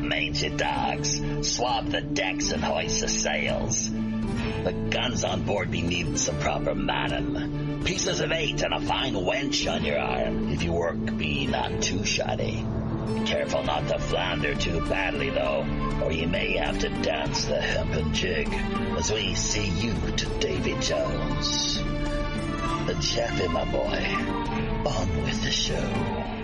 mangy dogs, swab the decks and hoist the sails. The guns on board be needing some proper manning. Pieces of 8 and a fine wench on your arm, if your work be not too shoddy. Careful not to flounder too badly, though, or you may have to dance the hempen jig as we see you to Davy Jones. The Chaffee, my boy, on with the show.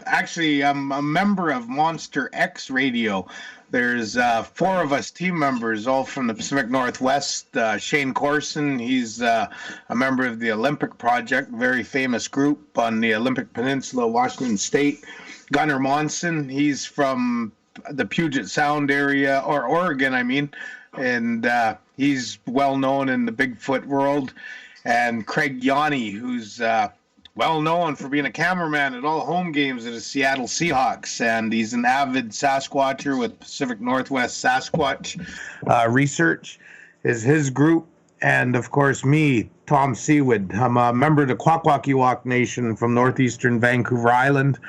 Actually, I'm a member of Monster X Radio. There's 4 of us team members, all from the Pacific Northwest. Shane Corson, he's a member of the Olympic Project, very famous group on the Olympic Peninsula, Washington State. Gunnar Monson, he's from the Puget Sound area, or Oregon, I mean, and he's well known in the Bigfoot world. And Craig Yanni, who's well known for being a cameraman at all home games of the Seattle Seahawks, and he's an avid Sasquatcher with Pacific Northwest Sasquatch Research is his group. And of course me, Tom Sewid. I'm a member of the Kwakiutl Nation from northeastern Vancouver Island,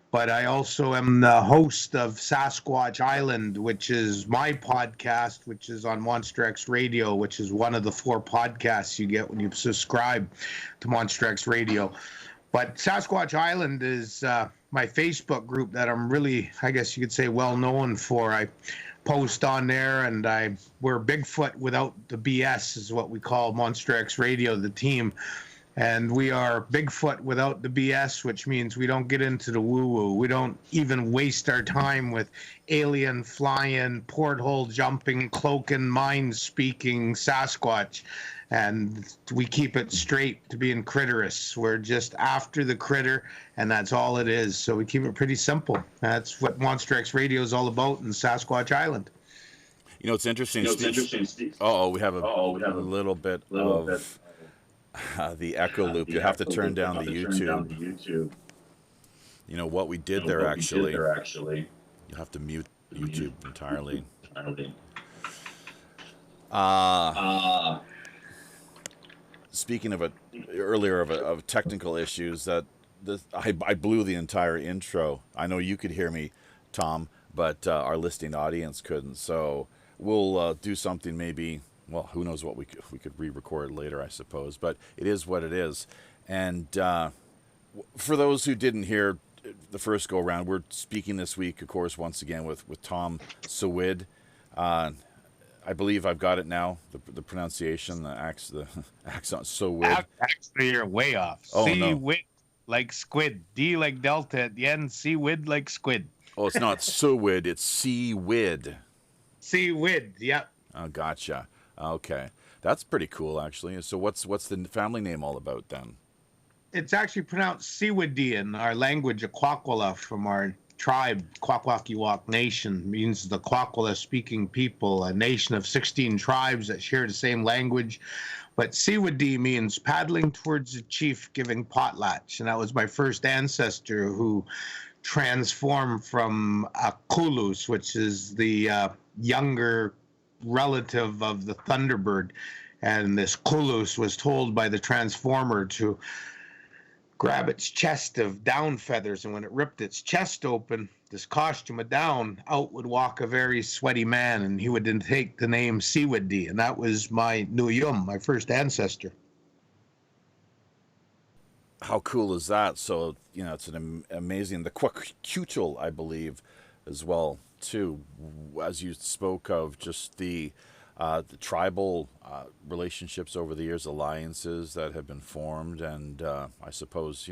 but I also am the host of Sasquatch Island, which is my podcast, which is on Monster X Radio, which is one of the 4 podcasts you get when you subscribe to Monster X Radio. But Sasquatch Island is my Facebook group that I'm really, I guess you could say, well known for. I post on there, and we're Bigfoot without the BS is what we call Monster X Radio, the team. And we are Bigfoot without the BS, which means we don't get into the woo-woo. We don't even waste our time with alien flying, porthole jumping, cloaking, mind-speaking Sasquatch. And we keep it straight to being critterous. We're just after the critter, and that's all it is. So we keep it pretty simple. That's what Monster X Radio is all about in Sasquatch Island. You know, it's interesting, Steve. We have a little bit of the echo loop. You have to turn down the YouTube. You know what we did there, actually. You have to mute YouTube entirely. Speaking of earlier of technical issues, I blew the entire intro. I know you could hear me, Tom, but our listening audience couldn't. So we'll do something maybe. Well, who knows what we could re-record later, I suppose. But it is what it is. And for those who didn't hear the first go around, we're speaking this week, of course, once again with Tom Sewid. I believe I've got it now. The pronunciation, the accent, Sewid. Actually, you're way off. Oh, Sewid, no. like squid. D like delta at the end. Sewid like squid. Oh, it's not Sewid. It's Sewid. Sewid. Yep. Oh, gotcha. Okay, that's pretty cool, actually. So what's the family name all about then? It's actually pronounced Sewid in our language, a Kwakiutl from our tribe, Kwakiutl Nation, means the Kwakiutl-speaking people, a nation of 16 tribes that share the same language. But Sewid means paddling towards a chief giving potlatch, and that was my first ancestor who transformed from a Kulus, which is the younger relative of the Thunderbird. And this Kulus was told by the transformer to grab its chest of down feathers, and when it ripped its chest open, this costume of down, out would walk a very sweaty man, and he would then take the name Sewid, and that was my Nuyum, my first ancestor. How cool is that? So, it's an amazing, the Kwakiutl, I believe, as well, too, as you spoke of just the tribal relationships over the years, alliances that have been formed, and I suppose,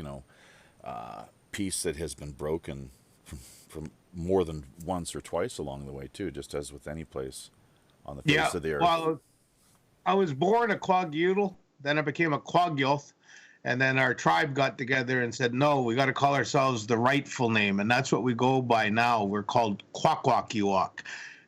peace that has been broken from more than once or twice along the way, too, just as with any place on the face of the earth. Well, I was born a Kwakiutl, then I became a Kwakiutl, and then our tribe got together and said, no, we got to call ourselves the rightful name, and that's what we go by now. We're called Kwakiutl.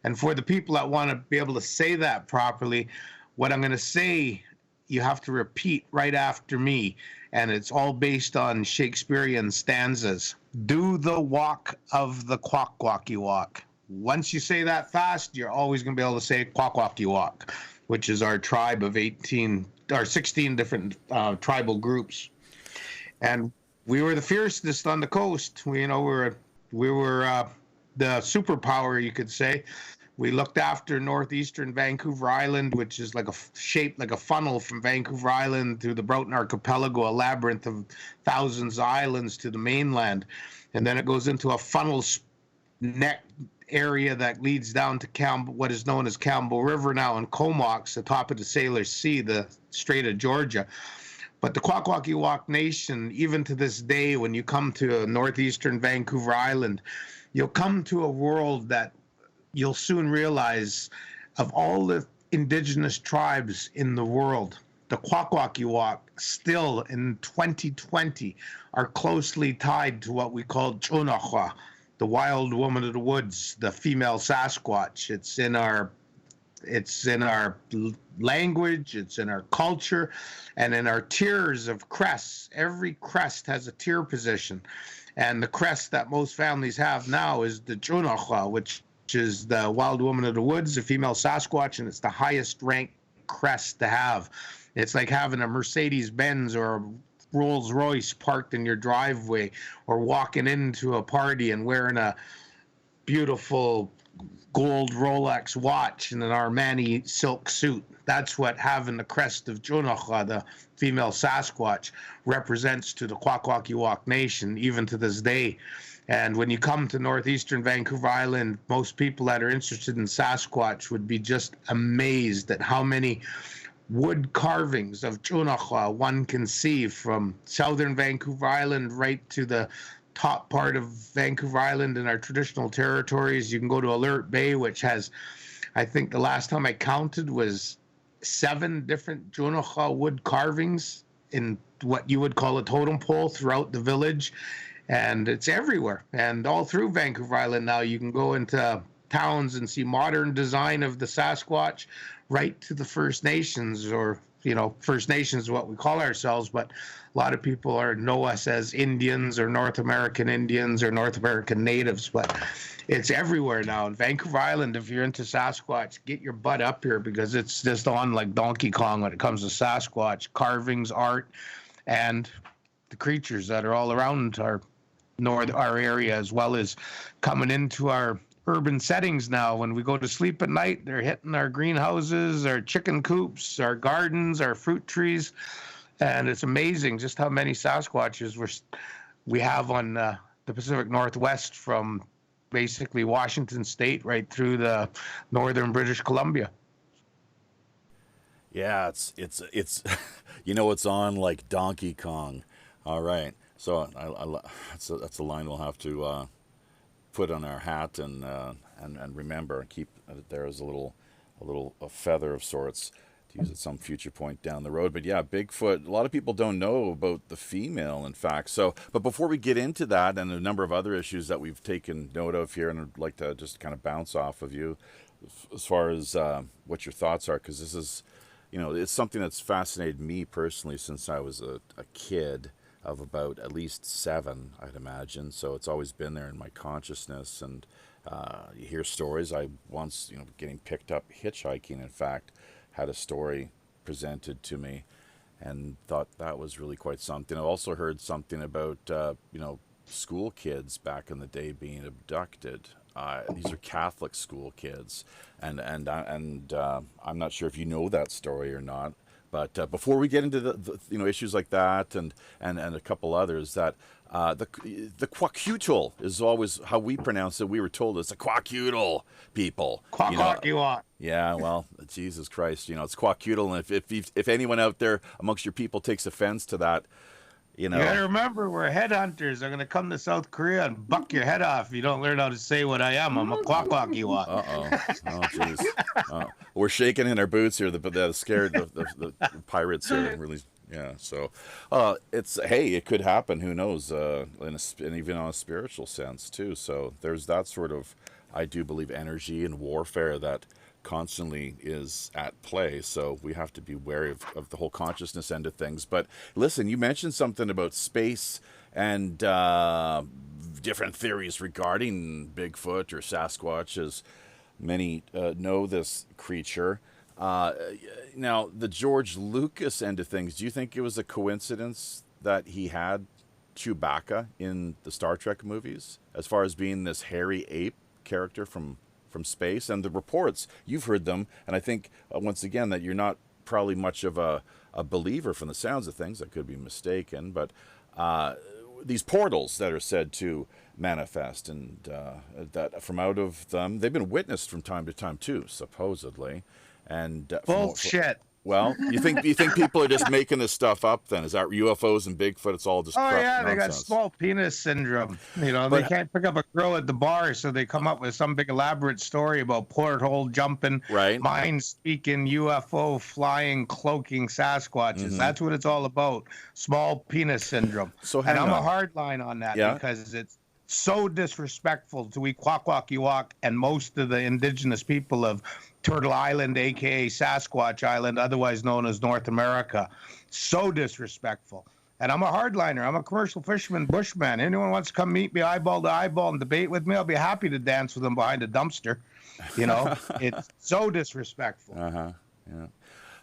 And for the people that want to be able to say that properly, what I'm going to say, you have to repeat right after me. And it's all based on Shakespearean stanzas. Do the walk of the Kwakiutl. Once you say that fast, you're always going to be able to say Kwakiutl, which is our tribe of 16 different tribal groups. And we were the fiercest on the coast. We were the superpower, you could say. We looked after northeastern Vancouver Island, which is shaped like a funnel from Vancouver Island to the Broughton Archipelago, a labyrinth of thousands of islands to the mainland. And then it goes into a funnel neck area that leads down to what is known as Campbell River now, and Comox, the top of the Sailor's Sea, the Strait of Georgia. But the Kwakiutl Nation, even to this day, when you come to northeastern Vancouver Island, you'll come to a world that you'll soon realize, of all the indigenous tribes in the world, the Kwakiutl still in 2020 are closely tied to what we call Chunahua, the wild woman of the woods, the female Sasquatch. It's in our language, it's in our culture, and in our tiers of crests. Every crest has a tier position. And the crest that most families have now is the Chunahua, which is the wild woman of the woods, the female Sasquatch, and it's the highest ranked crest to have. It's like having a Mercedes-Benz or a Rolls-Royce parked in your driveway, or walking into a party and wearing a beautiful gold Rolex watch and an Armani silk suit. That's what having the crest of Chunahua, the female Sasquatch, represents to the Kwakiutl Nation, even to this day. And when you come to northeastern Vancouver Island, most people that are interested in Sasquatch would be just amazed at how many wood carvings of Chunahua one can see from southern Vancouver Island right to the top part of Vancouver Island in our traditional territories. You can go to Alert Bay, which has, I think the last time I counted was 7 different Chunahua wood carvings in what you would call a totem pole throughout the village. And it's everywhere. And all through Vancouver Island now, you can go into towns and see modern design of the Sasquatch right to the First Nations, or, First Nations is what we call ourselves, but a lot of people know us as Indians or North American Indians or North American Natives, but it's everywhere now. In Vancouver Island, if you're into Sasquatch, get your butt up here, because it's just on like Donkey Kong when it comes to Sasquatch carvings, art, and the creatures that are all around our area, as well as coming into our urban settings now. When we go to sleep at night, they're hitting our greenhouses, our chicken coops, our gardens, our fruit trees. And it's amazing just how many Sasquatches we have on the Pacific Northwest, from basically Washington State right through the northern British Columbia. Yeah, it's it's on like Donkey Kong. All right, so that's a line we'll have to put on our hat and remember and keep it there as a little feather of sorts to use at some future point down the road. But yeah, Bigfoot, a lot of people don't know about the female, in fact. So, but before we get into that and a number of other issues that we've taken note of here, and I'd like to just kind of bounce off of you as far as what your thoughts are, because this is, it's something that's fascinated me personally since I was a kid of about at least 7, I'd imagine. So it's always been there in my consciousness. And you hear stories. I once, getting picked up hitchhiking, in fact, had a story presented to me and thought that was really quite something. I also heard something about, school kids back in the day being abducted. These are Catholic school kids. And I'm not sure if you know that story or not. But before we get into the issues like that and a couple others, that the Kwakiutl is always how we pronounce it. We were told it's the Kwakiutl people. Kwakiutl. Yeah, well, Jesus Christ, it's Kwakiutl, and if anyone out there amongst your people takes offense to that, You gotta remember, we're headhunters. I'm gonna come to South Korea and buck your head off if you don't learn how to say what I am. I'm a Kwakiutl. Oh, jeez. We're shaking in our boots here. The scared the pirates are really. Yeah. So, it could happen. Who knows? And even on a spiritual sense too. So there's that sort of, I do believe, energy and warfare that constantly is at play, so we have to be wary of the whole consciousness end of things. But listen, you mentioned something about space and different theories regarding Bigfoot or Sasquatch, as many know this creature. Now, the George Lucas end of things, do you think it was a coincidence that he had Chewbacca in the Star Trek movies, as far as being this hairy ape character from space? And the reports, you've heard them, and I think once again that you're not probably much of a believer from the sounds of things. I could be mistaken, but these portals that are said to manifest, and that from out of them, they've been witnessed from time to time too, supposedly. And bullshit. Well, you think people are just making this stuff up? Then is that UFOs and Bigfoot? It's all just nonsense. They got nonsense. Small penis syndrome. They can't pick up a girl at the bar, so they come up with some big elaborate story about porthole jumping, right? Mind speaking, UFO flying, cloaking Sasquatches. Mm-hmm. That's what it's all about. Small penis syndrome. So and I'm a hard line on that because it's so disrespectful to we Kwakiutl and most of the indigenous people of Turtle Island, a.k.a. Sasquatch Island, otherwise known as North America. So disrespectful. And I'm a hardliner. I'm a commercial fisherman, bushman. Anyone wants to come meet me eyeball to eyeball and debate with me, I'll be happy to dance with them behind a dumpster. It's so disrespectful. Yeah.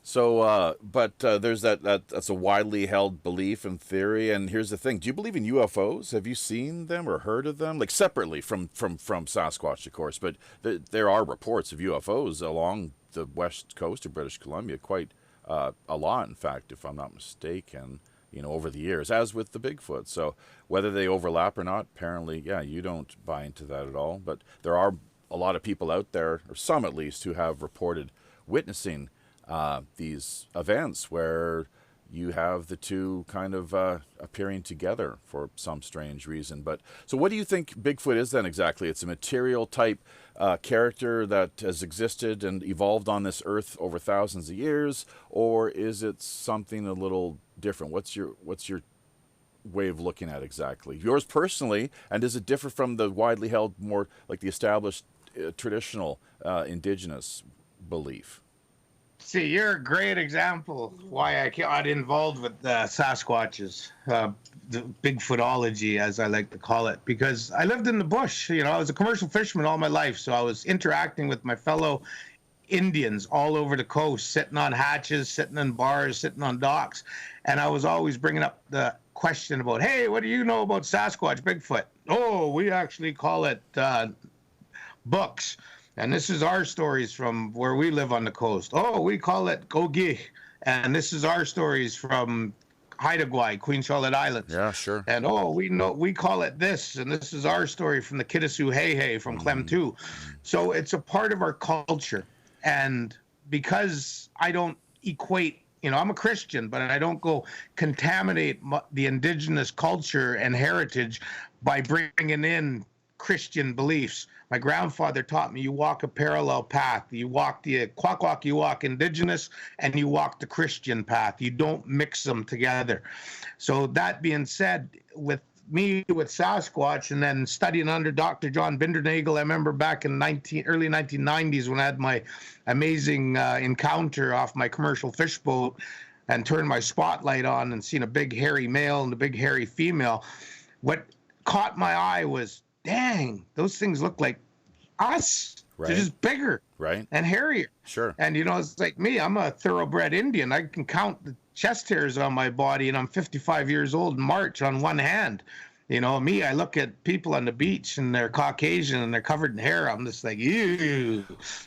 So, but there's that's a widely held belief and theory. And here's the thing: do you believe in UFOs? Have you seen them or heard of them? Like separately from Sasquatch, of course. But there are reports of UFOs along the west coast of British Columbia, quite a lot, in fact, if I'm not mistaken. Over the years, as with the Bigfoot. So whether they overlap or not, apparently, you don't buy into that at all. But there are a lot of people out there, or some at least, who have reported witnessing these events where you have the two kind of appearing together for some strange reason. But so what do you think Bigfoot is then exactly? It's a material type character that has existed and evolved on this earth over thousands of years, or is it something a little different? What's your way of looking at exactly? Yours personally, and does it differ from the widely held, more like the established traditional indigenous belief? See, you're a great example of why I got involved with the Sasquatches, the Bigfootology, as I like to call it, because I lived in the bush. I was a commercial fisherman all my life, so I was interacting with my fellow Indians all over the coast, sitting on hatches, sitting in bars, sitting on docks, and I was always bringing up the question about, hey, what do you know about Sasquatch, Bigfoot? Oh, we actually call it books. And this is our stories from where we live on the coast. Oh, we call it Gogi. And this is our stories from Haida Gwaii, Queen Charlotte Islands. Yeah, sure. And we call it this, and this is our story from the Kitasoo Hey from Clem 2. So it's a part of our culture. And because I don't equate, I'm a Christian, but I don't go contaminate the indigenous culture and heritage by bringing in Christian beliefs. My grandfather taught me you walk a parallel path. You walk the Kwakiutl, you walk indigenous, and you walk the Christian path. You don't mix them together. So that being said, with Sasquatch and then studying under Dr. John Bindernagel, I remember back in early 1990s when I had my amazing encounter off my commercial fish boat and turned my spotlight on and seen a big hairy male and a big hairy female. What caught my eye was, dang, those things look like us. Right. They're just bigger, right, and hairier. Sure. And it's like me. I'm a thoroughbred Indian. I can count the chest hairs on my body, and I'm 55 years old in March on one hand. Me, I look at people on the beach and they're Caucasian and they're covered in hair. I'm just like, ew.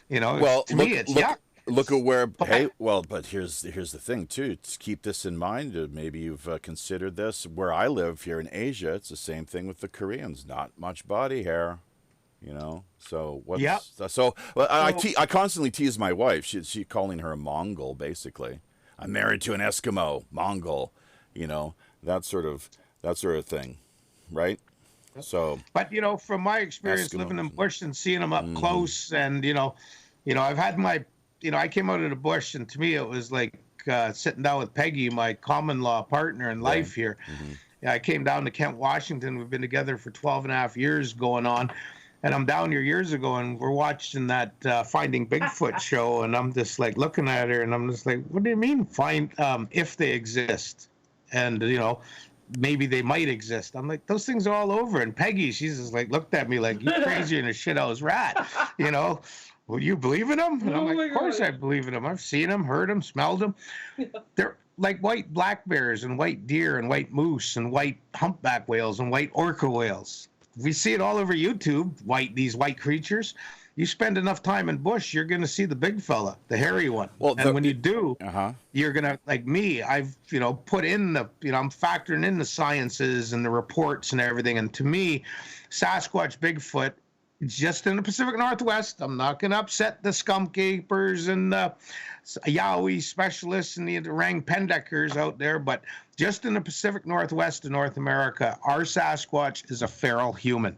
Well, to me, it's yuck. Look at where. But here's the thing too. To keep this in mind, maybe you've considered this. Where I live here in Asia, it's the same thing with the Koreans. Not much body hair, So what's I constantly tease my wife. She calling her a Mongol, basically. I'm married to an Eskimo, Mongol. That sort of thing, right? So. But from my experience living in bush and seeing them up close, and I've had my. I came out of the bush, and to me, it was like sitting down with Peggy, my common law partner in life here. Mm-hmm. I came down to Kent, Washington. We've been together for 12 and a half years going on. And I'm down here years ago, and we're watching that Finding Bigfoot show, and I'm just like looking at her, and I'm just like, what do you mean find if they exist? And, maybe they might exist. I'm like, those things are all over. And Peggy, she's just like, looked at me like, you crazier than a shithouse rat, Well, you believe in them? And I'm like, of course I believe in them. I've seen them, heard them, smelled them. They're like white black bears and white deer and white moose and white humpback whales and white orca whales. We see it all over YouTube, these white creatures. You spend enough time in bush, you're going to see the big fella, the hairy one. Well, and when you do, you're going to, like me, I've, put in I'm factoring in the sciences and the reports and everything. And to me, Sasquatch, Bigfoot, just in the Pacific Northwest. I'm not going to upset the skunk apers and the Yowie specialists and the orang pendekers out there, but just in the Pacific Northwest of North America, our Sasquatch is a feral human.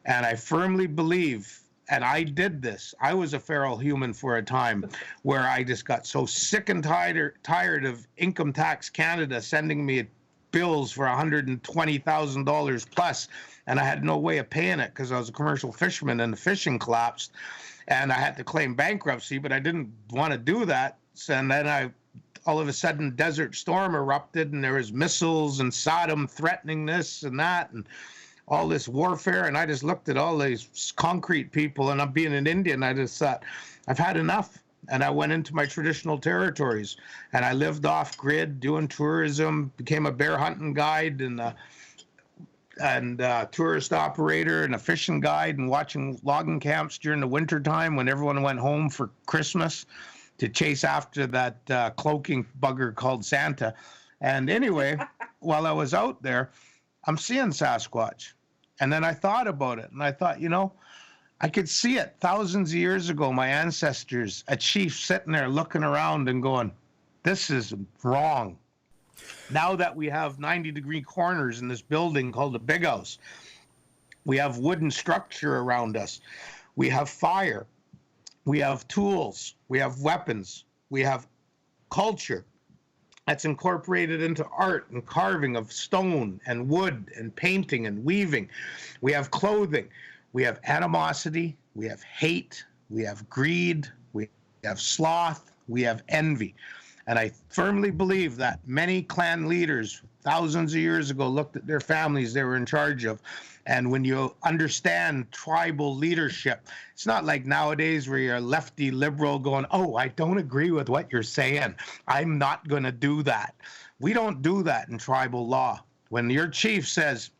And I firmly believe, and I did this, I was a feral human for a time where I just got so sick and tired of Income Tax Canada sending me bills for $120,000 plus, and I had no way of paying it because I was a commercial fisherman and the fishing collapsed, and I had to claim bankruptcy, but I didn't want to do that. And then all of a sudden, Desert Storm erupted, and there was missiles and Saddam threatening this and that, and all this warfare, and I just looked at all these concrete people, and I'm being an Indian, I just thought, I've had enough. And I went into my traditional territories, and I lived off grid, doing tourism, became a bear hunting guide and tourist operator and a fishing guide, and watching logging camps during the winter time when everyone went home for Christmas to chase after that cloaking bugger called Santa. And anyway, while I was out there, I'm seeing Sasquatch. And then I thought about it, and I thought, I could see it thousands of years ago, my ancestors, a chief sitting there looking around and going, this is wrong. Now that we have 90-degree corners in this building called the Big House, we have wooden structure around us, we have fire, we have tools, we have weapons, we have culture that's incorporated into art and carving of stone and wood and painting and weaving. We have clothing. We have animosity, we have hate, we have greed, we have sloth, we have envy. And I firmly believe that many clan leaders thousands of years ago looked at their families they were in charge of. And when you understand tribal leadership, it's not like nowadays where you're a lefty liberal going, oh, I don't agree with what you're saying, I'm not going to do that. We don't do that in tribal law. When your chief says,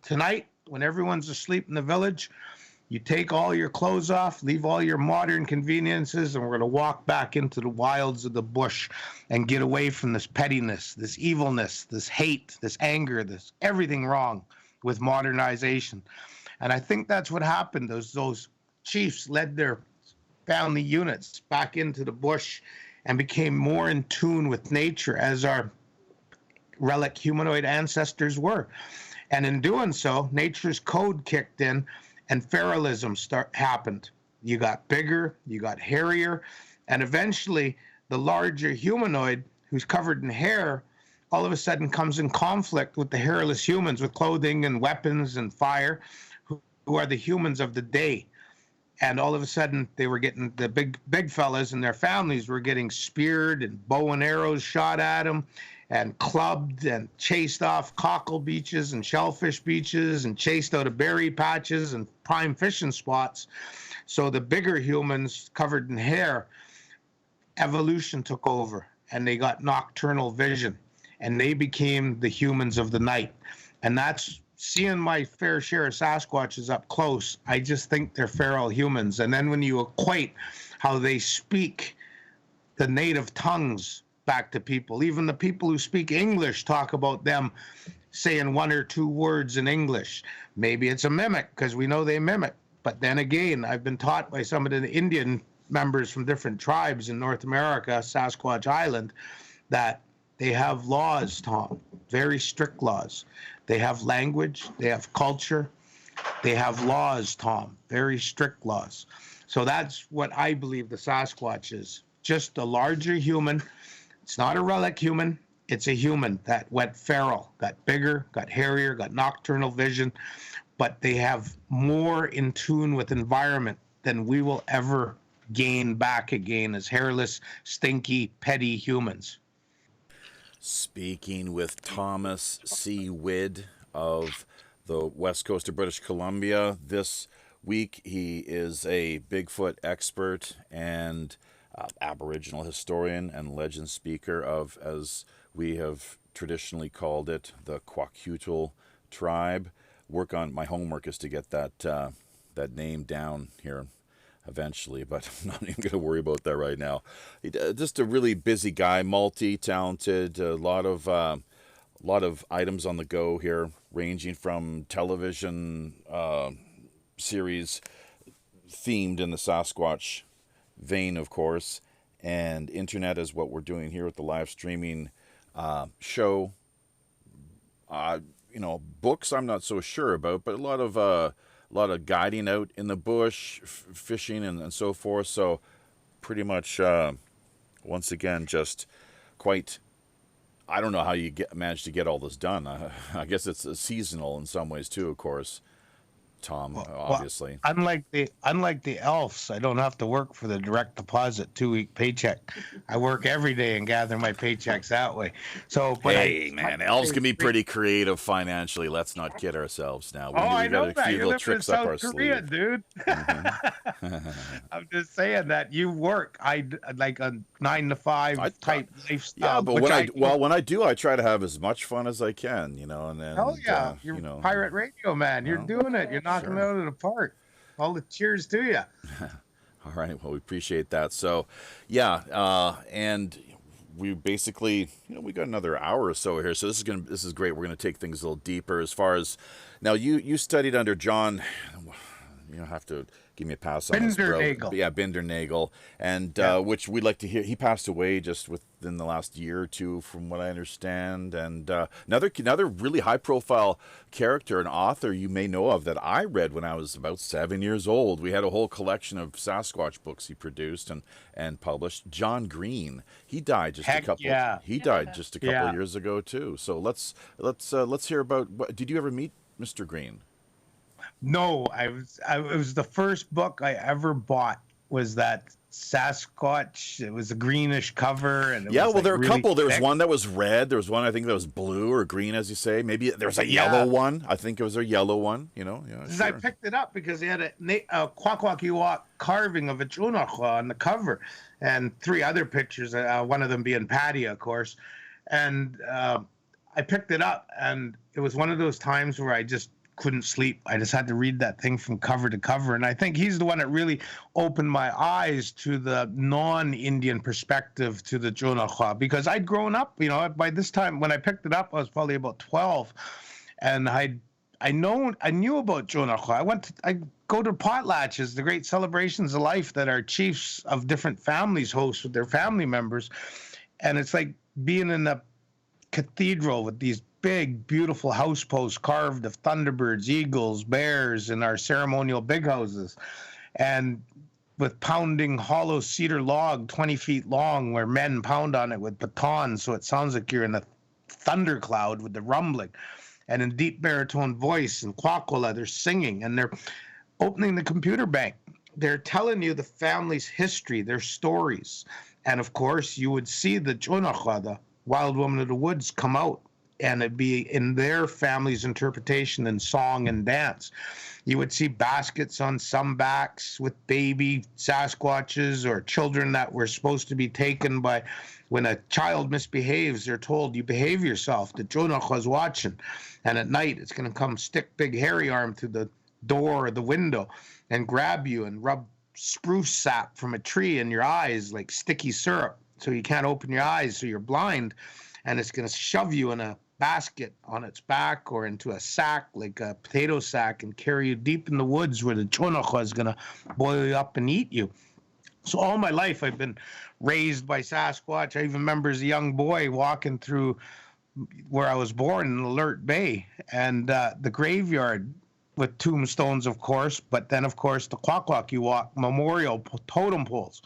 tonight, when everyone's asleep in the village, You take all your clothes off, leave all your modern conveniences, and we're going to walk back into the wilds of the bush and get away from this pettiness, this evilness, this hate, this anger, this everything wrong with modernization. And I think that's what happened. Those chiefs led their family units back into the bush and became more in tune with nature as our relic humanoid ancestors were. And in doing so, nature's code kicked in and feralism happened. You got bigger, you got hairier, and eventually the larger humanoid who's covered in hair all of a sudden comes in conflict with the hairless humans with clothing and weapons and fire, who are the humans of the day. And all of a sudden they were getting, the big fellas and their families were getting speared and bow and arrows shot at them and clubbed and chased off cockle beaches and shellfish beaches and chased out of berry patches and prime fishing spots. So the bigger humans covered in hair, evolution took over and they got nocturnal vision and they became the humans of the night. And that's seeing my fair share of Sasquatches up close. I just think they're feral humans. And then when you equate how they speak the native tongues back to people, even the people who speak English talk about them saying one or two words in English. Maybe it's a mimic because we know they mimic. But then again, I've been taught by some of the Indian members from different tribes in North America, Sasquatch Island, that they have laws, Tom, very strict laws. They have language, they have culture, they have laws, Tom, very strict laws. So that's what I believe the Sasquatch is, just a larger human. It's not a relic human, it's a human that went feral, got bigger, got hairier, got nocturnal vision, but they have more in tune with environment than we will ever gain back again as hairless, stinky, petty humans. Speaking with Thomas Sewid of the west coast of British Columbia this week. He is a Bigfoot expert and Aboriginal historian and legend speaker of, as we have traditionally called it, the Kwakiutl tribe. My homework is to get that name down here eventually, but I'm not even going to worry about that right now. Just a really busy guy, multi-talented, a lot of items on the go here, ranging from television series themed in the Sasquatch vein, of course, and internet is what we're doing here with the live streaming show. Books I'm not so sure about, but a lot of guiding out in the bush, fishing and so forth. So pretty much, once again, just quite, I don't know how you manage to get all this done. I guess it's seasonal in some ways too, of course, Tom, obviously. Unlike the elves, I don't have to work for the direct deposit 2-week paycheck. I work every day and gather my paychecks that way. So, but elves can be pretty creative financially. Let's not kid ourselves now. I know that. You're living in South Korea, dude. Mm-hmm. I'm just saying that you work. I like a 9-to-5 type lifestyle. Yeah, but when I do, I try to have as much fun as I can, and then. Hell yeah, you're pirate radio man. You're doing it. You're knocking it out of the park. All the cheers to you. All right. Well, we appreciate that. So, and we basically, we got another hour or so here. So this is great. We're gonna take things a little deeper. As far as now, you studied under John. You don't have to give me a pass on this, bro. Yeah, Bindernagel, and which we'd like to hear. He passed away just within the last year or two, from what I understand. And another really high-profile character and author you may know of that I read when I was about 7 years old. We had a whole collection of Sasquatch books he produced and published. John Green. He died just a couple. Yeah. He died just a couple of years ago too. So let's hear about. Did you ever meet Mr. Green? No, it was the first book I ever bought was that Sasquatch. It was a greenish cover, and there were a couple. There was one that was red. There was one I think that was blue or green, as you say. Maybe there was a yellow one. I think it was a yellow one. I picked it up because they had a Kwakiutl carving of a chunach on the cover, and 3 other pictures. One of them being Patty, of course, and I picked it up, and it was one of those times where I just couldn't sleep. I just had to read that thing from cover to cover. And I think he's the one that really opened my eyes to the non-Indian perspective to the Jonahua, because I'd grown up, by this time when I picked it up, I was probably about 12. And I knew about Jonahua. I go to potlatches, the great celebrations of life that our chiefs of different families host with their family members. And it's like being in a cathedral with these big, beautiful house posts carved of thunderbirds, eagles, bears in our ceremonial big houses. And with pounding hollow cedar log 20 feet long where men pound on it with batons so it sounds like you're in a thundercloud with the rumbling. And in deep baritone voice and Kwakiutl, they're singing and they're opening the computer bank. They're telling you the family's history, their stories. And of course, you would see the Jonahua, the wild woman of the woods, come out, and it'd be in their family's interpretation in song and dance. You would see baskets on some backs with baby Sasquatches or children that were supposed to be taken by, when a child misbehaves, they're told, you behave yourself, the Jonahua's watching. And at night, it's going to come stick big hairy arm through the door or the window and grab you and rub spruce sap from a tree in your eyes like sticky syrup. So you can't open your eyes, so you're blind. And it's going to shove you in a basket on its back or into a sack, like a potato sack, and carry you deep in the woods where the Jonahua is going to boil you up and eat you. So all my life, I've been raised by Sasquatch. I even remember as a young boy walking through where I was born in Alert Bay, and the graveyard with tombstones, of course, but then, of course, the Kwakiutl memorial totem poles.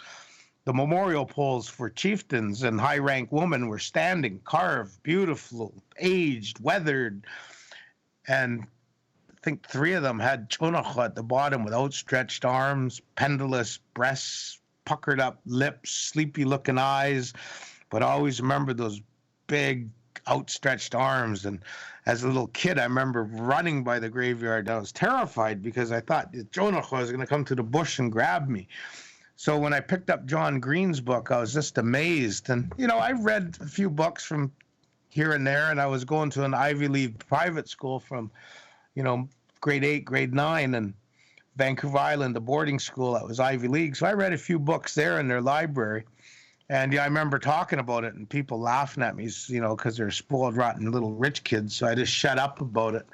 The memorial poles for chieftains and high-rank women were standing, carved, beautiful, aged, weathered. And I think 3 of them had Jonahua at the bottom with outstretched arms, pendulous breasts, puckered up lips, sleepy-looking eyes. But I always remember those big, outstretched arms. And as a little kid, I remember running by the graveyard. I was terrified because I thought Jonahua was going to come to the bush and grab me. So when I picked up John Green's book, I was just amazed. And, I read a few books from here and there, and I was going to an Ivy League private school from, grade 8, grade 9, and Vancouver Island, a boarding school that was Ivy League. So I read a few books there in their library. And I remember talking about it and people laughing at me, because they're spoiled, rotten little rich kids. So I just shut up about it.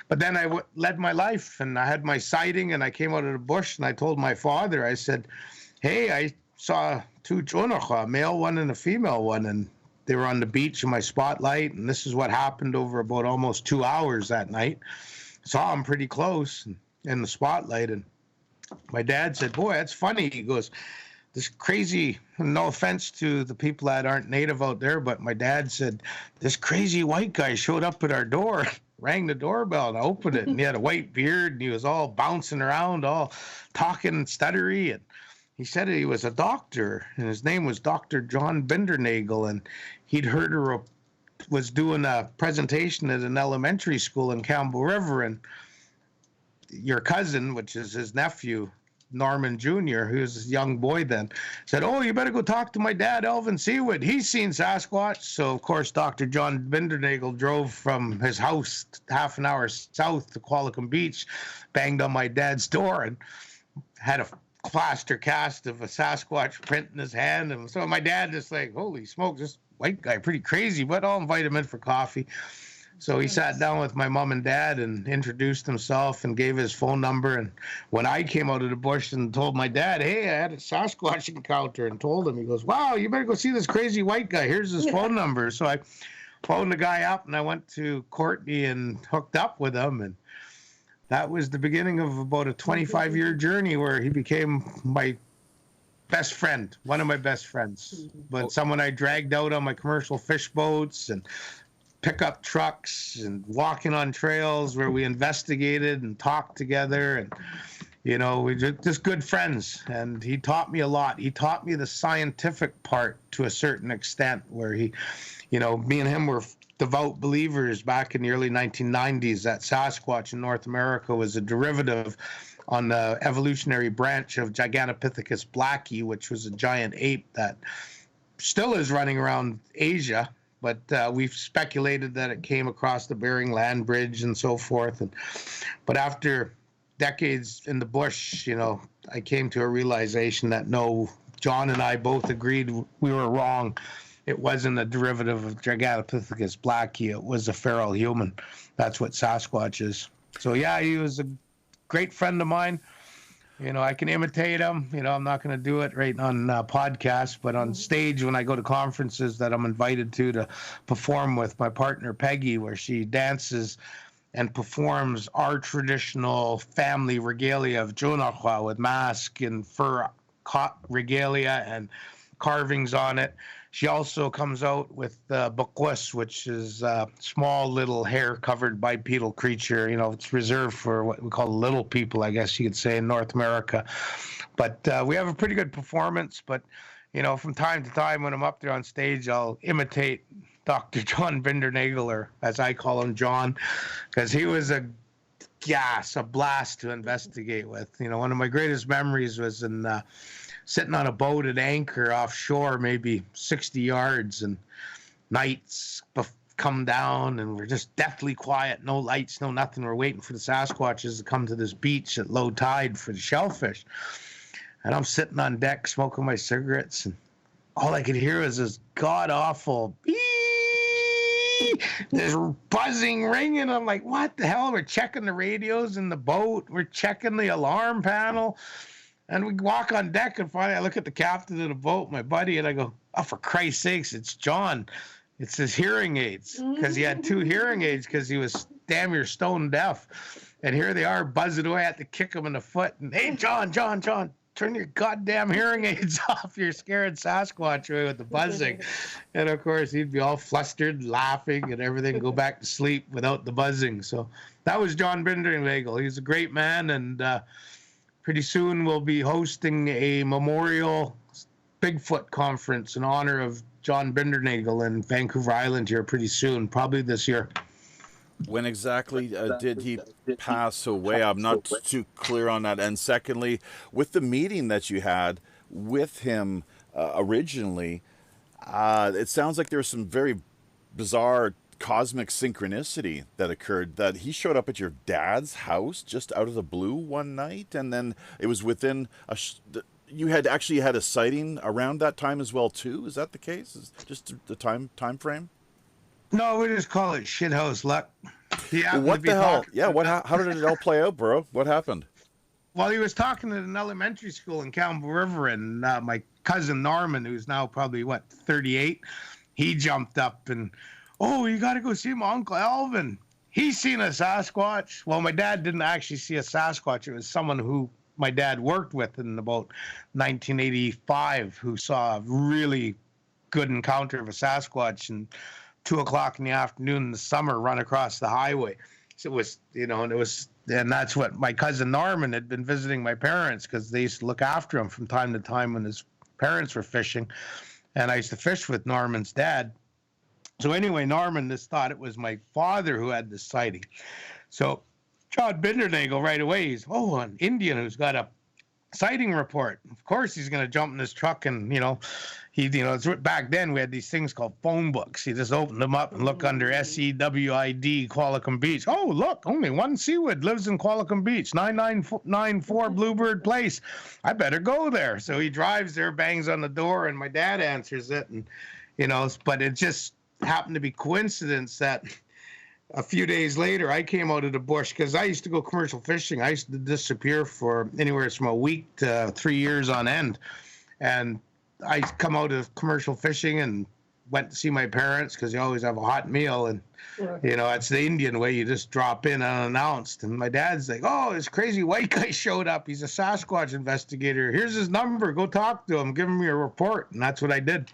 But then I led my life, and I had my sighting, and I came out of the bush, and I told my father, I said, hey, I saw 2 Jonahua, a male one and a female one, and they were on the beach in my spotlight, and this is what happened over about almost 2 hours that night. Saw them pretty close in the spotlight, and my dad said, boy, that's funny. He goes, this crazy, no offense to the people that aren't native out there, but my dad said, this crazy white guy showed up at our door, rang the doorbell, and I opened it, and he had a white beard, and he was all bouncing around, all talking stuttery, and he said he was a doctor, and his name was Dr. John Bindernagel, and he'd heard her was doing a presentation at an elementary school in Campbell River, and your cousin, which is his nephew, Norman Jr., who was a young boy then, said, oh, you better go talk to my dad, Elvin Sewid. He's seen Sasquatch. So, of course, Dr. John Bindernagel drove from his house half an hour south to Qualicum Beach, banged on my dad's door, and had a plaster cast of a Sasquatch print in his hand. And so my dad just like, holy smokes, this white guy, pretty crazy, but I'll invite him in for coffee. So he sat down with my mom and dad and introduced himself and gave his phone number. And when I came out of the bush and told my dad, hey, I had a Sasquatch encounter, and told him, he goes, wow, you better go see this crazy white guy. Here's his phone number. So I phoned the guy up, and I went to Courtney and hooked up with him. And that was the beginning of about a 25-year journey where he became my best friend, one of my best friends, but someone I dragged out on my commercial fish boats and pickup trucks and walking on trails where we investigated and talked together. And, we just good friends. And he taught me a lot. He taught me the scientific part to a certain extent where he, me and him were devout believers back in the early 1990s that Sasquatch in North America was a derivative on the evolutionary branch of Gigantopithecus blacki, which was a giant ape that still is running around Asia, but we've speculated that it came across the Bering Land Bridge and so forth. But after decades in the bush, I came to a realization that no, John and I both agreed we were wrong. It wasn't a derivative of Gigantopithecus blackie. It was a feral human. That's what Sasquatch is. So yeah, he was a great friend of mine. I can imitate him. I'm not going to do it right on podcasts, but on stage when I go to conferences that I'm invited to perform with my partner Peggy, where she dances and performs our traditional family regalia of Junakwa with mask and fur regalia and carvings on it. She also comes out with Bakwus, which is a small little hair-covered bipedal creature. It's reserved for what we call little people, I guess you could say, in North America. But we have a pretty good performance. But, from time to time when I'm up there on stage, I'll imitate Dr. John Bindernagel, or as I call him, John, because he was a blast to investigate with. One of my greatest memories was in sitting on a boat at anchor offshore, maybe 60 yards, and nights come down, and we're just deathly quiet, no lights, no nothing. We're waiting for the Sasquatches to come to this beach at low tide for the shellfish. And I'm sitting on deck smoking my cigarettes, and all I could hear was this god-awful beep, this buzzing, ringing. I'm like, what the hell? We're checking the radios in the boat. We're checking the alarm panel. And we walk on deck, and finally I look at the captain of the boat, my buddy, and I go, oh, for Christ's sakes, it's John. It's his hearing aids, because he had 2 hearing aids because he was damn near stone deaf. And here they are buzzing away. I had to kick him in the foot. And, hey, John, turn your goddamn hearing aids off. You're scaring Sasquatch away with the buzzing. And, of course, he'd be all flustered, laughing, and everything, go back to sleep without the buzzing. So that was John Bindernagel. He's a great man, and pretty soon we'll be hosting a memorial Bigfoot conference in honor of John Bindernagel in Vancouver Island here pretty soon, probably this year. When exactly did he pass away? I'm not too clear on that. And secondly, with the meeting that you had with him originally, it sounds like there was some very bizarre cosmic synchronicity that occurred, that he showed up at your dad's house just out of the blue one night, and then it was within you had actually had a sighting around that time as well too. Is that the case? Is just the time frame? No, we just call it shithouse luck. What the hell? Yeah, how did it all play out, bro? What happened? Well, he was talking at an elementary school in Campbell River, and my cousin Norman, who's now probably 38, he jumped up and, oh, you got to go see my Uncle Alvin. He's seen a Sasquatch. Well, my dad didn't actually see a Sasquatch. It was someone who my dad worked with in about 1985 who saw a really good encounter of a Sasquatch and 2:00 in the afternoon in the summer run across the highway. So it was, and that's what my cousin Norman had been visiting my parents, because they used to look after him from time to time when his parents were fishing. And I used to fish with Norman's dad. So anyway, Norman just thought it was my father who had this sighting. So John Bindernagel right away, he's, an Indian who's got a sighting report. Of course he's going to jump in his truck and, it's back then we had these things called phone books. You just open them up and look under SEWID, Qualicum Beach. Oh, look, only one Sewid lives in Qualicum Beach, 9994 Bluebird Place. I better go there. So he drives there, bangs on the door, and my dad answers it. And, but it just happened to be coincidence that a few days later, I came out of the bush, because I used to go commercial fishing. I used to disappear for anywhere from a week to 3 years on end. And I come out of commercial fishing and went to see my parents, because you always have a hot meal. And, it's the Indian way. You just drop in unannounced. And my dad's like, oh, this crazy white guy showed up. He's a Sasquatch investigator. Here's his number. Go talk to him. Give him your report. And that's what I did.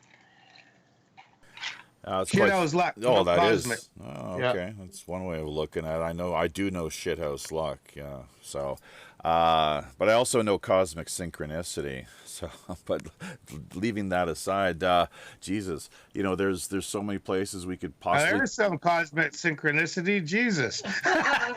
Shithouse luck. Oh, that cosmic. Is. Oh, okay. Yeah. That's one way of looking at it. I do know shithouse luck. Yeah. So, but I also know cosmic synchronicity. So, but leaving that aside, Jesus, there's so many places we could possibly. There's some cosmic synchronicity. Jesus,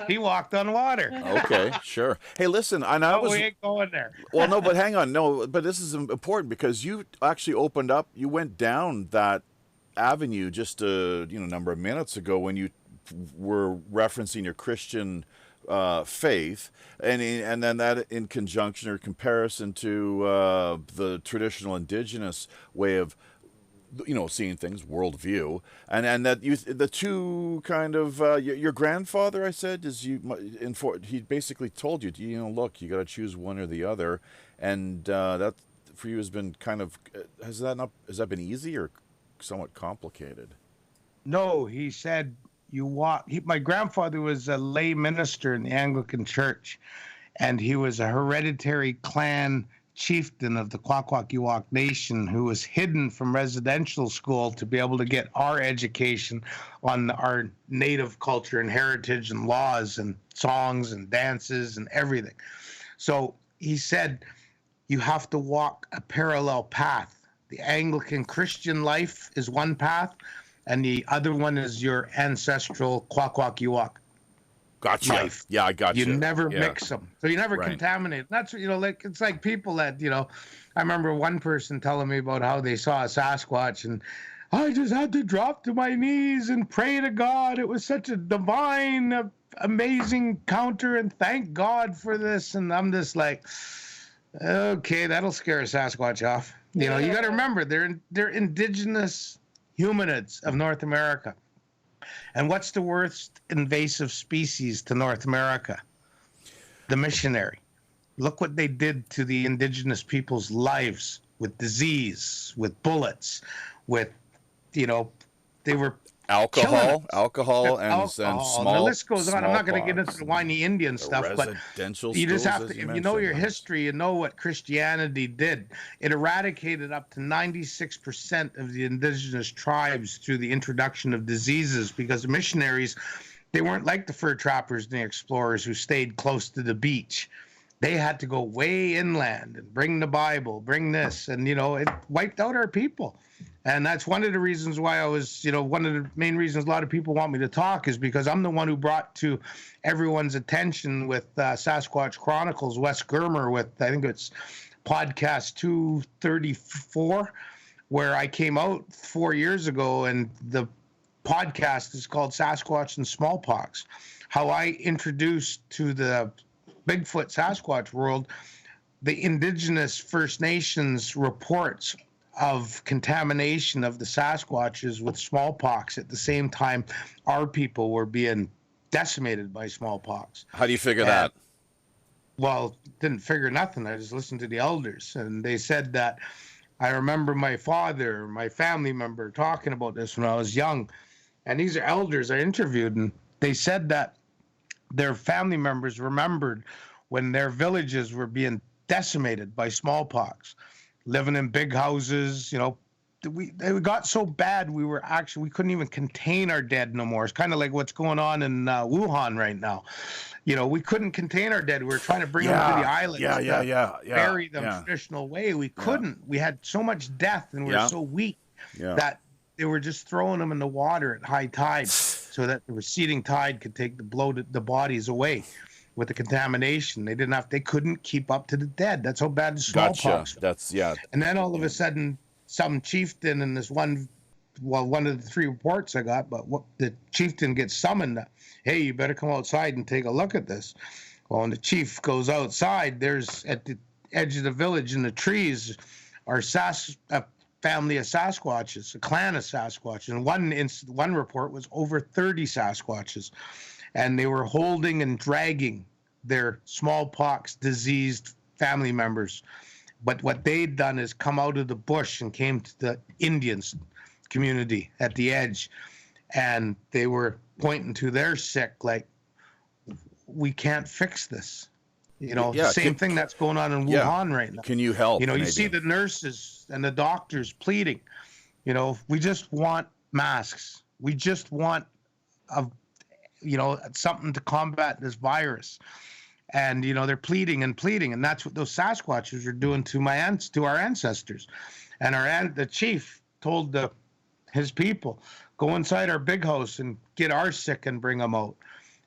he walked on water. Okay, sure. Hey, listen, we ain't going there. Well, no, but hang on, no, but this is important, because you actually opened up. You went down that avenue just a number of minutes ago when you were referencing your Christian faith, and then that in conjunction or comparison to the traditional indigenous way of seeing things, worldview, and that the two kind of your grandfather, I said, he basically told you, look, you got to choose one or the other, and that for you has been kind of has that been easy or somewhat complicated? No, he said my grandfather was a lay minister in the Anglican Church, and he was a hereditary clan chieftain of the Kwakiutl Nation who was hidden from residential school to be able to get our education on our native culture and heritage and laws and songs and dances and everything. So he said, you have to walk a parallel path. The Anglican Christian life is one path, and the other one is your ancestral Kwakiutl Gotcha. life. Yeah, I got you. You never mix them. So you never Right. contaminate. That's, it's like people that, I remember one person telling me about how they saw a Sasquatch and I just had to drop to my knees and pray to God. It was such a divine, amazing encounter, and thank God for this. And I'm just like, okay, that'll scare a Sasquatch off. You got to remember, they're indigenous humanids of North America. And what's the worst invasive species to North America? The missionary. Look what they did to the indigenous people's lives with disease, with bullets, with, they were Alcohol and alcohol. small. The list goes on. I'm not going to get smallpox into the whiny Indian stuff, but residential you just schools, have as to, you if you know your mentioned. history, you know what Christianity did. It eradicated up to 96% of the indigenous tribes through the introduction of diseases, because the missionaries, they weren't like the fur trappers and the explorers who stayed close to the beach. They had to go way inland and bring the Bible, bring this, and, it wiped out our people. And that's one of the reasons why I was, one of the main reasons a lot of people want me to talk is because I'm the one who brought to everyone's attention with Sasquatch Chronicles, Wes Germer, with, I think it's podcast 234, where I came out 4 years ago, and the podcast is called Sasquatch and Smallpox, how I introduced to the Bigfoot Sasquatch world the indigenous First Nations reports of contamination of the Sasquatches with smallpox. At the same time, our people were being decimated by smallpox. How do you figure that? Well, didn't figure nothing. I just listened to the elders, and they said that. I remember my father, my family member, talking about this when I was young, and these are elders I interviewed, and they said that their family members remembered when their villages were being decimated by smallpox, living in big houses. It got so bad we couldn't even contain our dead no more. It's kind of like what's going on in Wuhan right now. We couldn't contain our dead. We were trying to bring them to the islands, bury them traditional way. We couldn't. We had so much death, and we were so weak that they were just throwing them in the water at high tide, so that the receding tide could take the bodies away with the contamination. They couldn't keep up to the dead. That's how bad the smallpox. Gotcha. And then all of a sudden, some chieftain in this one of the three reports I got, but the chieftain gets summoned. Hey, you better come outside and take a look at this. Well, when the chief goes outside, there's at the edge of the village in the trees are a family of Sasquatches, a clan of Sasquatches. And one report was over 30 Sasquatches. And they were holding and dragging their smallpox diseased family members. But what they'd done is come out of the bush and came to the Indians community at the edge. And they were pointing to their sick, like, we can't fix this. Same thing that's going on in Wuhan right now. Can you help? You see the nurses and the doctors pleading, we just want masks. We just want something to combat this virus. And, they're pleading, and that's what those Sasquatches are doing to our ancestors. And the chief told his people, go inside our big house and get our sick and bring them out.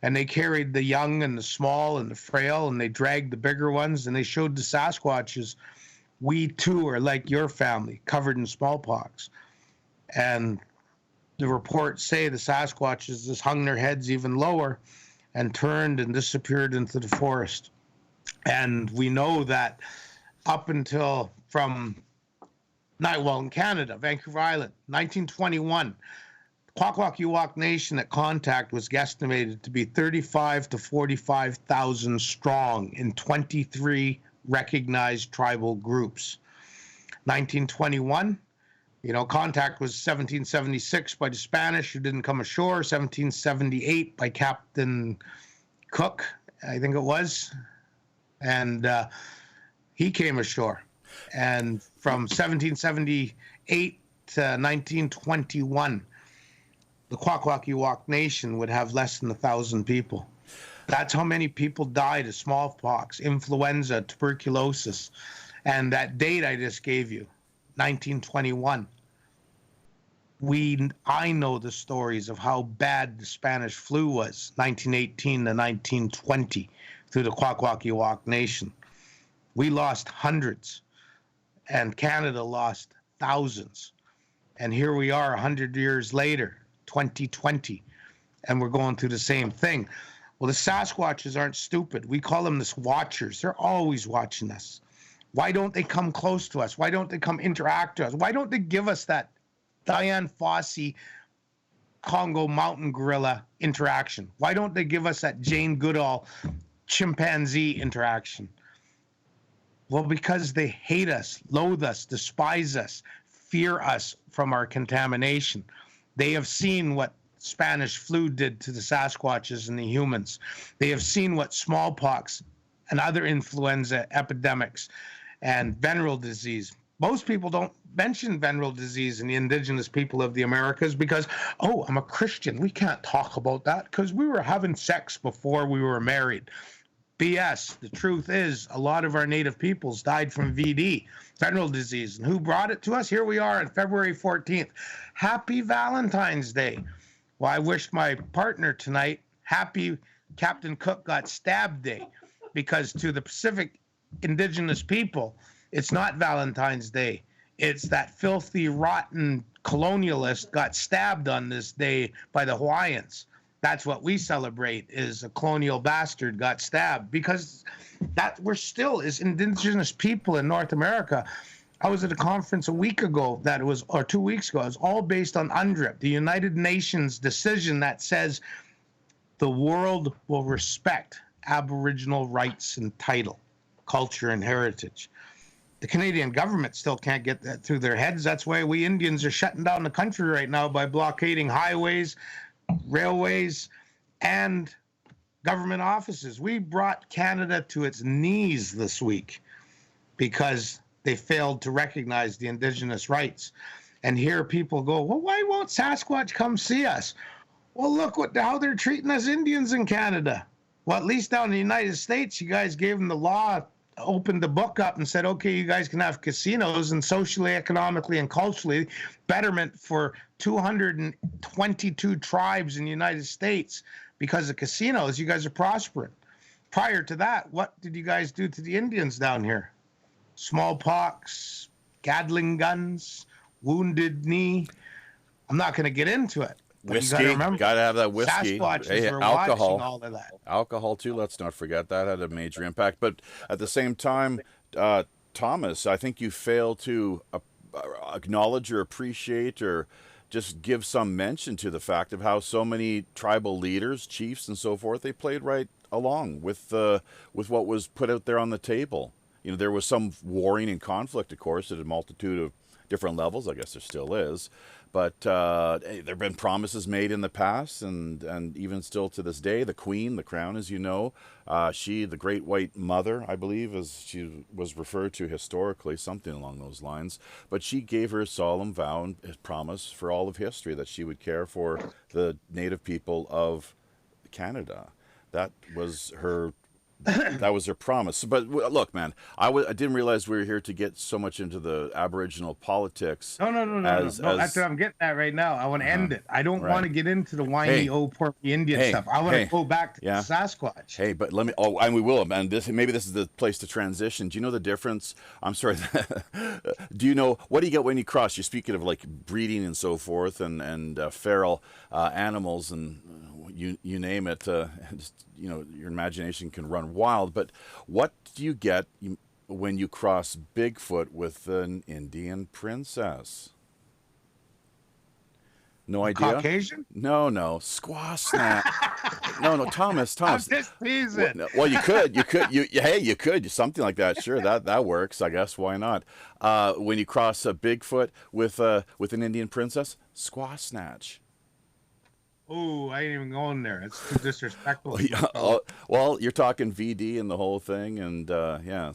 And they carried the young and the small and the frail, and they dragged the bigger ones, and they showed the Sasquatches, we too are like your family, covered in smallpox. And the reports say the Sasquatches just hung their heads even lower and turned and disappeared into the forest. And we know that up until in Canada, Vancouver Island, 1921, Kwakiutl Nation at contact was guesstimated to be 35 to 45,000 strong in 23 recognized tribal groups. 1921, contact was 1776 by the Spanish, who didn't come ashore, 1778 by Captain Cook, I think it was, and he came ashore. And from 1778 to 1921, the Kwakiutl Nation would have less than 1,000 people. That's how many people died of smallpox, influenza, tuberculosis. And that date I just gave you, 1921. I know the stories of how bad the Spanish flu was, 1918 to 1920, through the Kwakiutl Nation. We lost hundreds, and Canada lost thousands. And here we are 100 years later, 2020, and we're going through the same thing. Well, the Sasquatches aren't stupid. We call them the watchers. They're always watching us. Why don't they come close to us? Why don't they come interact with us? Why don't they give us that Diane Fossey Congo mountain gorilla interaction? Why don't they give us that Jane Goodall chimpanzee interaction? Well, because they hate us, loathe us, despise us, fear us from our contamination. They have seen what Spanish flu did to the Sasquatches and the humans. They have seen what smallpox and other influenza epidemics and venereal disease. Most people don't mention venereal disease in the indigenous people of the Americas because, I'm a Christian. We can't talk about that because we were having sex before we were married. BS. The truth is, a lot of our native peoples died from VD, venereal disease. And who brought it to us? Here we are on February 14th. Happy Valentine's Day. Well, I wished my partner tonight happy Captain Cook got stabbed day, because to the Pacific indigenous people, it's not Valentine's Day. It's that filthy, rotten colonialist got stabbed on this day by the Hawaiians. That's what we celebrate, is a colonial bastard got stabbed, because that we're still, as indigenous people in North America. I was at a conference a week ago or 2 weeks ago. It was all based on UNDRIP, the United Nations decision that says the world will respect Aboriginal rights and title, culture and heritage. The Canadian government still can't get that through their heads. That's why we Indians are shutting down the country right now by blockading highways, railways, and government offices. We brought Canada to its knees this week because they failed to recognize the indigenous rights. And here people go, well, why won't Sasquatch come see us? Well, look how they're treating us Indians in Canada. Well, at least down in the United States, you guys gave them the law, opened the book up and said, okay, you guys can have casinos, and socially, economically, and culturally betterment for 222 tribes in the United States because of casinos. You guys are prospering. Prior to that, what did you guys do to the Indians down here? Smallpox, Gatling guns, wounded knee. I'm not going to get into it. Whiskey, got to have that whiskey. Hey, alcohol, all of that. Alcohol too. Let's not forget that had a major impact. But at the same time, Thomas, I think you fail to acknowledge or appreciate or just give some mention to the fact of how so many tribal leaders, chiefs, and so forth, they played right along with what was put out there on the table. There was some warring and conflict, of course, at a multitude of different levels. I guess there still is. But there have been promises made in the past, and even still to this day. The Queen, the Crown, as you know, she, the Great White Mother, I believe, as she was referred to historically, something along those lines. But she gave her a solemn vow and promise for all of history that she would care for the native people of Canada. That was her that was their promise. But look, man, I didn't realize we were here to get so much into the Aboriginal politics. No. That's what I'm getting at right now. I want to end it. I don't want to get into the whiny old porky Indian stuff. I want to go back to the Sasquatch. Hey, but let me. Oh, and we will. And maybe this is the place to transition. Do you know the difference? I'm sorry. Do you know what do you get when you cross? You're speaking of like breeding and so forth, and feral animals and. You name it, just, your imagination can run wild. But what do you get when you cross Bigfoot with an Indian princess? No idea? Caucasian? No. Squaw snap. No, Thomas. I'm just teasing. Well, you could. You could. Something like that. Sure, that works, I guess. Why not? When you cross a Bigfoot with an Indian princess, squaw snatch. Oh, I ain't even going there. It's too disrespectful. Well, you're talking VD and the whole thing, and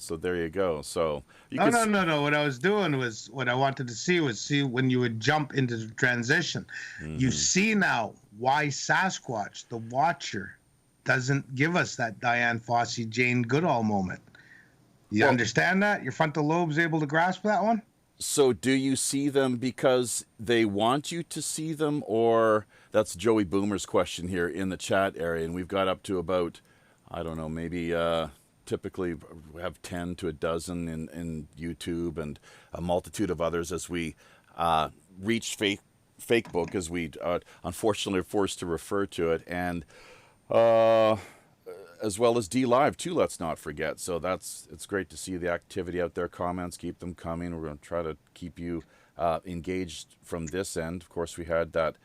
so there you go. So no. What I was doing was what I wanted to see when you would jump into the transition. Mm-hmm. You see now why Sasquatch, the Watcher, doesn't give us that Diane Fossey, Jane Goodall moment. You understand that? Your frontal lobe's able to grasp that one? So do you see them because they want you to see them, or that's Joey Boomer's question here in the chat area, and we've got up to about, I don't know, maybe typically we have 10 to a dozen in YouTube and a multitude of others as we reach Facebook, as we unfortunately are forced to refer to it, and as well as D Live too, let's not forget. So it's great to see the activity out there. Comments, keep them coming. We're going to try to keep you engaged from this end. Of course, we had that.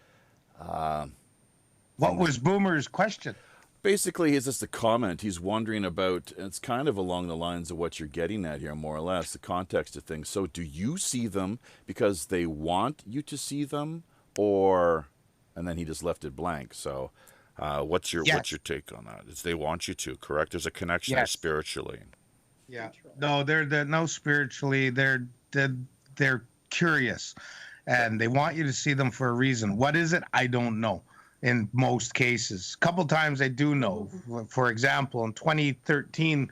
What was Boomer's question? Basically, it's just a comment. He's wondering about, and it's kind of along the lines of what you're getting at here, more or less, the context of things. So do you see them because they want you to see them, or, and then he just left it blank. So what's your take on that? It's they want you to, correct? There's a connection there spiritually. Yeah. No, they're no spiritually. They're curious, and they want you to see them for a reason. What is it? I don't know. In most cases, a couple times I do know. For example, in 2013,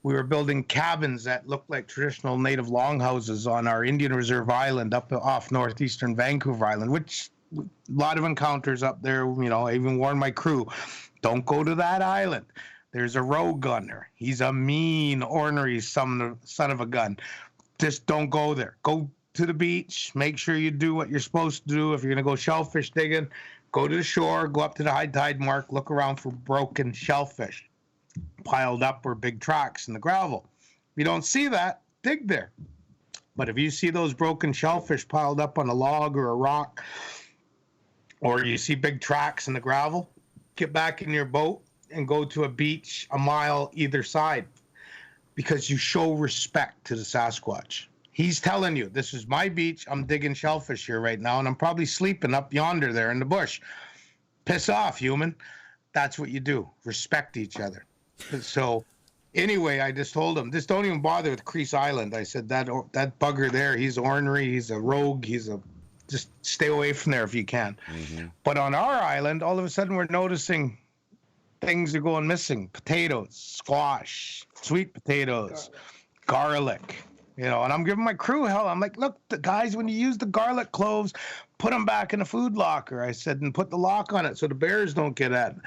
we were building cabins that looked like traditional native longhouses on our Indian Reserve Island up off northeastern Vancouver Island, which a lot of encounters up there. I even warned my crew, don't go to that island. There's a rogue gunner. He's a mean, ornery son of a gun. Just don't go there. Go to the beach. Make sure you do what you're supposed to do. If you're going to go shellfish digging, go to the shore, go up to the high tide mark, look around for broken shellfish piled up or big tracks in the gravel. If you don't see that, dig there. But if you see those broken shellfish piled up on a log or a rock, or you see big tracks in the gravel, get back in your boat and go to a beach a mile either side, because you show respect to the Sasquatch. He's telling you, this is my beach. I'm digging shellfish here right now, and I'm probably sleeping up yonder there in the bush. Piss off, human. That's what you do. Respect each other. So anyway, I just told him, just don't even bother with Crease Island. I said, that bugger there, he's ornery, he's a rogue, just stay away from there if you can. Mm-hmm. But on our island, all of a sudden we're noticing things are going missing. Potatoes, squash, sweet potatoes, garlic. And I'm giving my crew hell. I'm like, look, the guys, when you use the garlic cloves, put them back in the food locker. I said, and put the lock on it so the bears don't get at it.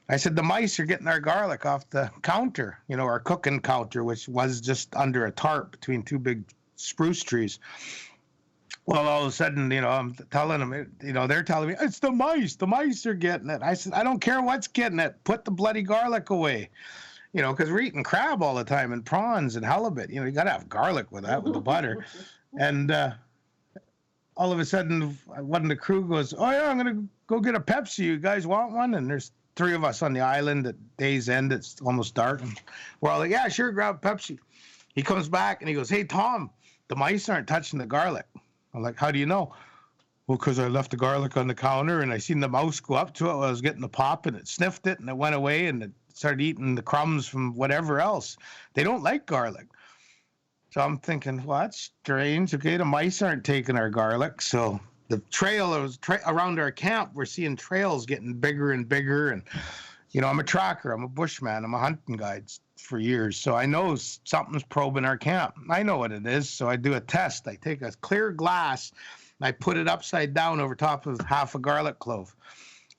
I said, the mice are getting our garlic off the counter, our cooking counter, which was just under a tarp between two big spruce trees. Well, all of a sudden, I'm telling them, they're telling me, it's the mice. The mice are getting it. I said, I don't care what's getting it. Put the bloody garlic away. Because we're eating crab all the time and prawns and halibut. You got to have garlic with that, with the butter. And all of a sudden, one of the crew goes, oh, yeah, I'm going to go get a Pepsi. You guys want one? And there's 3 of us on the island at day's end. It's almost dark. And we're all like, yeah, sure, grab Pepsi. He comes back and he goes, hey, Tom, the mice aren't touching the garlic. I'm like, how do you know? Well, because I left the garlic on the counter and I seen the mouse go up to it while I was getting the pop, and it sniffed it and it went away and it started eating the crumbs from whatever else. They don't like garlic. So I'm thinking, well, that's strange. Okay, the mice aren't taking our garlic. So the trail around our camp, we're seeing trails getting bigger and bigger. And, I'm a tracker. I'm a bushman. I'm a hunting guide. for years, so I know something's probing our camp. I know what it is, so I do a test. I take a clear glass and I put it upside down over top of half a garlic clove.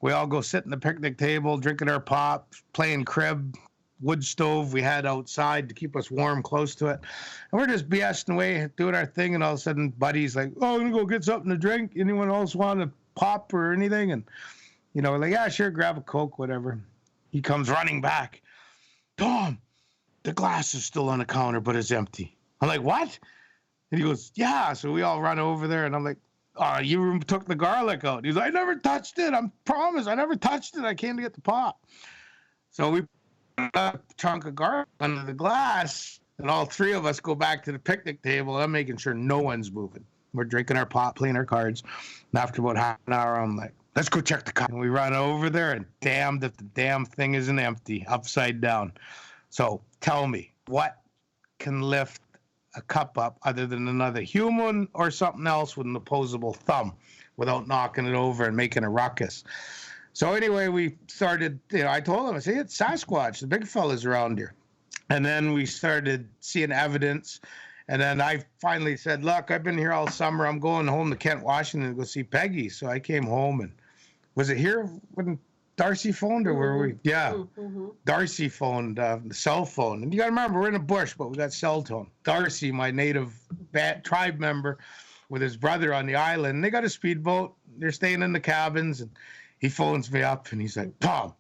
We all go sit in the picnic table, drinking our pop, playing crib, wood stove we had outside to keep us warm close to it. And we're just BSing away, doing our thing, and all of a sudden Buddy's like, oh, I'm going to go get something to drink. Anyone else want a pop or anything? And, we're like, yeah, sure, grab a Coke, whatever. He comes running back. Tom, the glass is still on the counter, but it's empty. I'm like, what? And he goes, yeah. So we all run over there, and I'm like, oh, you took the garlic out. He's like, I never touched it. I promise, I never touched it. I came to get the pop. So we put a chunk of garlic under the glass, and all three of us go back to the picnic table. I'm making sure no one's moving. We're drinking our pop, playing our cards. And after about half an hour, I'm like, let's go check the cup. And we run over there, and damned if the damn thing isn't empty, upside down. So tell me, what can lift a cup up other than another human or something else with an opposable thumb without knocking it over and making a ruckus? So anyway, we started, I told him, I said, it's Sasquatch, the big fella's around here. And then we started seeing evidence. And then I finally said, look, I've been here all summer. I'm going home to Kent, Washington to go see Peggy. So I came home, and was it here when Darcy phoned, or were we? Yeah. Mm-hmm. Darcy phoned the cell phone. And you got to remember, we're in a bush, but we got cell tone. Darcy, my native tribe member, with his brother on the island, they got a speedboat. They're staying in the cabins. And he phones me up, and he's like, Tom,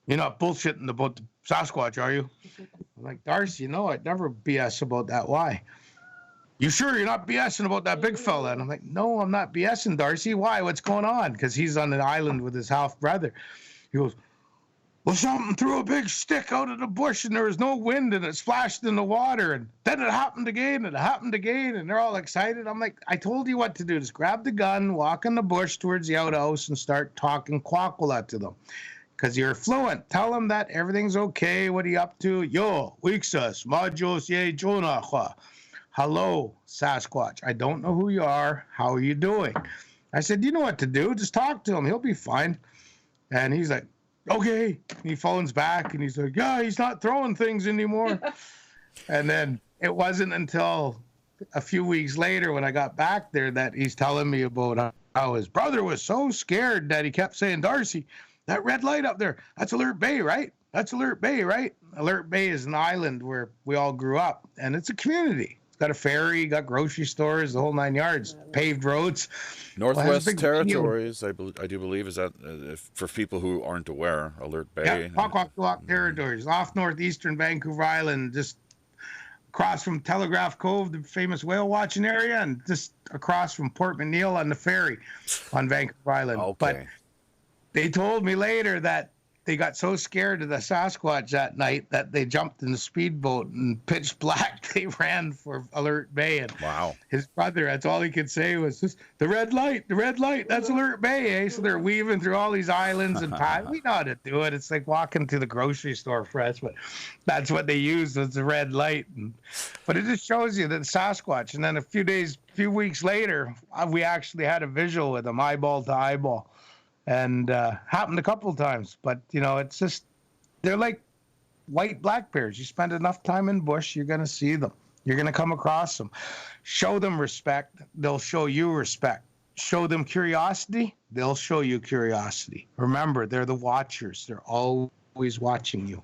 you're not bullshitting about the Sasquatch, are you? I'm like, Darcy, no, I'd never BS about that. Why? You sure you're not BSing about that big fella? And I'm like, no, I'm not BSing, Darcy. Why? What's going on? Because he's on an island with his half brother. He goes, well, something threw a big stick out of the bush, and there was no wind, and it splashed in the water, and then it happened again, and it happened again, and they're all excited. I'm like, I told you what to do. Just grab the gun, walk in the bush towards the outhouse, and start talking Kwakiutl to them. Because you're fluent. Tell them that everything's okay. What are you up to? Yo, Wixas, Majos, Ye, Jonah. Hello, Sasquatch. I don't know who you are. How are you doing? I said, you know what to do. Just talk to him. He'll be fine. And he's like, okay. He phones back, and he's like, yeah, he's not throwing things anymore. And then it wasn't until a few weeks later when I got back there that he's telling me about how his brother was so scared that he kept saying, Darcy, that red light up there, that's Alert Bay, right? That's Alert Bay, right? Alert Bay is an island where we all grew up, and it's a community. Got a ferry, got grocery stores, the whole 9 yards, paved roads. Northwest Territories, I do believe, is that, for people who aren't aware, Alert Bay. Yeah, Kwakiutl Territories, off northeastern Vancouver Island, just across from Telegraph Cove, the famous whale watching area, and just across from Port McNeill on the ferry on Vancouver Island. Okay. But they told me later that they got so scared of the Sasquatch that night that they jumped in the speedboat, and pitch black, they ran for Alert Bay. And wow. His brother, that's all he could say was, just, the red light, that's Alert Bay, eh? So they're weaving through all these islands and we know how to do it. It's like walking to the grocery store for us, but that's what they used, was the red light. But it just shows you that Sasquatch. And then a few weeks later, we actually had a visual with them, eyeball to eyeball. And happened a couple of times, but it's just, they're like white black bears. You spend enough time in bush, you're going to see them. You're going to come across them. Show them respect, they'll show you respect. Show them curiosity, they'll show you curiosity. Remember, they're the watchers. They're always watching you.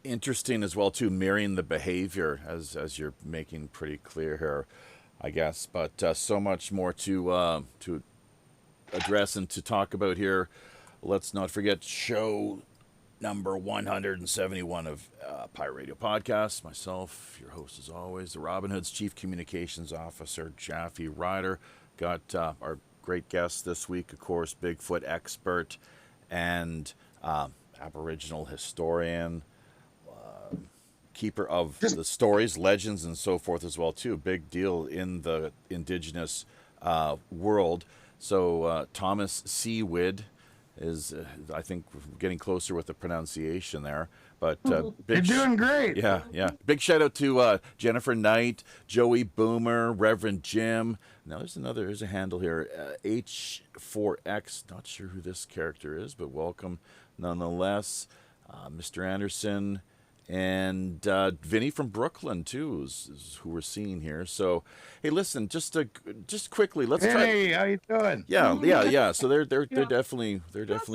Interesting as well, too, mirroring the behavior, as you're making pretty clear here, I guess. But so much more to address and to talk about here. Let's not forget show number 171 of Pirate Radio Podcast. Myself, your host as always, the Robin Hood's Chief Communications Officer, Jaffe Ryder. Got our great guest this week, of course, Bigfoot expert and Aboriginal historian, keeper of the stories, legends, and so forth as well, too. Big deal in the Indigenous world. So Thomas Sewid is, I think, getting closer with the pronunciation there. But you're doing great. Yeah. Big shout out to Jennifer Knight, Joey Boomer, Reverend Jim. Now there's a handle here, H4X. Not sure who this character is, but welcome nonetheless. Mr. Anderson, and Vinny from Brooklyn too is who we're seeing here. So, hey, listen, just quickly, let's try. Hey, how you doing? Yeah. So they're definitely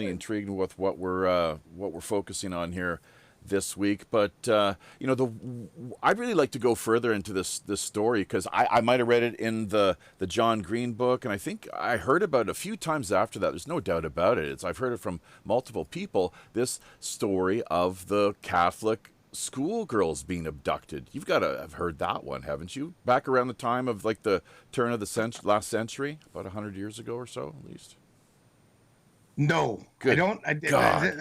intrigued with what we're focusing on here this week. But I'd really like to go further into this story, because I might have read it in the John Green book, and I think I heard about it a few times after that. There's no doubt about it. I've heard it from multiple people. This story of the Catholic schoolgirls being abducted. You've got to have heard that one, haven't you? Back around the time of like the turn of the last century, about 100 years ago or so, at least. No, Good I don't.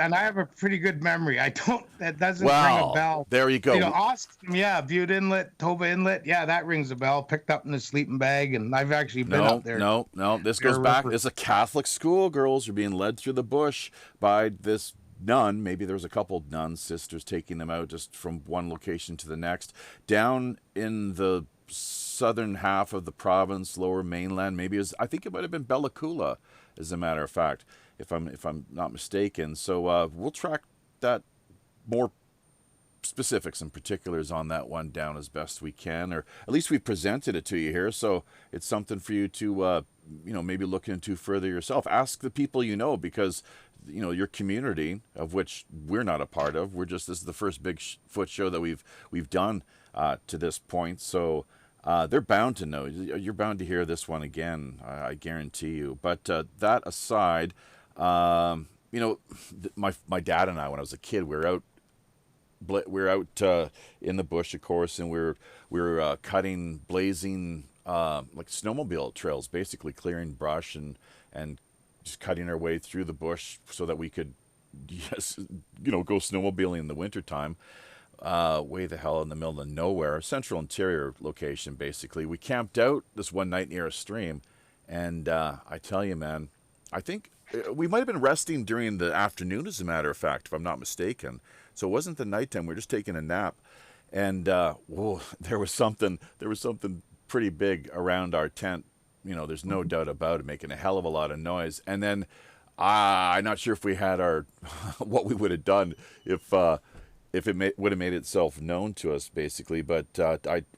And I have a pretty good memory. I don't. That doesn't ring a bell. There you go. Austin, Butte Inlet, Toba Inlet, that rings a bell. Picked up in a sleeping bag, and I've actually been up there. No. This goes back. It's a Catholic schoolgirls are being led through the bush by this nun. Maybe there was a couple nuns, sisters, taking them out just from one location to the next, down in the southern half of the province, lower mainland. I think it might have been Bella Coola, as a matter of fact, if I'm not mistaken. So we'll track that, more specifics and particulars on that one down as best we can, or at least we presented it to you here. So it's something for you to maybe look into further yourself. Ask the people because your community, of which we're not a part of. This is the first Bigfoot show that we've done to this point. So they're bound to know. You're bound to hear this one again, I guarantee you. But that aside, my dad and I, when I was a kid, we were out in the bush, of course, and we were cutting blazing like snowmobile trails, basically clearing brush and just cutting our way through the bush so that we could go snowmobiling in the wintertime, way the hell in the middle of nowhere, central interior location. Basically, we camped out this one night near a stream, and I tell you, man, I think we might have been resting during the afternoon, as a matter of fact, if I'm not mistaken. So it wasn't the nighttime. We were just taking a nap, and there was something pretty big around our tent. There's no doubt about it, making a hell of a lot of noise. And then I'm not sure if we had what we would have done if it would have made itself known to us, basically. But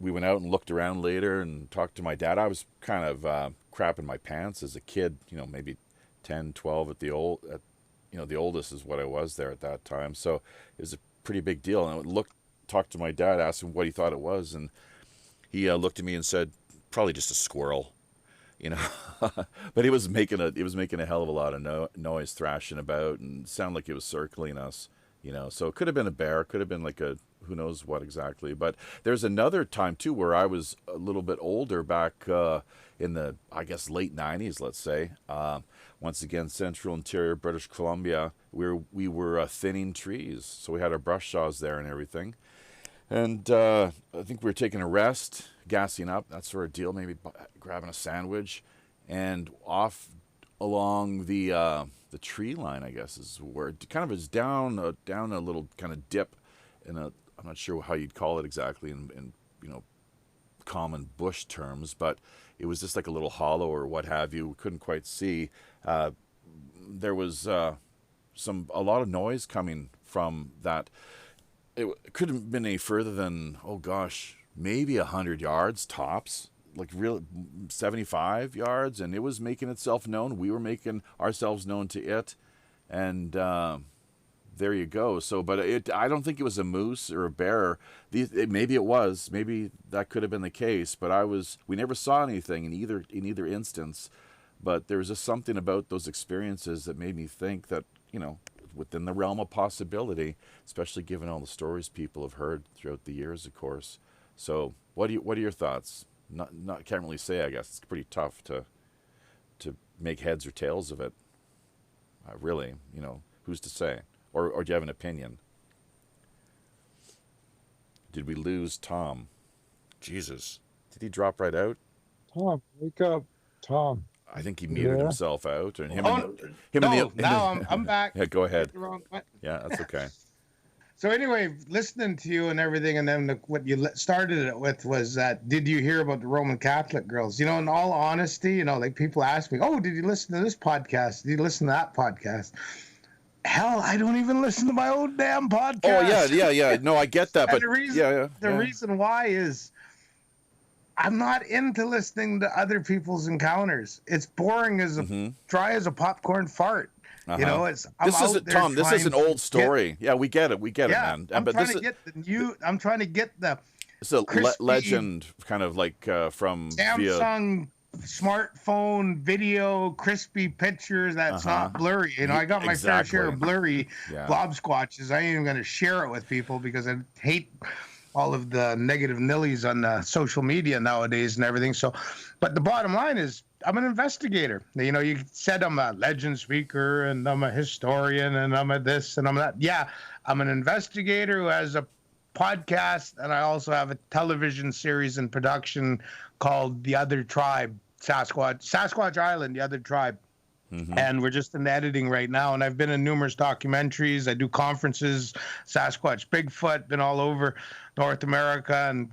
we went out and looked around later and talked to my dad. I was kind of crapping my pants as a kid, maybe 10, 12 at the oldest is what I was there at that time. So it was a pretty big deal. And I talked to my dad, asked him what he thought it was, and he looked at me and said, probably just a squirrel. But it was making a hell of a lot of noise, thrashing about, and it sounded like it was circling us. So it could have been a bear, could have been like who knows what exactly. But there's another time too where I was a little bit older, back in the, I guess, late 90s, let's say. Once again, central interior British Columbia, we were thinning trees, so we had our brush saws there and everything. And I think we were taking a rest, gassing up, that sort of deal, maybe grabbing a sandwich, and off along the tree line, I guess is where it kind of is down a little kind of dip I'm not sure how you'd call it exactly in common bush terms, but it was just like a little hollow or what have you. We couldn't quite see. There was a lot of noise coming from that. It couldn't have been any further than, maybe 100 yards tops, like real 75 yards, and it was making itself known. We were making ourselves known to it, and there you go. So, but I don't think it was a moose or a bear. Maybe it was. Maybe that could have been the case. But we never saw anything in either instance. But there was just something about those experiences that made me think that, within the realm of possibility, especially given all the stories people have heard throughout the years, of course. So, what are your thoughts? Can't really say. I guess it's pretty tough to make heads or tails of it. Really, who's to say? Or do you have an opinion? Did we lose Tom? Jesus, did he drop right out? Tom, wake up, Tom. I think he muted himself out, and now I'm back. Yeah, go ahead. Hit the wrong button. Yeah, that's okay. So anyway, listening to you and everything, and then what you started it with was that, did you hear about the Roman Catholic girls? In all honesty, like people ask me, oh, did you listen to this podcast? Did you listen to that podcast? Hell, I don't even listen to my own damn podcast. Oh yeah. No, I get that, but the reason why is I'm not into listening to other people's encounters. It's boring as dry as a popcorn fart. You know, it's this is an old story. We get it, man. I'm trying to get the it's a legend, kind of like from Samsung smartphone video, crispy pictures that's not blurry. You know, I got my fair share of blurry blob squatches. I ain't even going to share it with people because I hate all of the negative nillies on the social media nowadays and everything. So, but the bottom line is, I'm an investigator. You know, you said I'm a legend speaker and I'm a historian and I'm a this and I'm that. Yeah, I'm an investigator who has a podcast, and I also have a television series in production called The Other Tribe, Sasquatch Island, The Other Tribe. And we're just in editing right now. And I've been in numerous documentaries. I do conferences, Sasquatch, Bigfoot, been all over North America, and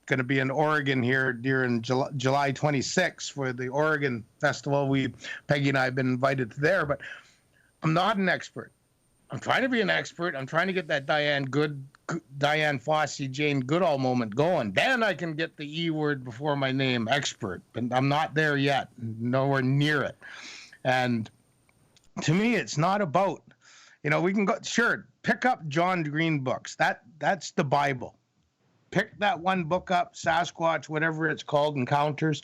going to be in Oregon here during July 26th for the Oregon Festival. Peggy and I have been invited to there, but I'm not an expert. I'm trying to be an expert. I'm trying to get that Diane Fossey, Jane Goodall moment going. Then I can get the E word before my name, expert. But I'm not there yet, nowhere near it. And to me, it's not about, you know, we can go, sure, pick up John Green books. That's the Bible. Pick that one book up, Sasquatch, whatever it's called, Encounters.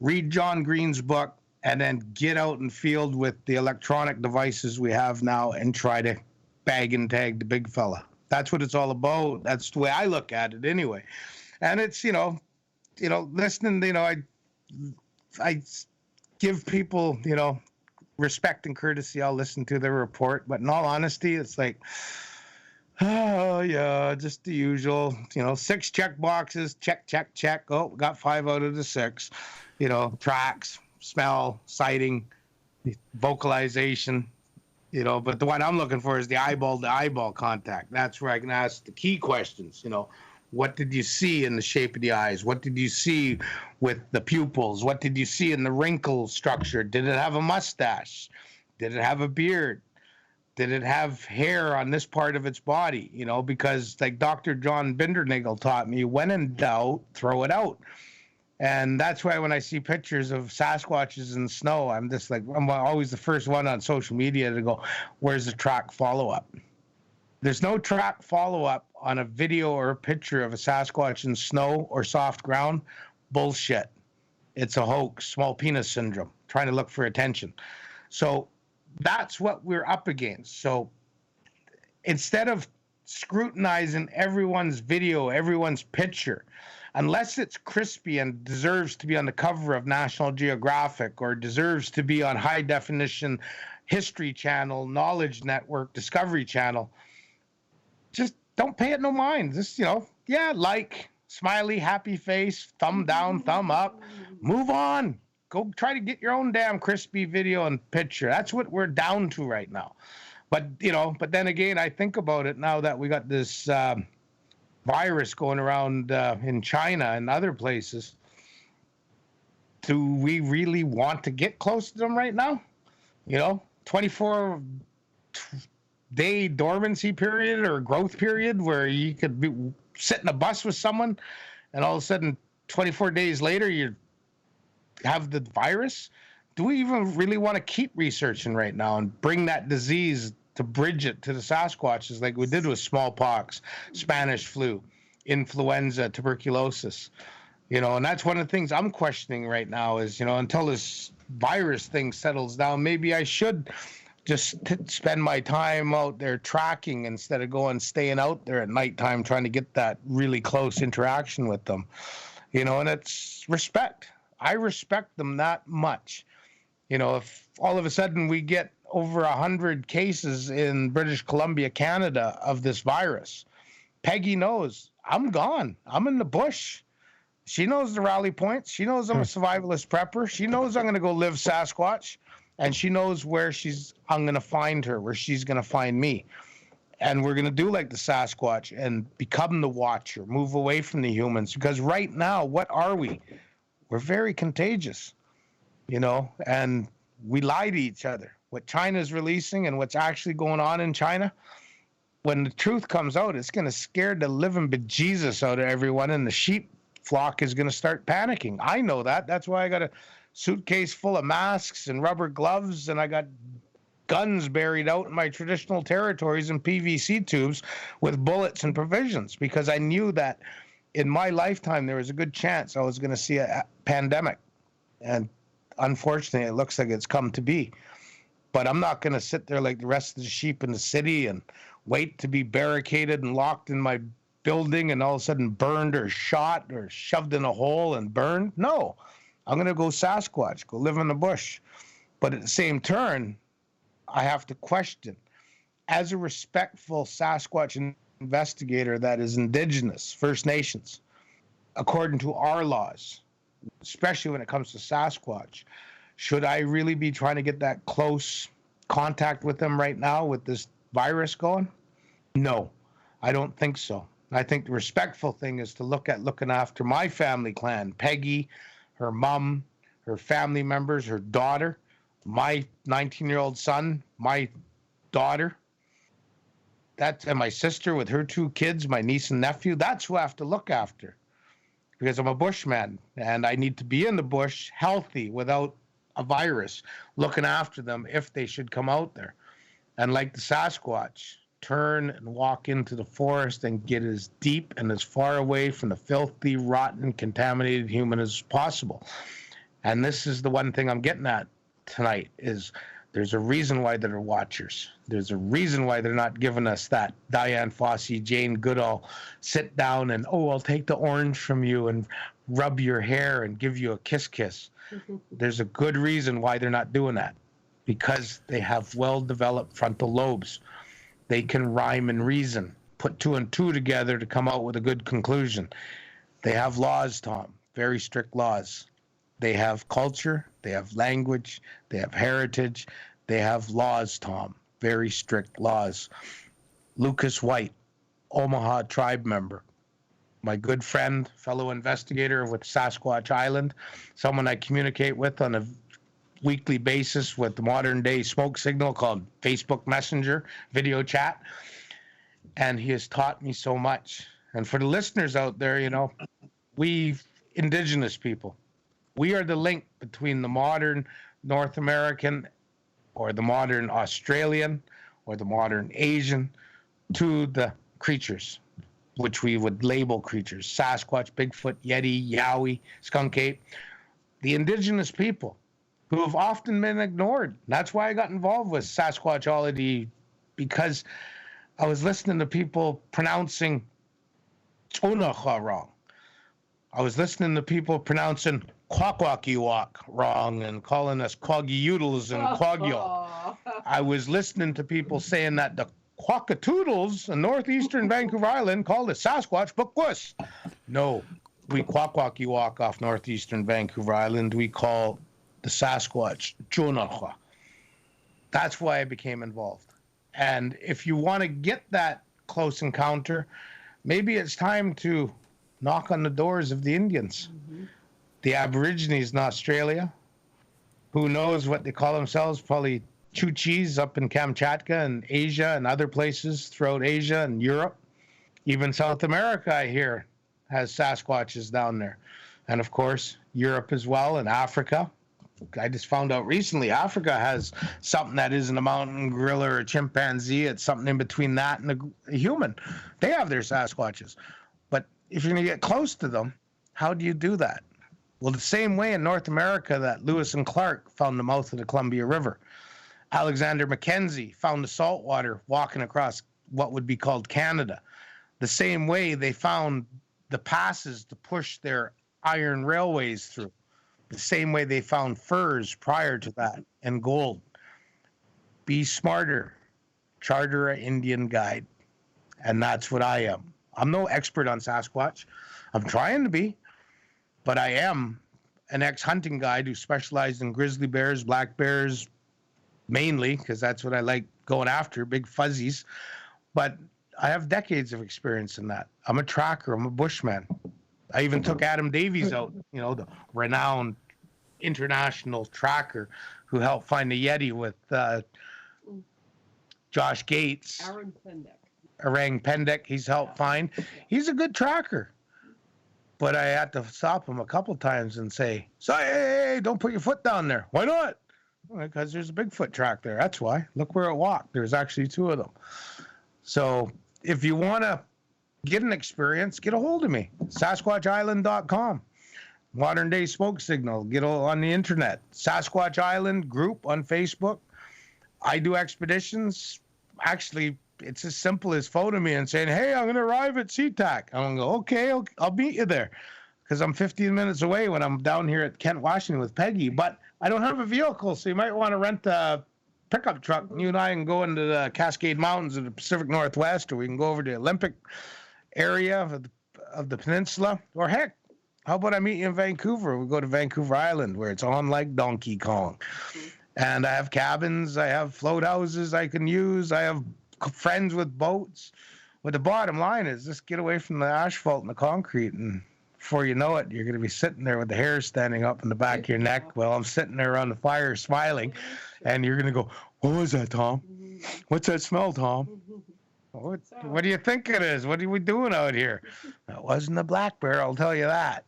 Read John Green's book, and then get out in field with the electronic devices we have now and try to bag and tag the big fella. That's what it's all about. That's the way I look at it anyway. And it's, you know, listening, you know, I give people, you know, respect and courtesy. I'll listen to their report. But in all honesty, it's like, oh, yeah, just the usual, you know, 6 check boxes, check. Oh, got 5 out of the 6, you know, tracks, smell, sighting, vocalization, you know, but the one I'm looking for is the eyeball-to-eyeball contact. That's where I can ask the key questions, you know. What did you see in the shape of the eyes? What did you see with the pupils? What did you see in the wrinkle structure? Did it have a mustache? Did it have a beard? Did it have hair on this part of its body? You know, because like Dr. John Bindernagel taught me, when in doubt, throw it out. And that's why when I see pictures of Sasquatches in snow, I'm just like, I'm always the first one on social media to go, where's the track follow-up? There's no track follow-up on a video or a picture of a Sasquatch in snow or soft ground. Bullshit. It's a hoax, small penis syndrome, trying to look for attention. So that's what we're up against. So instead of scrutinizing everyone's video, everyone's picture, unless it's crispy and deserves to be on the cover of National Geographic or deserves to be on high definition History Channel, Knowledge Network, Discovery Channel, just don't pay it no mind. Just, you know, like, smiley, happy face, thumb down, thumb up, move on. Go try to get your own damn crispy video and picture. That's what we're down to right now. But, you know, but then again, I think about it now that we got this virus going around in China and other places. Do we really want to get close to them right now? You know, 24-day dormancy period or growth period where you could sit in a bus with someone and all of a sudden 24 days later you have the virus. Do we even really want to keep researching right now and bring that disease to bridge it to the Sasquatches like we did with smallpox, Spanish flu, influenza, tuberculosis? You know, and that's one of the things I'm questioning right now is, you know, until this virus thing settles down, maybe I should just spend my time out there tracking instead of staying out there at nighttime trying to get that really close interaction with them. You know, and it's respect. I respect them that much. You know, if all of a sudden we get over 100 cases in British Columbia, Canada of this virus, Peggy knows I'm gone. I'm in the bush. She knows the rally points. She knows I'm a survivalist prepper. She knows I'm going to go live Sasquatch. And she knows where I'm going to find her, where she's going to find me. And we're going to do like the Sasquatch and become the watcher, move away from the humans. Because right now, what are we? We're very contagious, you know, and we lie to each other. what China's releasing and what's actually going on in China, when the truth comes out, it's going to scare the living bejesus out of everyone, and the sheep flock is going to start panicking. I know that. That's why I got a suitcase full of masks and rubber gloves, and I got guns buried out in my traditional territories in PVC tubes with bullets and provisions, because I knew that in my lifetime there was a good chance I was going to see a pandemic. And unfortunately, it looks like it's come to be. But I'm not going to sit there like the rest of the sheep in the city and wait to be barricaded and locked in my building and all of a sudden burned or shot or shoved in a hole and burned. No, I'm going to go Sasquatch, go live in the bush. But at the same turn, I have to question, as a respectful Sasquatch investigator that is Indigenous, First Nations, according to our laws, especially when it comes to Sasquatch, should I really be trying to get that close contact with them right now with this virus going? No, I don't think so. I think the respectful thing is to looking after my family clan, Peggy, her mom, her family members, her daughter, my 19-year-old son, my daughter, and my sister with her 2 kids, my niece and nephew. That's who I have to look after, because I'm a bushman and I need to be in the bush healthy without a virus, looking after them if they should come out there. And like the Sasquatch, turn and walk into the forest and get as deep and as far away from the filthy, rotten, contaminated human as possible. And this is the one thing I'm getting at tonight, is there's a reason why they're watchers. There's a reason why they're not giving us that Diane Fossey, Jane Goodall, sit down and, oh, I'll take the orange from you and rub your hair and give you a kiss. There's a good reason why they're not doing that, because they have well-developed frontal lobes. They can rhyme and reason, put 2 and 2 together to come out with a good conclusion. They have laws, Tom, very strict laws. They have culture, they have language, they have heritage, they have laws, Tom, very strict laws. Lucas White, Omaha tribe member, my good friend, fellow investigator with Sasquatch Island, someone I communicate with on a weekly basis with the modern day smoke signal called Facebook Messenger video chat. And he has taught me so much. And for the listeners out there, we Indigenous people, we are the link between the modern North American or the modern Australian or the modern Asian to the creatures, which we would label creatures: Sasquatch, Bigfoot, Yeti, Yowie, skunk ape. The Indigenous people who have often been ignored. That's why I got involved with Sasquatchology, because I was listening to people pronouncing Tonacha wrong. I was listening to people pronouncing Kwakiutl wrong and calling us Kwakiutls and Kwakiutl. I was listening to people saying that the Kwakiutls in northeastern Vancouver Island called it Sasquatch Bukwas. No, we Kwakiutl off northeastern Vancouver Island. We call the Sasquatch Jonacha. That's why I became involved. And if you want to get that close encounter, maybe it's time to knock on the doors of the Indians, the Aborigines in Australia. Who knows what they call themselves? Probably Chukchis up in Kamchatka and Asia and other places throughout Asia and Europe. Even South America, I hear, has Sasquatches down there. And of course, Europe as well, and Africa. I just found out recently Africa has something that isn't a mountain gorilla or a chimpanzee. It's something in between that and a human. They have their Sasquatches. But if you're going to get close to them, how do you do that? Well, the same way in North America that Lewis and Clark found the mouth of the Columbia River. Alexander Mackenzie found the saltwater walking across what would be called Canada. The same way they found the passes to push their iron railways through. The same way they found furs prior to that and gold. Be smarter. Charter an Indian guide. And that's what I am. I'm no expert on Sasquatch. I'm trying to be. But I am an ex-hunting guide who specialized in grizzly bears, black bears, mainly, because that's what I like going after, big fuzzies. But I have decades of experience in that. I'm a tracker. I'm a bushman. I even took Adam Davies out, the renowned international tracker who helped find the Yeti with Josh Gates. Arang Pendek, he's helped find. He's a good tracker. But I had to stop him a couple times and say, hey, don't put your foot down there. Why not? Because there's a Bigfoot track there. That's why. Look where it walked. There's actually 2 of them. So if you want to get an experience, get a hold of me. SasquatchIsland.com. Modern Day Smoke Signal. Get on the internet. Sasquatch Island group on Facebook. I do expeditions. Actually, it's as simple as phoning me and saying, hey, I'm going to arrive at SeaTac. I'm going to go, okay, I'll meet you there. Because I'm 15 minutes away when I'm down here at Kent, Washington with Peggy. But I don't have a vehicle, so you might want to rent a pickup truck. You and I can go into the Cascade Mountains of the Pacific Northwest, or we can go over to the Olympic area of the peninsula. Or heck, how about I meet you in Vancouver? We go to Vancouver Island, where it's on like Donkey Kong. And I have cabins, I have float houses I can use, I have friends with boats. But the bottom line is just get away from the asphalt and the concrete, and before you know it, you're going to be sitting there with the hair standing up in the back of your neck while I'm sitting there around the fire smiling, and you're going to go, what was that, Tom? What's that smell, Tom? What do you think it is? What are we doing out here? That wasn't a black bear, I'll tell you that.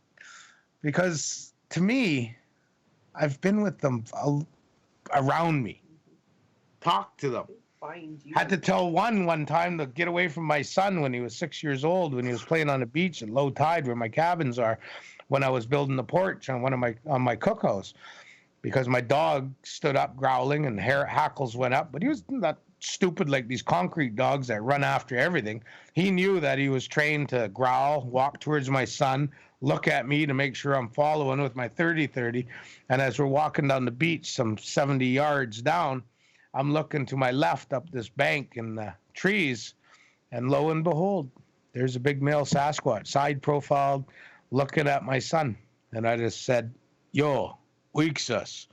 Because to me, I've been with them around me. Talk to them. Had to tell one time to get away from my son when he was 6 years old, when he was playing on the beach at low tide where my cabins are, when I was building the porch on my cookhouse, because my dog stood up growling and hackles went up. But he was not stupid like these concrete dogs that run after everything. He knew that he was trained to growl, walk towards my son, look at me to make sure I'm following with my 30-30. And as we're walking down the beach, some 70 yards down, I'm looking to my left up this bank in the trees, and lo and behold, there's a big male Sasquatch, side profiled, looking at my son. And I just said, yo, Weeksas,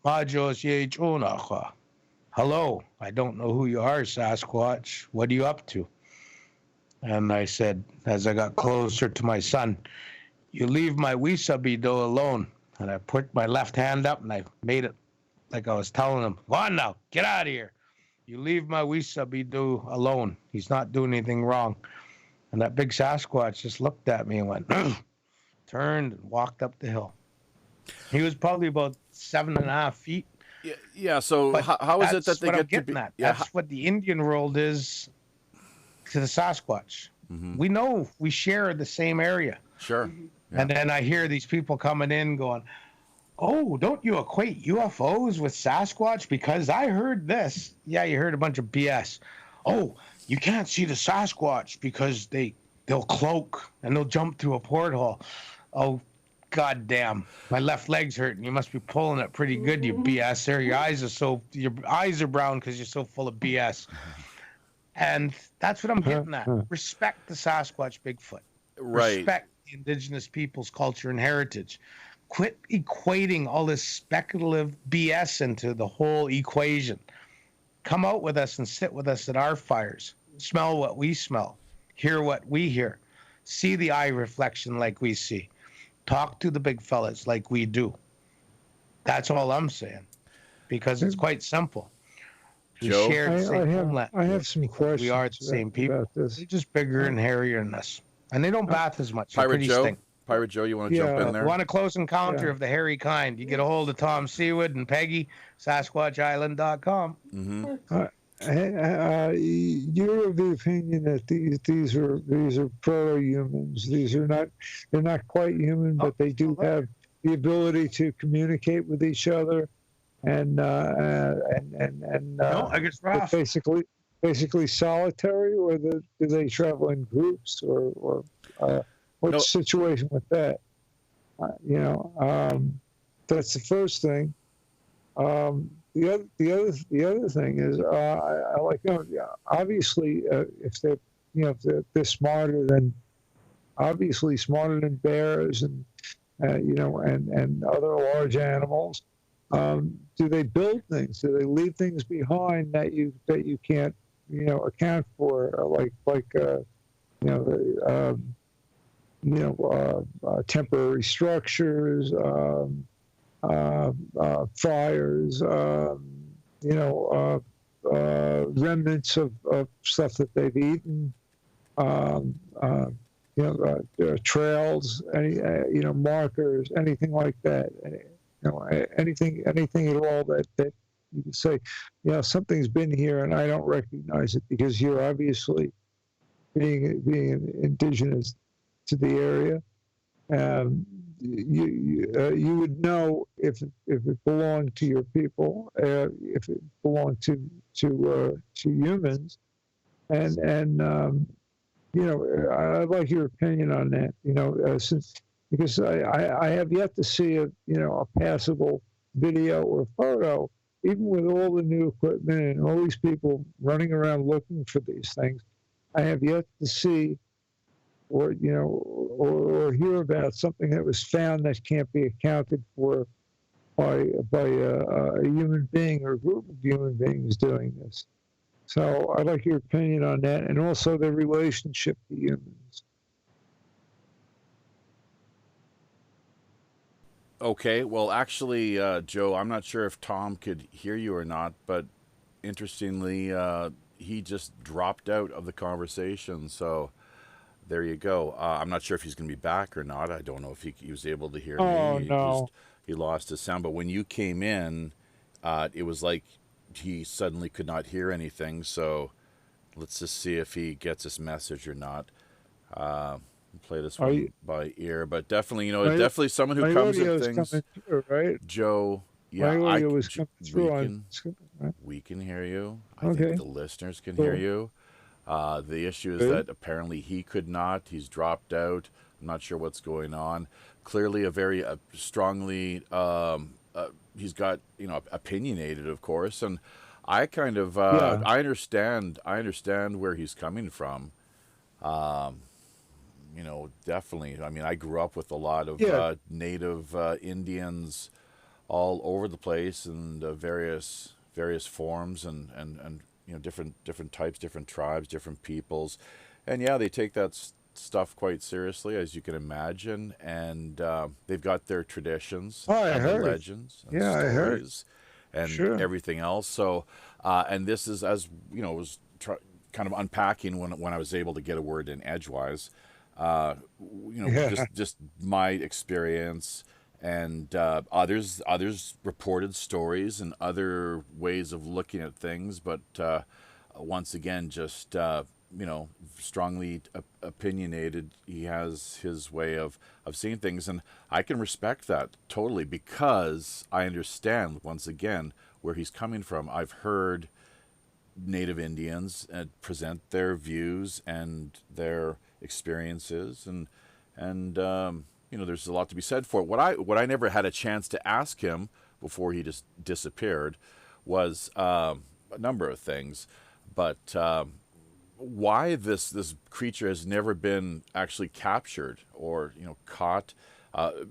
Majos ye Jonacha. Hello, I don't know who you are, Sasquatch. What are you up to? And I said, as I got closer to my son, you leave my Wisabido alone. And I put my left hand up and I made it like I was telling him, go on now, get out of here. You leave my Wisabido alone. He's not doing anything wrong. And that big Sasquatch just looked at me and went, turned and walked up the hill. He was probably about 7.5 feet. Yeah. So how is it that they get to be? At. That's what the Indian world is to the Sasquatch. Mm-hmm. We know we share the same area. Sure. Yeah. And then I hear these people coming in going, oh, don't you equate UFOs with Sasquatch? Because I heard this. Yeah, you heard a bunch of BS. Oh, you can't see the Sasquatch because they'll cloak and they'll jump through a porthole. Oh, goddamn. My left leg's hurting. You must be pulling it pretty good, you BSer. Your eyes are brown because you're so full of BS. And that's what I'm getting at. Respect the Sasquatch Bigfoot. Right. Respect the indigenous people's culture and heritage. Quit equating all this speculative BS into the whole equation. Come out with us and sit with us at our fires. Smell what we smell. Hear what we hear. See the eye reflection like we see. Talk to the big fellas like we do. That's all I'm saying. Because it's quite simple. We Joe? share the same homeland. I have some questions. We are the same people. They're just bigger and hairier than us. And they don't bath as much. Pirate Joe, you want to jump in there? Want a close encounter of the hairy kind? You get a hold of Tom Sewid and Peggy, SasquatchIsland.com. Mm-hmm. You're of the opinion that these are proto-humans. They're not quite human, but they do have the ability to communicate with each other, and I guess Ralph. basically solitary, or do they travel in groups, or what's the situation with that? That's the first thing. The other thing is, I like, obviously, if they're smarter than bears and and other large animals, do they build things? Do they leave things behind that you can't account for, temporary structures, fires, remnants of stuff that they've eaten, um, uh, trails, markers, anything like that. Anything at all that you can say, something's been here and I don't recognize it, because you're obviously being indigenous to the area. You would know if it belonged to your people, if it belonged to humans, and I'd like your opinion on that. Because I have yet to see a passable video or photo, even with all the new equipment and all these people running around looking for these things. I have yet to see or hear about something that was found that can't be accounted for by a human being or a group of human beings doing this. So I'd like your opinion on that, and also the relationship to humans. Okay, well, actually, Joe, I'm not sure if Tom could hear you or not, but interestingly, he just dropped out of the conversation, so there you go. I'm not sure if he's going to be back or not. I don't know if he was able to hear Oh, me. no. He lost his sound, but when you came in, it was like he suddenly could not hear anything, so let's just see if he gets this message or not. Play this one by ear, but definitely, definitely someone who comes at things. Coming through, right? Joe, yeah, my audio was coming through. We can hear you. I Okay. think the listeners can hear you. The issue is that apparently he could not. He's dropped out. I'm not sure what's going on. Clearly, a very strongly. He's got opinionated, of course, and I kind of I understand where he's coming from. Definitely. I mean, I grew up with a lot of native Indians all over the place, and various forms and different types, different tribes, different peoples, and they take that stuff quite seriously, as you can imagine, and they've got their traditions and their legends and stories and everything else. So, and this is, as was kind of unpacking when I was able to get a word in edgewise. Just my experience and others reported stories and other ways of looking at things, but once again, just strongly opinionated. He has his way of seeing things, and I can respect that totally, because I understand once again where he's coming from. I've heard Native Indians present their views and their experiences, and there's a lot to be said for it. What I never had a chance to ask him before he just disappeared was a number of things, but why this creature has never been actually captured or caught.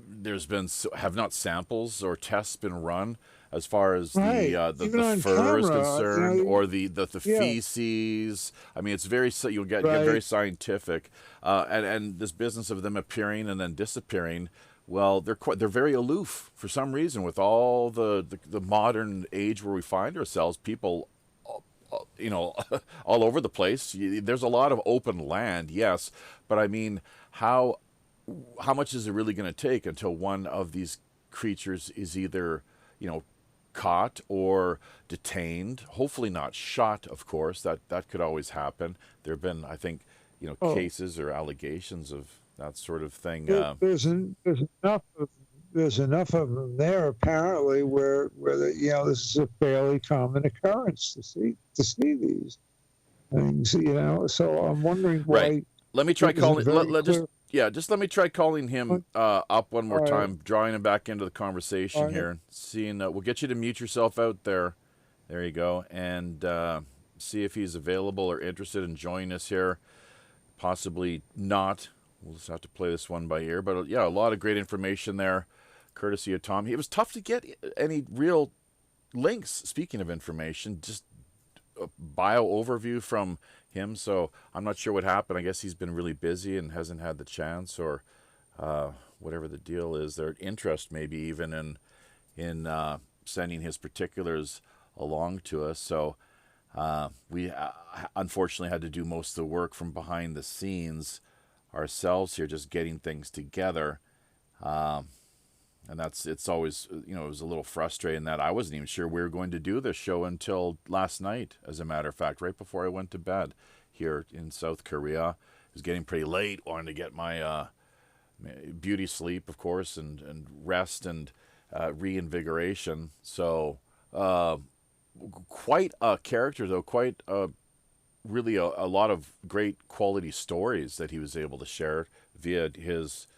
There's been have not samples or tests been run as far as the fur is concerned, or the feces. I mean, it's you'll get very scientific, and this business of them appearing and then disappearing. Well, they're very aloof for some reason, with all the modern age where we find ourselves. People, all over the place. There's a lot of open land, yes, but I mean, how much is it really going to take until one of these creatures is either caught or detained? Hopefully not shot, of course. That could always happen. There have been, I think, cases or allegations of that sort of thing. There's enough of them there, apparently, where this is a fairly common occurrence to see these things. So I'm wondering why. Right. Let me try calling. Just let me try calling him up one more time, drawing him back into the conversation here, and seeing. We'll get you to mute yourself out there. There you go, and see if he's available or interested in joining us here. Possibly not. We'll just have to play this one by ear. But a lot of great information there, courtesy of Tom. It was tough to get any real links. Speaking of information, just a bio overview from him. So I'm not sure what happened. I guess he's been really busy and hasn't had the chance, or whatever the deal is. Their interest maybe even in sending his particulars along to us. So we unfortunately had to do most of the work from behind the scenes ourselves here, just getting things together. And it's always, it was a little frustrating that I wasn't even sure we were going to do this show until last night, as a matter of fact, right before I went to bed here in South Korea. It was getting pretty late, wanted to get my beauty sleep, of course, and rest and reinvigoration. So quite a character, though, quite really a lot of great quality stories that he was able to share via his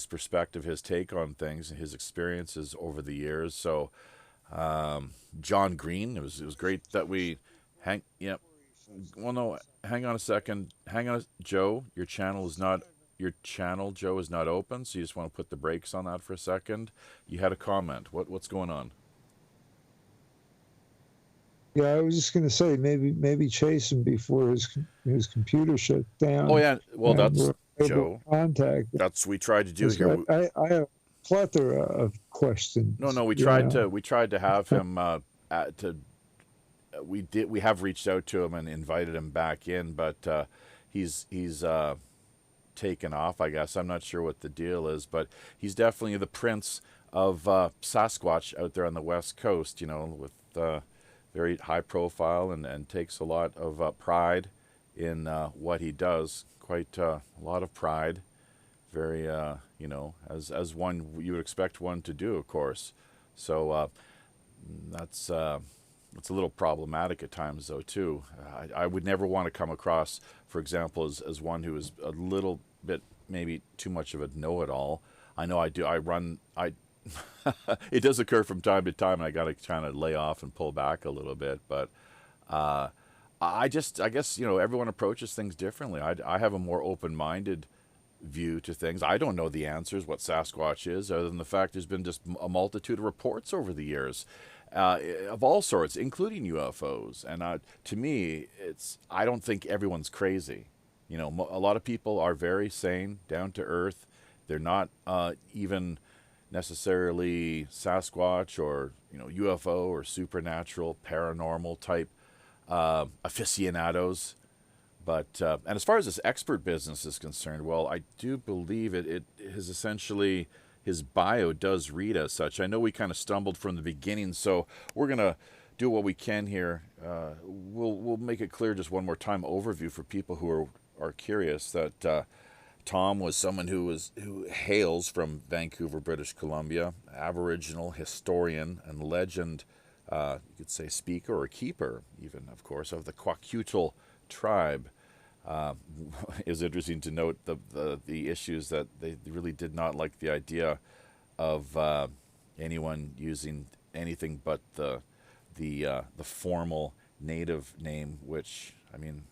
perspective, his take on things, and his experiences over the years. So John Green, it was great that we hang on a second. Joe, your channel, Joe, is not open, so you just want to put the brakes on that for a second. You had a comment. What's going on? Yeah, I was just going to say maybe chase him before his computer shut down. Oh yeah, well that's Joe. Contact. That's we tried to do here. I have a plethora of questions. No, we tried to have him. We have reached out to him and invited him back in, but he's taken off, I guess. I'm not sure what the deal is, but he's definitely the prince of Sasquatch out there on the West Coast. With very high profile and takes a lot of pride in what he does. Quite a lot of pride. Very, as one you would expect one to do, of course. So that's a little problematic at times, though, too. I would never want to come across, for example, as one who is a little bit maybe too much of a know-it-all. I know I do. It does occur from time to time, and I got to kind of lay off and pull back a little bit. But I guess everyone approaches things differently. I have a more open-minded view to things. I don't know the answers, what Sasquatch is, other than the fact there's been just a multitude of reports over the years of all sorts, including UFOs. And to me, I don't think everyone's crazy. A lot of people are very sane, down to earth. They're not even necessarily Sasquatch or UFO or supernatural, paranormal type aficionados. But and as far as this expert business is concerned, well, I do believe it is essentially, his bio does read as such. I know we kind of stumbled from the beginning, so we're gonna do what we can here. We'll make it clear just one more time, overview for people who are curious, that Tom was someone who hails from Vancouver, British Columbia, Aboriginal historian and legend, you could say speaker or keeper, even, of course, of the Kwakiutl tribe. It was interesting to note the issues that they really did not like the idea of anyone using anything but the formal native name, which, I mean,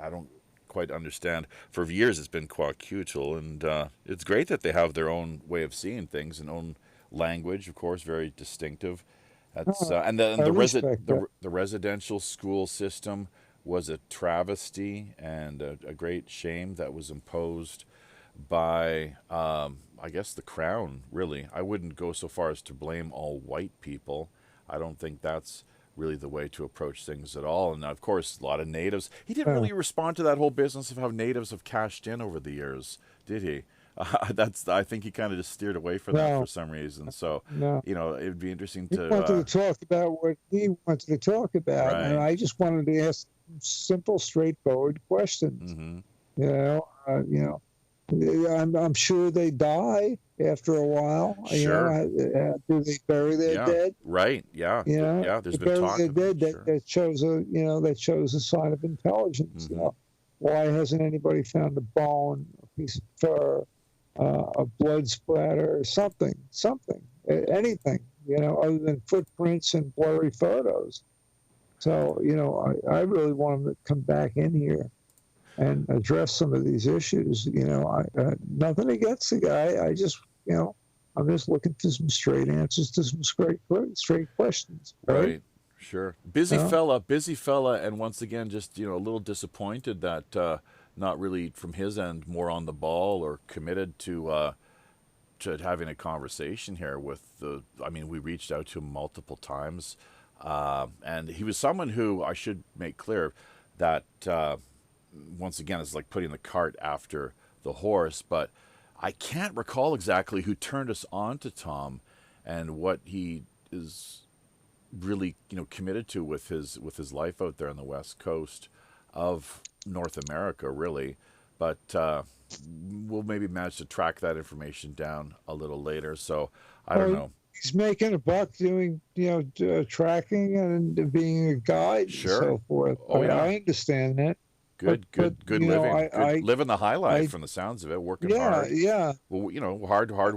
I don't quite understand. For years it's been Kwakiutl, and it's great that they have their own way of seeing things and own language, of course, very distinctive. That's and the residential school system was a travesty and a great shame that was imposed by I guess the Crown, really. I wouldn't go so far as to blame all white people. I don't think that's really the way to approach things at all. And of course, a lot of natives. He didn't really respond to that whole business of how natives have cashed in over the years, did he? I think he kind of just steered away from that for some reason. So, it would be interesting to... He wanted to talk about what he wanted to talk about, right. And I just wanted to ask simple, straightforward questions. Mm-hmm. I'm sure they die after a while. Sure. Do they bury their dead? Right. Yeah. Yeah. There's been talk of dead. That shows a sign of intelligence. Mm-hmm. Why hasn't anybody found a bone, a piece of fur, a blood splatter, or something, anything, other than footprints and blurry photos? So, I really want them to come back in here and address some of these issues. Nothing against the guy. I just, I'm just looking for some straight answers to some straight questions. Right. Sure. Busy fella. And once again, just, a little disappointed that not really from his end more on the ball or committed to having a conversation here with we reached out to him multiple times, and he was someone who, I should make clear that once again, it's like putting the cart after the horse, but I can't recall exactly who turned us on to Tom and what he is really, committed to with his life out there on the west coast of North America, really. But we'll maybe manage to track that information down a little later. So I don't know. He's making a buck doing, tracking and being a guide and so forth. I understand that. Good living. Living the high life from the sounds of it, working hard. Yeah. Well, hard working. Hard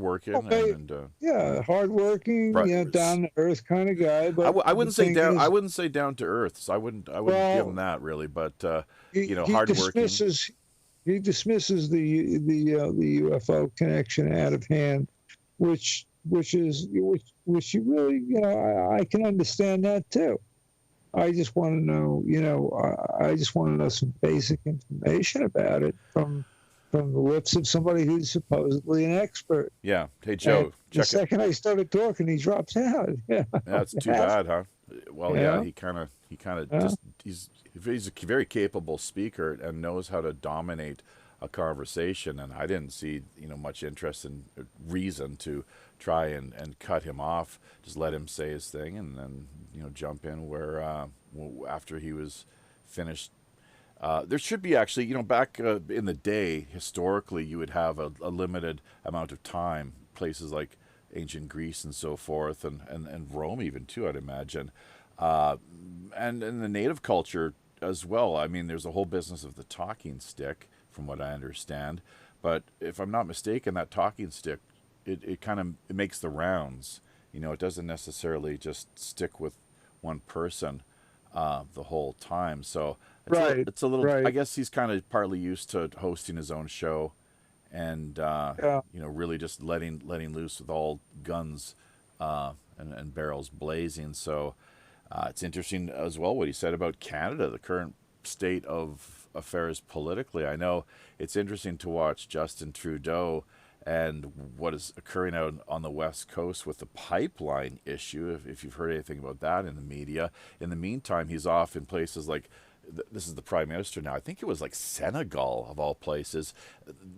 working, down to earth kind of guy. But I wouldn't say down. I wouldn't say down to earth. So I wouldn't give him that really. But hard working. He dismisses the UFO connection out of hand, which you really, I can understand that too. I just want to know, I just want to know some basic information about it from the lips of somebody who's supposedly an expert. Yeah. Hey, Joe. The second I started talking, he drops out. Yeah. That's too bad, huh? Well, yeah. He kind of just he's a very capable speaker and knows how to dominate a conversation, and I didn't see much interest in reason to try and cut him off. Just let him say his thing, and then jump in where after he was finished. There should be actually, back in the day, historically, you would have a limited amount of time. Places like ancient Greece and so forth, and Rome even too, I'd imagine, and in the native culture as well. I mean, there's a whole business of the talking stick, from what I understand. But if I'm not mistaken, that talking stick, it kind of makes the rounds. It doesn't necessarily just stick with one person the whole time. So it's a little. Right. I guess he's kind of partly used to hosting his own show, and really just letting loose with all guns and barrels blazing. So it's interesting as well what he said about Canada, the current state of affairs politically. I know it's interesting to watch Justin Trudeau and what is occurring out on the West Coast with the pipeline issue, if you've heard anything about that in the media. In the meantime, he's off in places like, this is the Prime Minister now, I think it was like Senegal, of all places,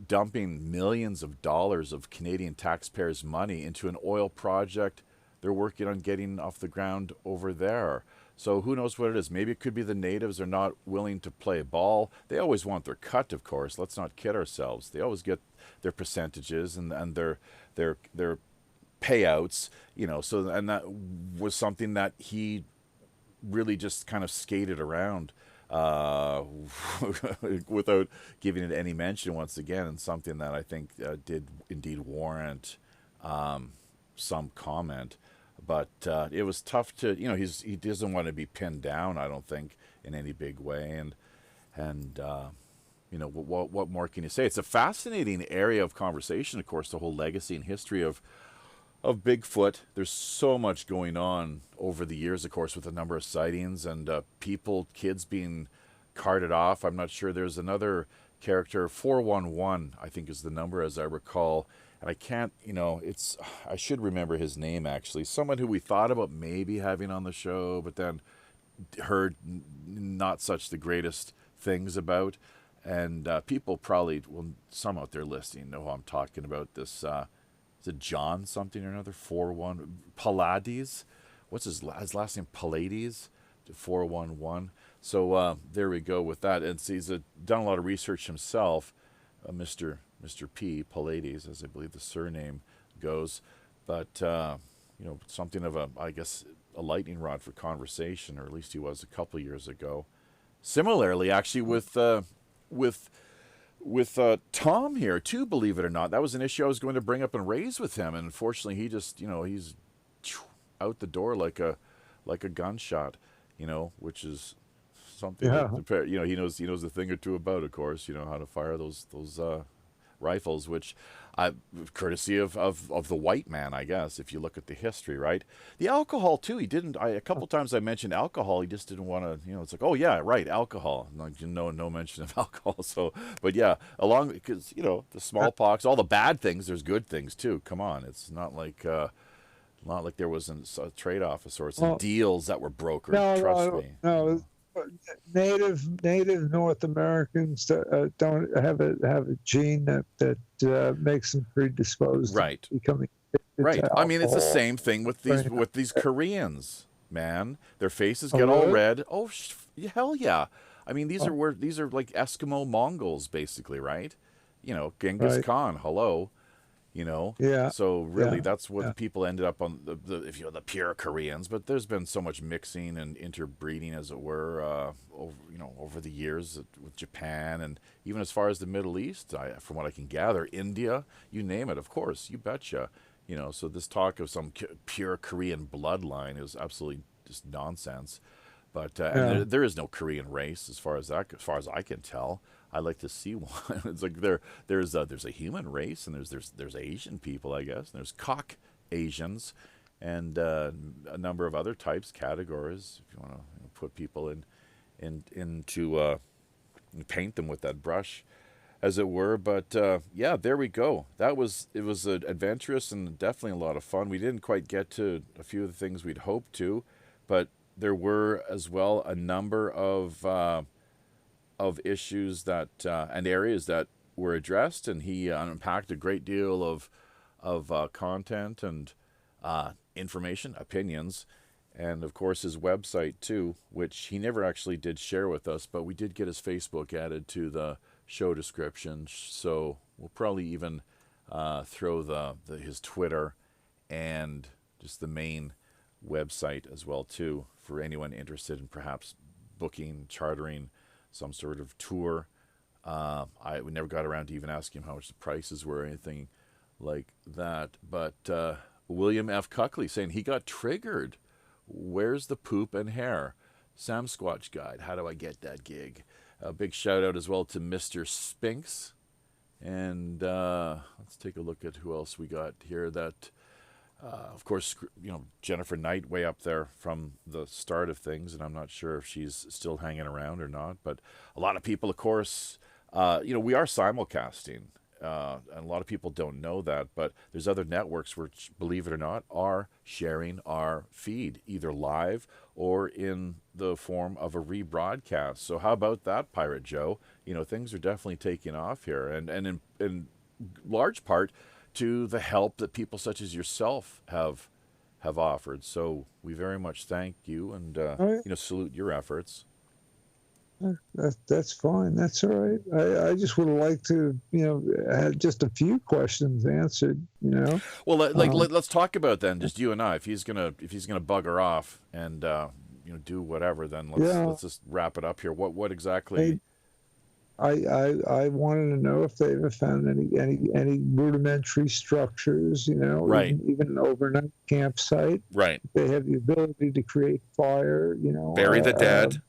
dumping millions of dollars of Canadian taxpayers' money into an oil project they're working on getting off the ground over there. So who knows what it is? Maybe it could be the natives are not willing to play ball. They always want their cut, of course. Let's not kid ourselves. They always get their percentages and their payouts, So, and that was something that he really just kind of skated around without giving it any mention once again, and something that I think did indeed warrant some comment. But it was tough to, he doesn't want to be pinned down, I don't think, in any big way. And what more can you say? It's a fascinating area of conversation, of course, the whole legacy and history of Bigfoot. There's so much going on over the years, of course, with a number of sightings and kids being carted off. I'm not sure. There's another character, 411, I think is the number, as I recall. And I can't, I should remember his name, actually. Someone who we thought about maybe having on the show, but then heard not such the greatest things about. And people probably, some out there listening know who I'm talking about. This, is it John something or another? 411, Pallades? What's his last name? Pallades? 411. So there we go with that. And he's done a lot of research himself, Mr. P, Pallades, as I believe the surname goes, but something of a lightning rod for conversation, or at least he was a couple of years ago. Similarly, actually, with Tom here too, believe it or not, that was an issue I was going to bring up and raise with him, and unfortunately, he just he's out the door like a gunshot, which is something. Yeah. He knows a thing or two about, of course, how to fire those rifles, which Courtesy of the white man, I guess, if you look at the history, right? The alcohol too. He didn't. A couple times I mentioned alcohol. He just didn't want to. It's like, oh yeah, right, alcohol. No mention of alcohol. So, but yeah, because the smallpox, all the bad things. There's good things too. Come on, it's not like there wasn't a trade-off of sorts and deals that were brokered. No, trust me. No. Native North Americans don't have a gene that makes them predisposed right. to becoming right. To I mean, it's the same thing with these Koreans, man. Their faces get all red. Oh, hell yeah! I mean, these are like Eskimo Mongols, basically, right? Genghis Khan. Hello. Yeah. So really, that's what people ended up on the pure Koreans. But there's been so much mixing and interbreeding, as it were, over the years with Japan and even as far as the Middle East. From what I can gather, India, you name it, of course, you betcha. So this talk of some pure Korean bloodline is absolutely just nonsense. But and there is no Korean race as far as I can tell. I like to see one. It's like there's a human race, and there's Asian people, I guess, and there's Caucasians, and a number of other types, categories. If you want to put people into paint them with that brush, as it were. But yeah, there we go. It was adventurous and definitely a lot of fun. We didn't quite get to a few of the things we'd hoped to, but there were as well a number of issues that and areas that were addressed, and he unpacked a great deal of content and information, opinions, and of course his website too, which he never actually did share with us, but we did get his Facebook added to the show description, so we'll probably even throw his Twitter and just the main website as well too, for anyone interested in perhaps booking, chartering some sort of tour. We never got around to even asking him how much the prices were or anything like that. But William F. Cuckley saying he got triggered. Where's the poop and hair? Sasquatch Guide. How do I get that gig? A big shout out as well to Mr. Spinks. And let's take a look at who else we got here. That, of course, Jennifer Knight way up there from the start of things, and I'm not sure if she's still hanging around or not. But a lot of people, of course, we are simulcasting, and a lot of people don't know that. But there's other networks which, believe it or not, are sharing our feed either live or in the form of a rebroadcast. So how about that, Pirate Joe? Things are definitely taking off here, and in large part to the help that people such as yourself have offered. So we very much thank you and salute your efforts. That's fine. That's all right. I just would like to have just a few questions answered. Well, let's talk about then, just you and I. If he's gonna bugger off and do whatever, then let's just wrap it up here. What exactly? I wanted to know if they ever found any rudimentary structures, right? Even an overnight campsite, right? They have the ability to create fire, bury the dead,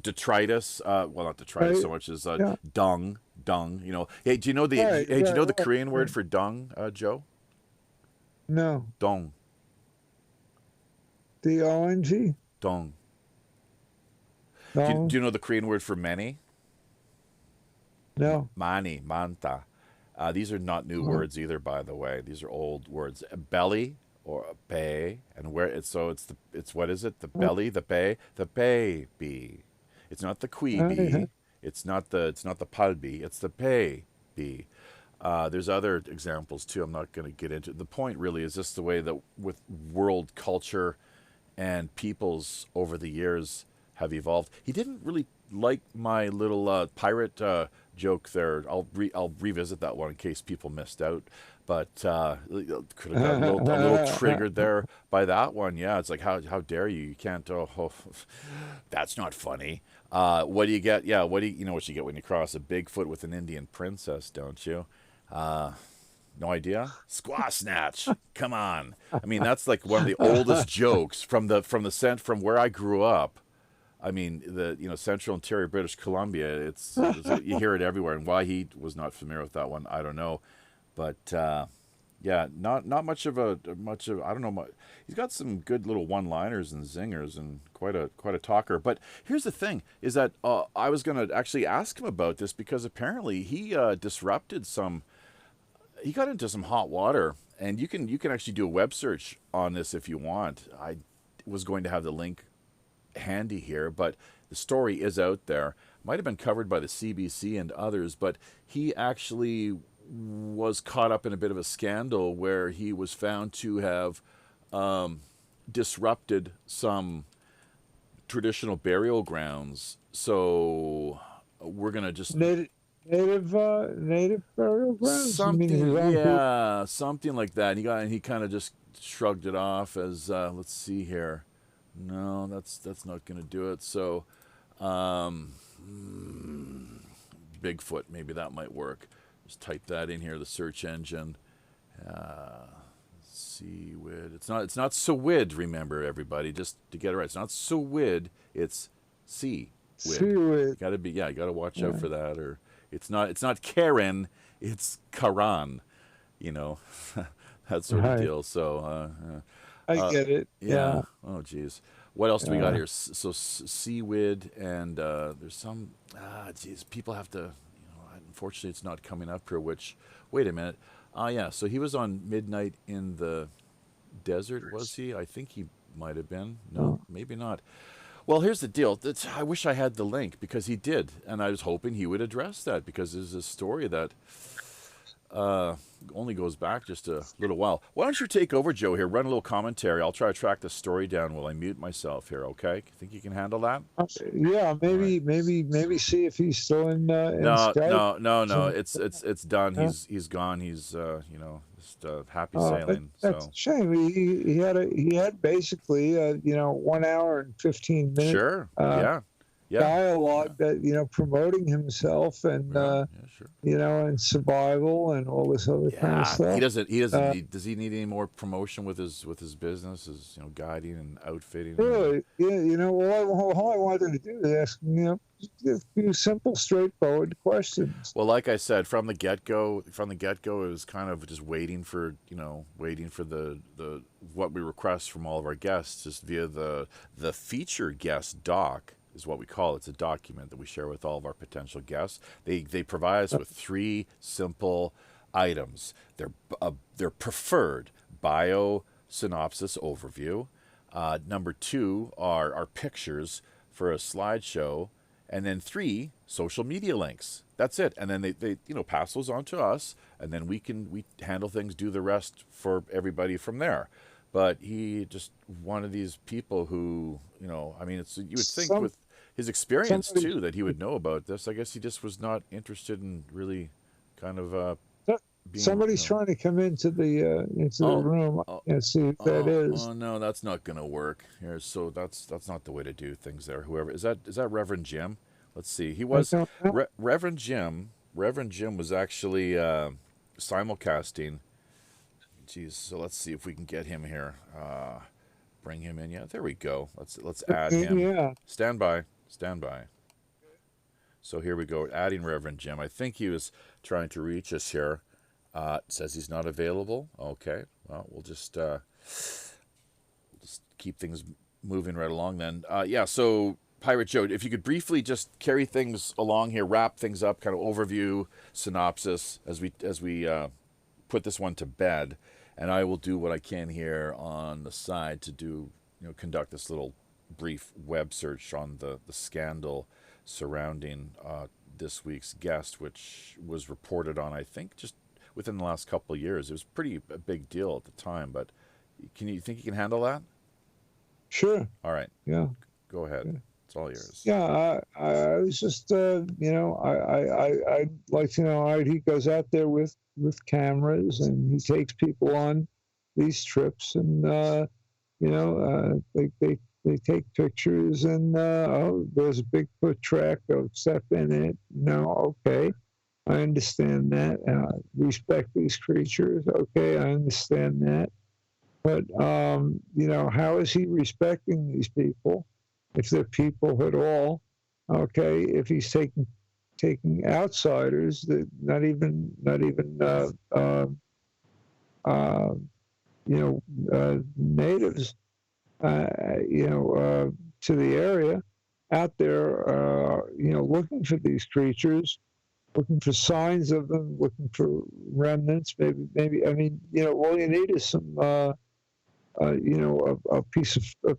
detritus. Well, not detritus so much as dung. Hey, do you know the Korean word for dung, Joe? No. Dong. D-O-N-G. Dong. No. Do you know the Korean word for many? No. Mani, manta. These are not new words either, by the way. These are old words. Belly or bay, and where it's what is it? The belly, the bay, the baby. It's not the queeby. It's not the palbi. It's the baby. There's other examples too. I'm not going to get into. The point really is just the way that with world culture and peoples over the years have evolved. He didn't really like my little pirate joke there. I'll revisit that one in case people missed out. But could have got a little triggered there by that one. Yeah, it's like how dare you? You can't. Oh, that's not funny. What do you get? Yeah, what you know what you get when you cross a Bigfoot with an Indian princess, don't you? No idea. Squaw snatch. Come on. I mean, that's like one of the oldest jokes from where I grew up. I mean, central interior British Columbia, it's you hear it everywhere. And why he was not familiar with that one, I don't know. But yeah, not much of I don't know much. He's got some good little one-liners and zingers and quite a talker. But here's the thing: is that I was going to actually ask him about this because apparently he disrupted some. He got into some hot water, and you can actually do a web search on this if you want. I was going to have the link handy here, but the story is out there. Might have been covered by the CBC and others, but he actually was caught up in a bit of a scandal where he was found to have disrupted some traditional burial grounds. So we're gonna just native burial grounds. Something like that. He kind of just shrugged it off as let's see here. No, that's not gonna do it. So Bigfoot, maybe that might work. Just type that in here, the search engine. Sewid. It's not Sewid, remember everybody, just to get it right. It's not Sewid, it's Sewid. You gotta watch out for that. Or it's not Karen, it's Karan. That sort of deal. So I get it. Yeah. Oh geez. What else do we got here? So Sewid, and there's some people have to. Unfortunately, it's not coming up here, wait a minute. So he was on Midnight in the Desert, was he? I think he might have been. No, maybe not. Well, here's the deal. I wish I had the link, because he did, and I was hoping he would address that, because there's a story that only goes back just a little while. Why don't you take over, Joe, here, run a little commentary. I'll try to track the story down while I mute myself here, okay? Think you can handle that? Yeah, maybe see if he's still in Skype. No, it's done. He's gone. He's just happy sailing. That's a shame. He had basically 1 hour and 15 minutes. Sure. Dialogue that promoting himself and and survival and all this other kind of stuff. He doesn't does he need any more promotion with his business, his guiding and outfitting? Really? Yeah, all I wanted to do is ask a few simple, straightforward questions. Well, like I said, from the get-go, it was kind of just waiting for the what we request from all of our guests, just via the feature guest doc. Is what we call it. It's a document that we share with all of our potential guests. They provide us with 3 simple items. Their preferred bio synopsis overview. Number 2 are pictures for a slideshow, and then 3 social media links. That's it. And then they pass those on to us, and then we handle things, do the rest for everybody from there. But he just one of these people who you would think with his experience too that he would know about this. I guess he just was not interested in really kind of somebody's trying to come into the room and see if that is. Oh no, that's not going to work here. So that's not the way to do things there. Whoever is that Reverend Jim? Let's see. He was Reverend Jim. Reverend Jim was actually simulcasting. Jeez, so let's see if we can get him here. Bring him in. Yeah, there we go. Let's add him. Yeah. Stand by. So here we go. Adding Reverend Jim. I think he was trying to reach us here. Says he's not available. Okay. Well, we'll just keep things moving right along then. So Pirate Joe, if you could briefly just carry things along here, wrap things up, kind of overview, synopsis as we put this one to bed, and I will do what I can here on the side to conduct this little brief web search on the scandal surrounding this week's guest, which was reported on, I think, just within the last couple of years. It was a big deal at the time, but you think you can handle that? Sure. All right. Yeah. Go ahead. Yeah. It's all yours. Yeah, I was just, I'd like to know, all right, he goes out there with cameras and he takes people on these trips and, they take pictures and, there's a Bigfoot track, go step in it. Okay, I understand that. Respect these creatures. Okay, I understand that. But, how is he respecting these people? If they're people at all, okay, if he's taking taking outsiders, that not even natives, to the area, out there, looking for these creatures, looking for signs of them, looking for remnants. Maybe. I mean, all you need is some, a piece of, a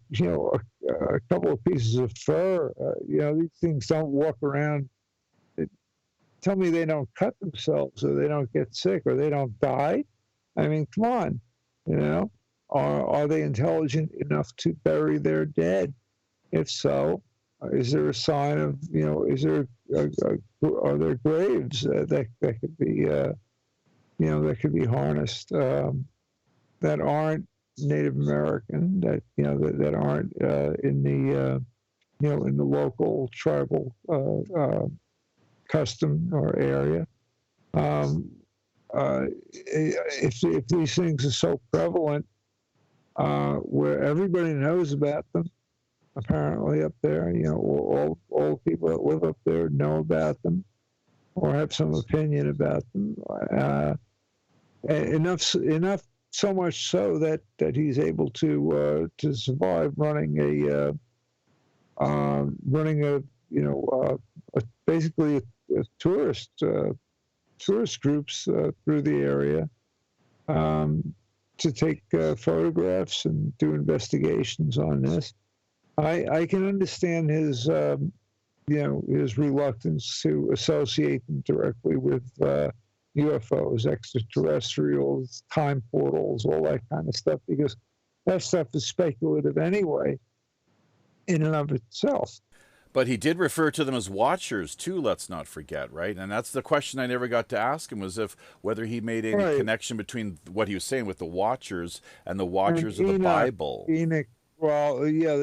couple of pieces of fur. These things don't walk around. Tell me they don't cut themselves, or they don't get sick, or they don't die. I mean, come on, are they intelligent enough to bury their dead? If so, is there a sign of, are there graves that could be, that could be harnessed, that aren't Native American, that aren't in the, in the local tribal custom or area? If these things are so prevalent, where everybody knows about them, apparently up there, all people that live up there know about them or have some opinion about them. Enough so much so that he's able to survive running basically a tourist groups through the area, to take photographs and do investigations on this. I can understand his his reluctance to associate them directly with UFOs, extraterrestrials, time portals, all that kind of stuff, because that stuff is speculative anyway, in and of itself. But he did refer to them as watchers too, let's not forget, right? And that's the question I never got to ask him, was whether he made any connection between what he was saying with the watchers and the watchers of the Bible. Enoch, well, yeah,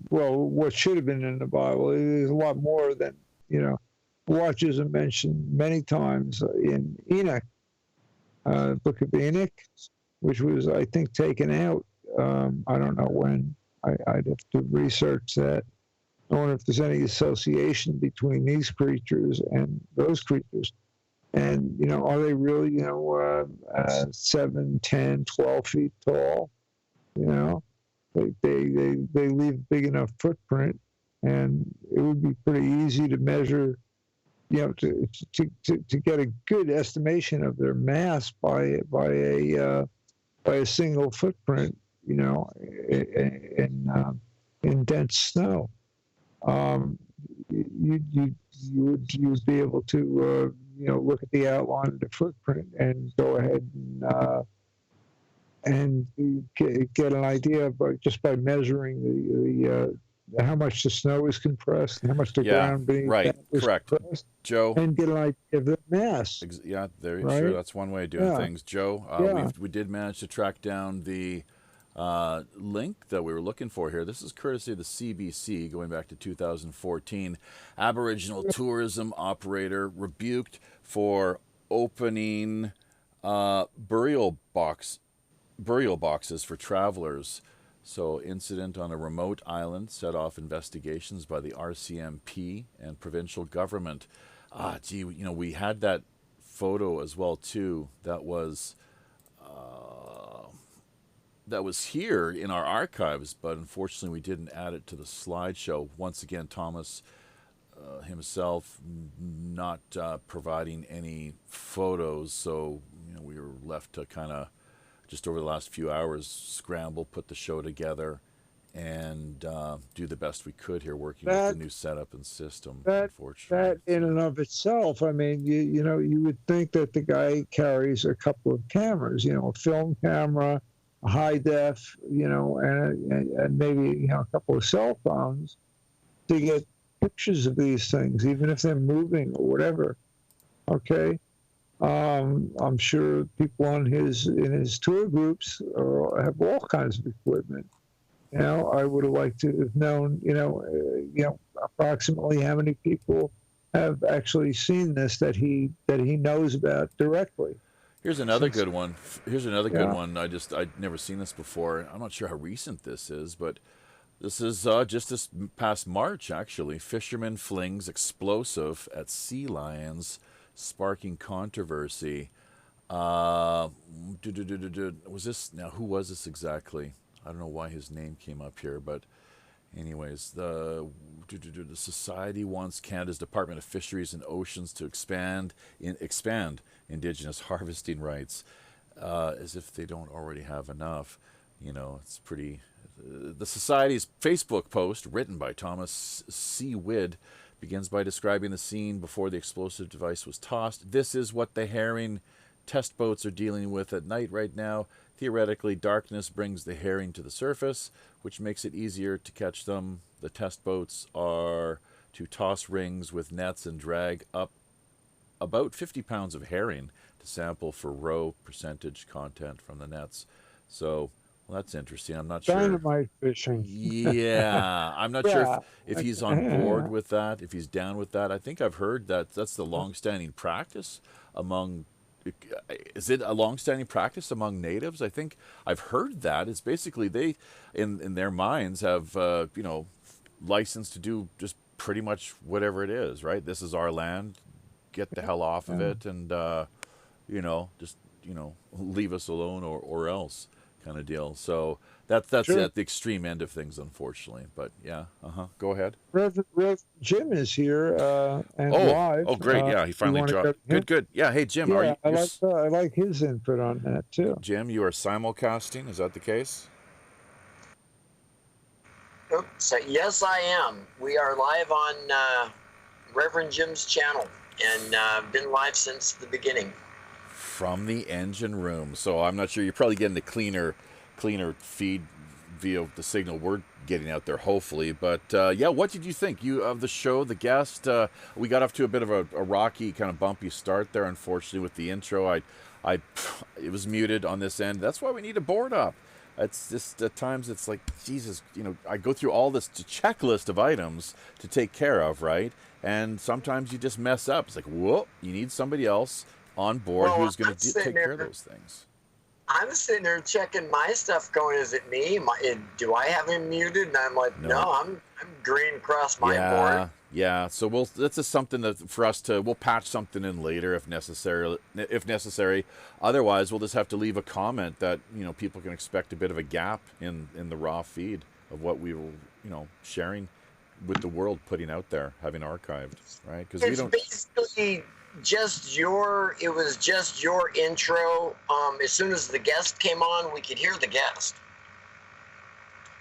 what should have been in the Bible is a lot more than, watchers are mentioned many times in Enoch, Book of Enoch, which was, I think, taken out. I don't know when. I'd have to research that. I wonder if there's any association between these creatures and those creatures. And, are they really, 7, 10, 12 feet tall? They leave a big enough footprint, and it would be pretty easy to measure, to get a good estimation of their mass by a single footprint, in dense snow. You'd be able to look at the outline of the footprint and go ahead and get an idea just by measuring the how much the snow is compressed and how much the ground beneath that is compressed. Joe, and get an idea of the mass. Sure, that's one way of doing things. Joe, we did manage to track down the link that we were looking for here. This is courtesy of the CBC, going back to 2014. Aboriginal tourism operator rebuked for opening burial boxes for travelers. So, incident on a remote island set off investigations by the RCMP and provincial government. We had that photo as well too. That was here in our archives, but unfortunately we didn't add it to the slideshow. Once again, Thomas himself not providing any photos, so we were left to kind of just over the last few hours scramble, put the show together, and do the best we could here, working with the new setup and system. Unfortunately, that in and of itself, I mean, you would think that the guy carries a couple of cameras, a film camera, a high def, and maybe a couple of cell phones to get pictures of these things, even if they're moving or whatever. Okay, I'm sure people in his tour groups have all kinds of equipment. I would have liked to have known, approximately how many people have actually seen this that he knows about directly. Here's another good one. Good one. I'd never seen this before. I'm not sure how recent this is, but This is just this past March, actually. Fisherman flings explosive at sea lions, sparking controversy. Was this, now who was this exactly? I don't know why his name came up here, but anyways, the society wants Canada's Department of Fisheries and Oceans to expand Indigenous harvesting rights, as if they don't already have enough. It's pretty. The Society's Facebook post, written by Thomas Sewid, begins by describing the scene before the explosive device was tossed. This is what the herring test boats are dealing with at night right now. Theoretically, darkness brings the herring to the surface, which makes it easier to catch them. The test boats are to toss rings with nets and drag up about 50 pounds of herring to sample for roe percentage content from the nets. So, well, that's interesting. I'm not sure. Dynamite fishing. Yeah, I'm not sure if he's on board with that, if he's down with that. I think I've heard that that's the long-standing practice among. Is it a long-standing practice among natives? I think I've heard that. It's basically they, in their minds, have license to do just pretty much whatever it is. Right? This is our land. Get the hell off of it, and just leave us alone or else, kind of deal. So that's Sure. at the extreme end of things, unfortunately. But yeah, go ahead. Reverend Jim is here and live. Oh, great! Yeah, he finally dropped. Good. Yeah, hey Jim, Yeah, I like his input on that too. Jim, you are simulcasting. Is that the case? Oops, yes, I am. We are live on Reverend Jim's channel, and been live since the beginning. From the engine room. So I'm not sure. You're probably getting the cleaner feed via the signal we're getting out there, hopefully. But yeah, what did you think of the show, the guest? We got off to a bit of a rocky, kind of bumpy start there, unfortunately, with the intro. It was muted on this end. That's why we need a board up. It's just at times it's like, Jesus, I go through all this checklist of items to take care of, right? And sometimes you just mess up. It's like, whoa, you need somebody else on board who's going to take care of those things. I'm sitting there checking my stuff, going, "Is it me? Do I have him muted?" And I'm like, "No, I'm green across my board." Yeah. So that's just something that for us we'll patch something in later if necessary. Otherwise, we'll just have to leave a comment that people can expect a bit of a gap in the raw feed of what we were sharing with the world, putting out there, having archived, right? Because we don't. Basically it was just your intro. As soon as the guest came on, we could hear the guest.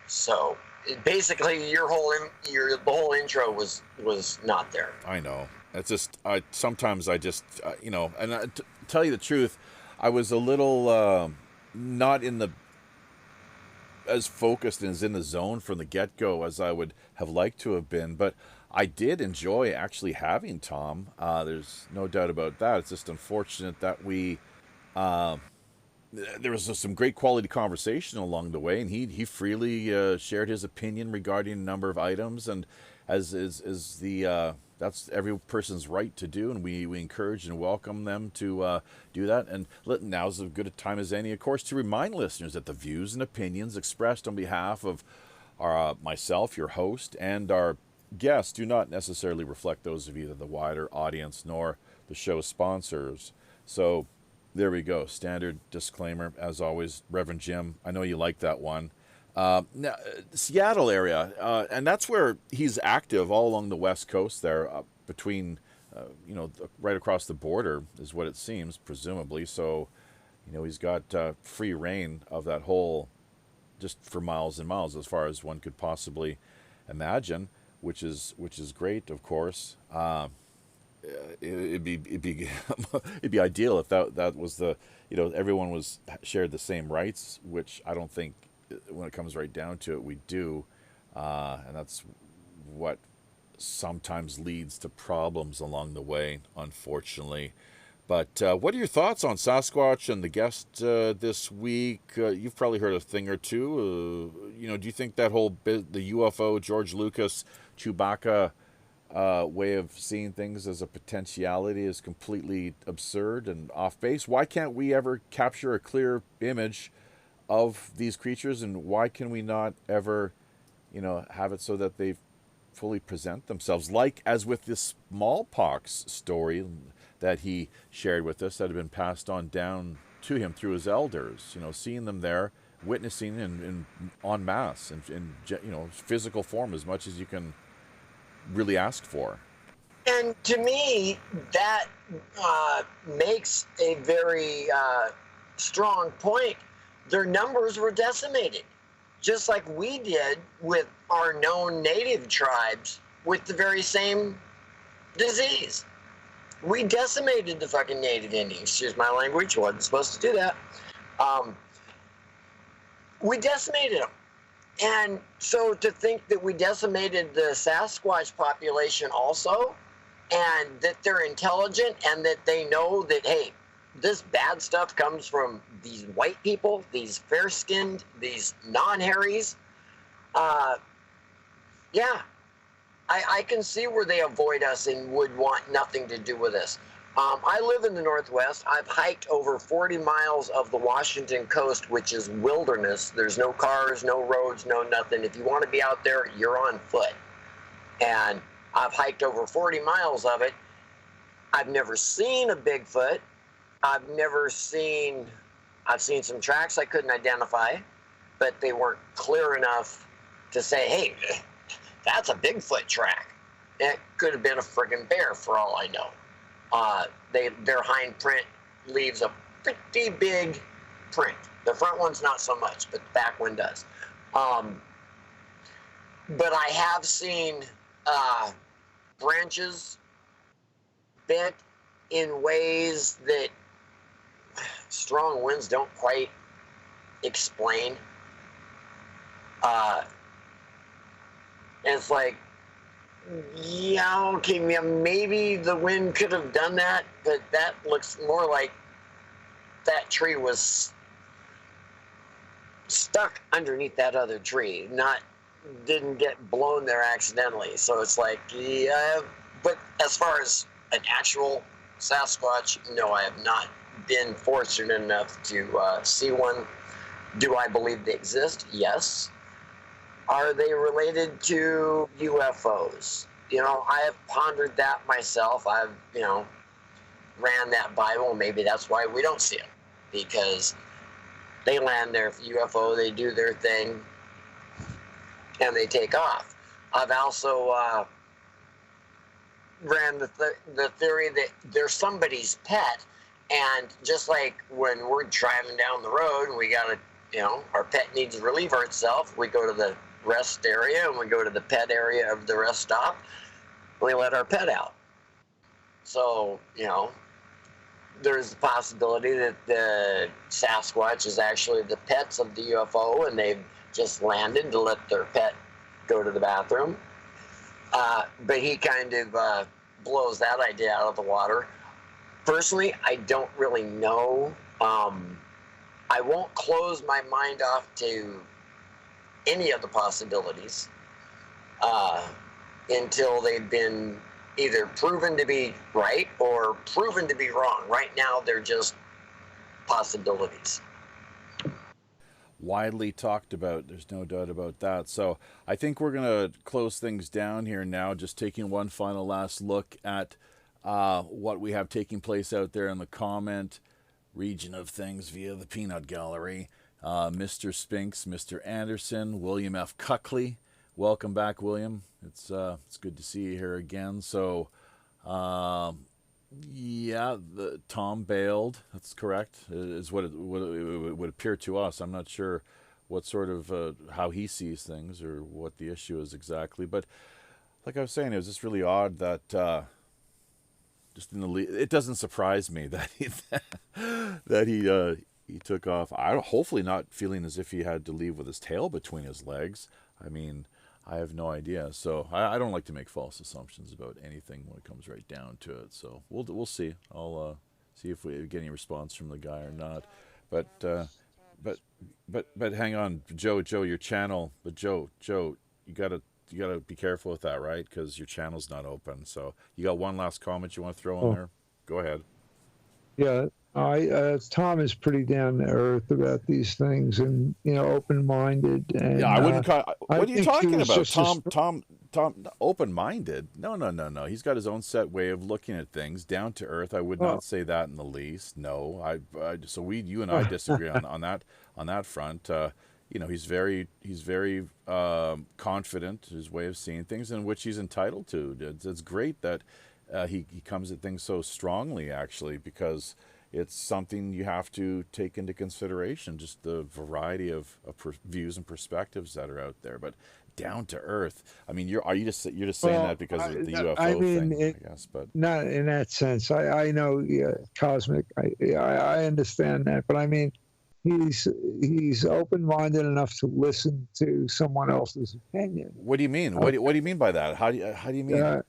So basically, the whole intro was not there. I know. It's just sometimes I just and to tell you the truth, I was a little not in the as focused and as in the zone from the get-go as I would have liked to have been, but I did enjoy actually having Tom. There's no doubt about that. It's just unfortunate that there was some great quality conversation along the way, and he freely shared his opinion regarding a number of items, and as is the that's every person's right to do, and we encourage and welcome them to do that. And now's as good a time as any, of course, to remind listeners that the views and opinions expressed on behalf of myself, your host, and our guests do not necessarily reflect those of either the wider audience nor the show's sponsors. So there we go. Standard disclaimer, as always. Reverend Jim, I know you like that one. Now, Seattle area, and that's where he's active all along the west coast there, between, right across the border is what it seems, presumably. So, he's got free reign of that whole, just for miles and miles, as far as one could possibly imagine, which is great, of course. It'd be it'd be ideal if that was the everyone shared the same rights, which I don't think, when it comes right down to it, we do, and that's what sometimes leads to problems along the way, unfortunately. But what are your thoughts on Sasquatch and the guest this week? You've probably heard a thing or two. Do you think that whole the UFO, George Lucas, Chewbacca way of seeing things as a potentiality is completely absurd and off base? Why can't we ever capture a clear image of these creatures, and why can we not ever have it so that they fully present themselves, like as with this smallpox story that he shared with us that had been passed on down to him through his elders. Seeing them there, witnessing in en masse, in physical form, as much as you can really ask for. And to me, that makes a very strong point. Their numbers were decimated, just like we did with our known native tribes with the very same disease. We decimated the fucking native Indians. Excuse my language, wasn't supposed to do that. We decimated them. And so to think that we decimated the Sasquatch population also, and that they're intelligent and that they know that, hey, this bad stuff comes from these white people, these fair-skinned, these non-hairies. Yeah, I can see where they avoid us and would want nothing to do with us. I live in the Northwest. I've hiked over 40 miles of the Washington coast, which is wilderness. There's no cars, no roads, no nothing. If you want to be out there, you're on foot. And I've hiked over 40 miles of it. I've never seen a Bigfoot. I've seen some tracks I couldn't identify, but they weren't clear enough to say, hey, that's a Bigfoot track. It could have been a friggin' bear for all I know. Their hind print leaves a pretty big print. The front one's not so much, but the back one does. But I have seen branches bent in ways that strong winds don't quite explain. And it's like, yeah, okay, maybe the wind could have done that, but that looks more like that tree was stuck underneath that other tree, didn't get blown there accidentally. So it's like, yeah, but as far as an actual Sasquatch, no, I have not been fortunate enough to see one. Do I believe they exist? Yes. Are they related to UFOs? I have pondered that myself. I've, ran that Bible. Maybe that's why we don't see them, because they land their UFO, they do their thing, and they take off. I've also ran the theory that they're somebody's pet, and just like when we're driving down the road and we got our pet needs to relieve itself, we go to the rest area and we go to the pet area of the rest stop, we let our pet out. So, there's the possibility that the Sasquatch is actually the pets of the UFO and they've just landed to let their pet go to the bathroom. But he kind of blows that idea out of the water. Personally, I don't really know. I won't close my mind off to any of the possibilities until they've been either proven to be right or proven to be wrong. Right now, they're just possibilities. Widely talked about, there's no doubt about that. So I think we're going to close things down here now, just taking one final last look at what we have taking place out there in the comment region of things via the Peanut Gallery. Mr. Spinks, Mr. Anderson, William F. Cuckley. Welcome back, William. It's good to see you here again. So, Tom bailed. That's correct. Is what it would appear to us. I'm not sure what sort of how he sees things or what the issue is exactly. But like I was saying, it was just really odd that just in the it doesn't surprise me that he took off. Hopefully not feeling as if he had to leave with his tail between his legs. I mean, I have no idea. So I don't like to make false assumptions about anything when it comes right down to it. So we'll see. I'll see if we get any response from the guy or not. But hang on, Joe, your channel. But Joe, you gotta be careful with that, right? Because your channel's not open. So you got one last comment you want to throw in there? Go ahead. Yeah, Tom is pretty down to earth about these things, and open-minded. And Yeah, I wouldn't call. What are you talking about? Tom, open-minded? No. He's got his own set way of looking at things. Down to earth. I would not say that in the least. No, so you and I disagree on that front. He's very confident, his way of seeing things, in which he's entitled to. It's great that he comes at things so strongly, actually, because it's something you have to take into consideration, just the variety of views and perspectives that are out there. But down to earth, I mean, you're just saying that because of the UFO thing, I guess, but not in that sense. I know cosmic. I understand that, but I mean, he's open-minded enough to listen to someone else's opinion. What do you mean? What do you mean by that? How do you mean?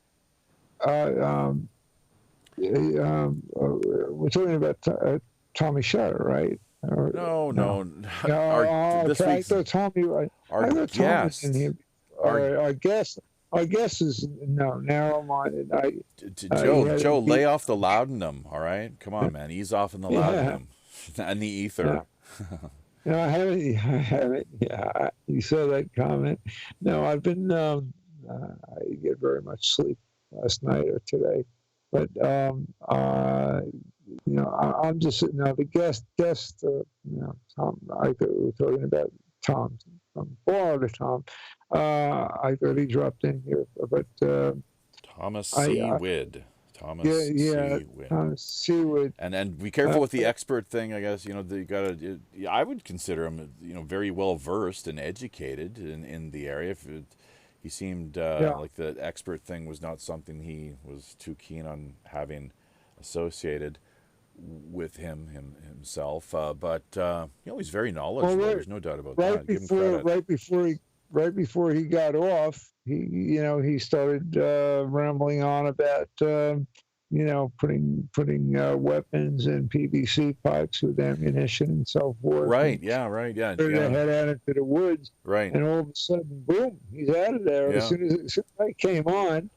We're talking about Tommy Shutter, right? No. Tommy. Our guest. Our guest is narrow-minded. Joe, lay off the laudanum. All right, come on, man, ease off in the laudanum and the ether. I haven't. Yeah, you saw that comment. No, I've been. I get very much sleep last night or today. But I'm just sitting there. The guest, Tom. I thought we were talking about Tom from Florida. Tom. I thought he dropped in here, but Thomas Sewid. Thomas Sewid. And be careful with the expert thing. I guess I would consider him very well versed and educated in the area. He seemed like the expert thing was not something he was too keen on having associated with himself. But he's very knowledgeable. There's no doubt about that. Give him credit. Right before he got off, he started rambling on about putting weapons in PVC pipes with ammunition and so forth. Right. They head out into the woods. Right. And all of a sudden, boom, he's out of there. Yeah. As soon as I came on,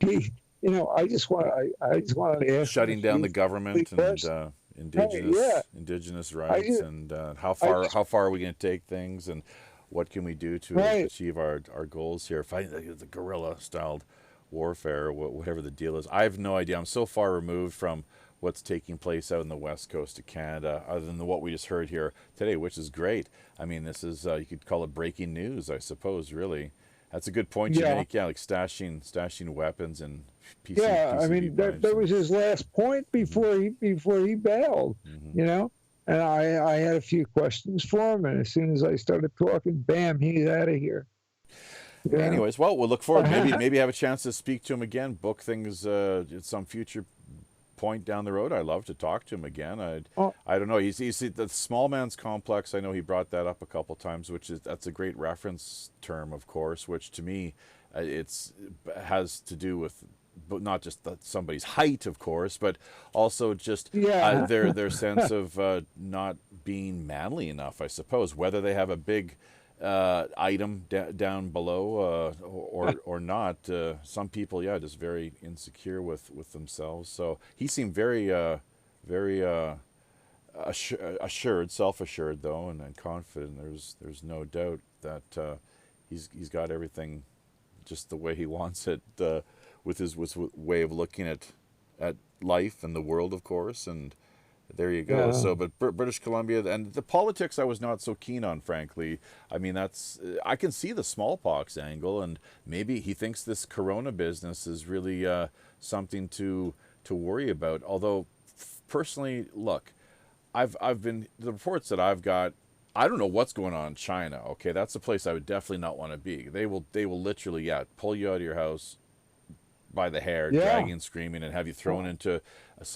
I just wanted to ask. Shutting down the government and indigenous rights and how far are we going to take things, and what can we do to achieve our goals here? Fighting the guerrilla-styled warfare, whatever the deal is. I have no idea. I'm so far removed from what's taking place out in the west coast of Canada, other than what we just heard here today, which is great. I mean, this is, you could call it breaking news, I suppose, really. That's a good point you make. Yeah, like stashing weapons and PCB. I mean, that was his last point before he bailed, And I had a few questions for him, and as soon as I started talking, bam, he's out of here. Yeah. Anyways, well, we'll look forward. Maybe have a chance to speak to him again. Book things at some future point down the road. I'd love to talk to him again. I don't know. He's the small man's complex. I know he brought that up a couple times, that's a great reference term, of course. Which to me, has to do with. But not just somebody's height, of course, but also just their sense of not being manly enough, I suppose. Whether they have a big item down below or not. Some people, just very insecure with themselves. So he seemed very assured, self-assured though, and confident. There's no doubt that he's got everything just the way he wants it. With his way of looking at life and the world, of course, and there you go. So, but British Columbia and the politics, I was not so keen on, frankly. I mean, I can see the smallpox angle, and maybe he thinks this corona business is really something to worry about. Although, personally, look, I've been the reports that I've got. I don't know what's going on in China. Okay, that's a place I would definitely not want to be. They will literally pull you out of your house by the hair, dragging and screaming, and have you thrown into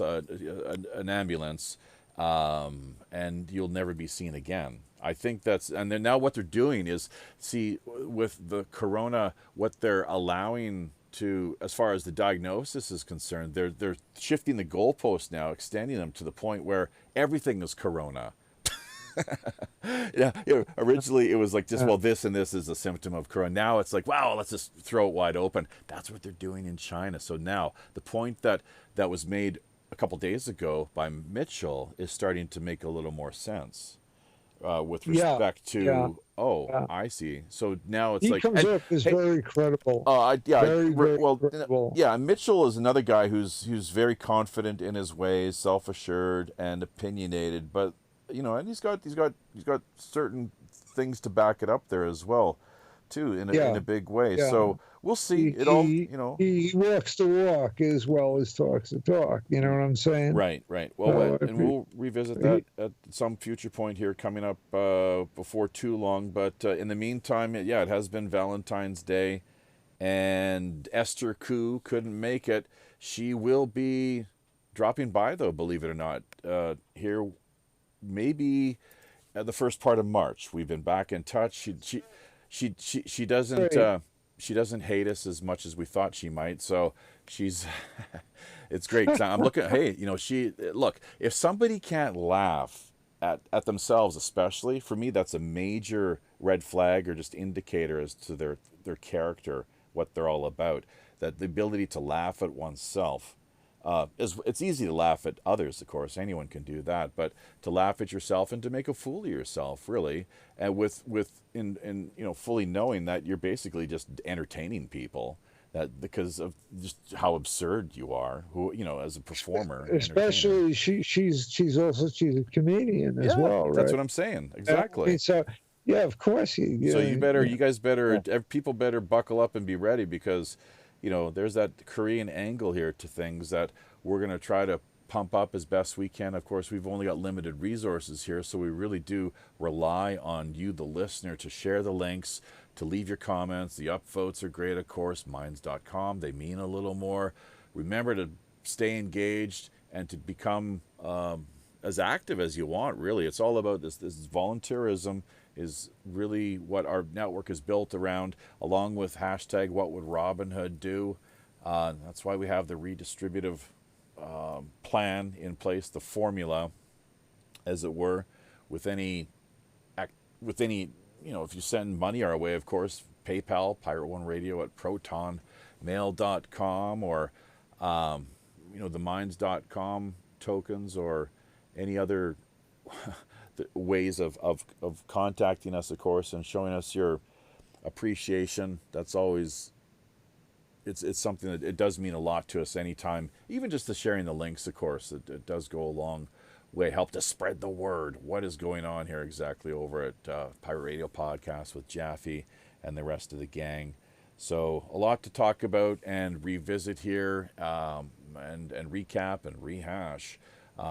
an ambulance, and you'll never be seen again. I think and then now what they're doing is, see, with the corona, what they're allowing to, as far as the diagnosis is concerned, they're shifting the goalposts now, extending them to the point where everything is corona. Originally it was like just this and this is a symptom of corona. Now it's like, wow, let's just throw it wide open. That's what they're doing in China. So now the point that was made a couple days ago by Mitchell is starting to make a little more sense with Yeah, respect yeah, to, oh, yeah. I see. So now it's He like, comes and off as hey, very credible, very, very well, credible. yeah, Mitchell is another guy who's very confident in his ways, self-assured and opinionated, but and he's got certain things to back it up there as well, too, in Yeah, a big way. yeah. So we'll see. He It all, he he walks the walk as well as talks the talk. You know what I'm saying? Right, right. Well, So and we'll revisit that at some future point here coming up before too long. But in the meantime, yeah, it has been Valentine's Day, and Esther Koo couldn't make it. She will be dropping by, though, believe it or not, here maybe at the first part of March. We've been back in touch. She doesn't great. she doesn't hate us as much as we thought she might. So she's it's great. 'Cause I'm looking. Hey, she look. If somebody can't laugh at themselves, especially for me, that's a major red flag or just indicator as to their character, what they're all about. That the ability to laugh at oneself. It's easy to laugh at others, of course. Anyone can do that, but to laugh at yourself and to make a fool of yourself, really, and in fully knowing that you're basically just entertaining people, that because of just how absurd you are, as a performer, and entertainer. Especially she's a comedian as Yeah, well, that's right? what I'm saying. I Exactly. mean, so yeah, of course So you guys better, people better buckle up and be ready because, there's that Korean angle here to things that we're going to try to pump up as best we can. Of course, we've only got limited resources here, so we really do rely on you, the listener, to share the links, to leave your comments. The upvotes are great, of course, minds.com. They mean a little more. Remember to stay engaged and to become as active as you want, really. It's all about this volunteerism is really what our network is built around, along with hashtag what would Robin Hood do. That's why we have the redistributive plan in place, the formula, as it were, with any, if you send money our way, of course, PayPal, Pirate One Radio at protonmail.com, or, the minds.com tokens, or any other ways of contacting us, of course, and showing us your appreciation. That's always, it's something that it does mean a lot to us anytime, even just the sharing the links, of course, it does go a long way, help to spread the word, what is going on here exactly over at Pirate Radio Podcast with Jaffe and the rest of the gang. So a lot to talk about and revisit here, and recap and rehash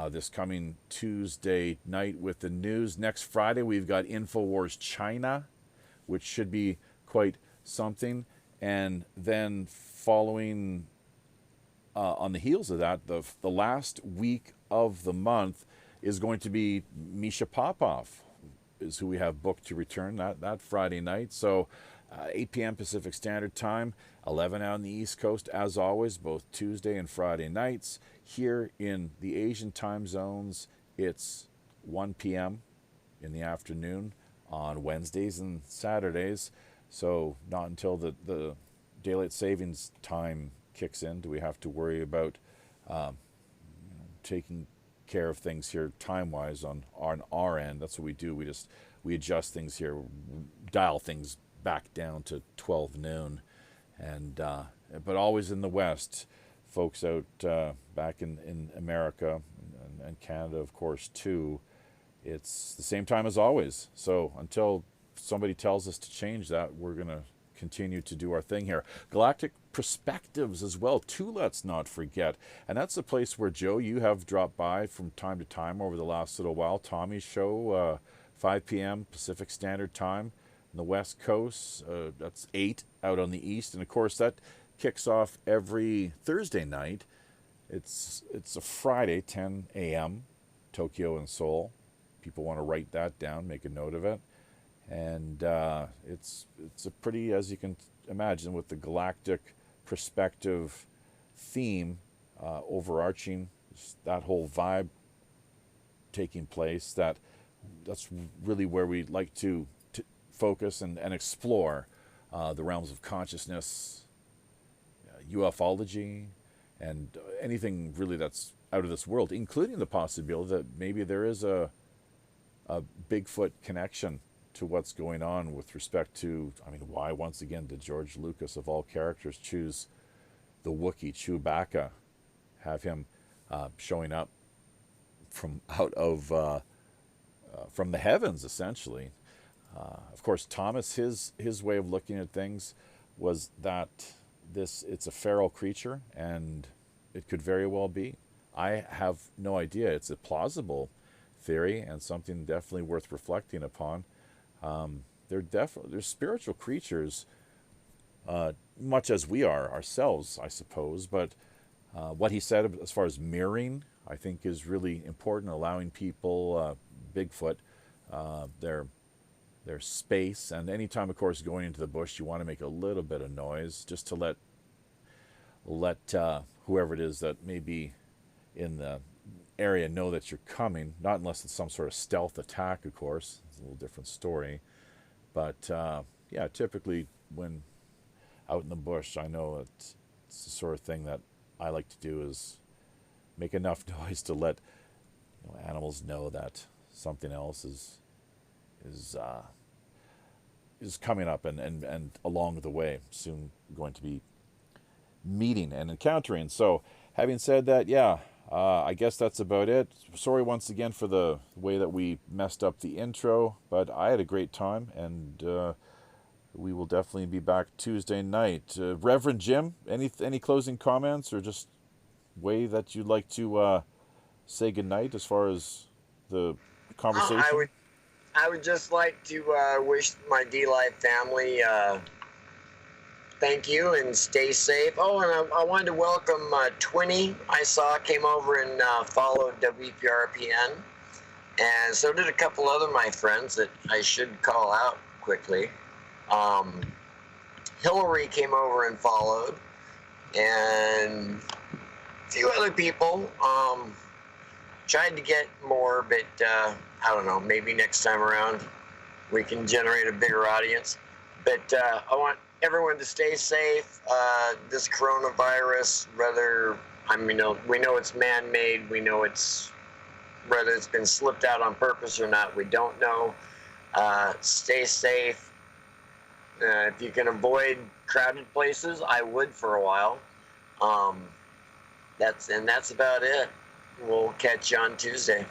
this coming Tuesday night with the news. Next Friday, we've got InfoWars China, which should be quite something. And then following on the heels of that, the last week of the month is going to be Misha Popov, is who we have booked to return that Friday night. So 8 p.m. Pacific Standard Time, 11 out on the East Coast, as always, both Tuesday and Friday nights. Here in the Asian time zones, it's 1 p.m. in the afternoon on Wednesdays and Saturdays. So not until the daylight savings time kicks in do we have to worry about taking care of things here time-wise on our end. That's what we do. We adjust things here, dial things back down to 12 noon, and but always in the West. Folks out back in America and Canada, of course, too, it's the same time as always. So until somebody tells us to change that, we're going to continue to do our thing here. Galactic Perspectives as well, too, let's not forget. And that's a place where, Joe, you have dropped by from time to time over the last little while. Tommy's show, 5 p.m. Pacific Standard Time on the West Coast. That's 8 out on the East. And, of course, that kicks off every Thursday night. It's a Friday, 10 a.m., Tokyo and Seoul. People want to write that down, make a note of it. And it's a pretty, as you can imagine, with the galactic perspective theme overarching, that whole vibe taking place, that's really where we like to focus and explore the realms of consciousness, ufology, and anything really that's out of this world, including the possibility that maybe there is a Bigfoot connection to what's going on with respect to, I mean, why once again did George Lucas of all characters choose the Wookiee Chewbacca, have him showing up from out of from the heavens, essentially. Of course, Thomas, his way of looking at things was that it's a feral creature, and it could very well be. I have no idea. It's a plausible theory and something definitely worth reflecting upon. They're spiritual creatures, much as we are ourselves, I suppose. But what he said as far as mirroring, I think, is really important. Allowing people, Bigfoot, their space, and anytime, of course, going into the bush, you want to make a little bit of noise just to let whoever it is that may be in the area know that you're coming. Not unless it's some sort of stealth attack, of course. It's a little different story. But yeah, typically when out in the bush, I know it's the sort of thing that I like to do is make enough noise to let animals know that something else is coming up and along the way, soon going to be meeting and encountering. So having said that, yeah, I guess that's about it. Sorry once again for the way that we messed up the intro, but I had a great time, and we will definitely be back Tuesday night. Reverend Jim, any closing comments, or just way that you'd like to say goodnight as far as the conversation? I would just like to wish my D-Life family thank you and stay safe. Oh, and I wanted to welcome Twinny. I saw came over and followed WPRPN, and so did a couple other my friends that I should call out quickly. Hillary came over and followed, and a few other people. Tried to get more, but I don't know, maybe next time around we can generate a bigger audience. But I want everyone to stay safe. This coronavirus, we know it's man-made. We know whether it's been slipped out on purpose or not, we don't know. Stay safe. If you can avoid crowded places, I would for a while. That's about it. We'll catch you on Tuesday.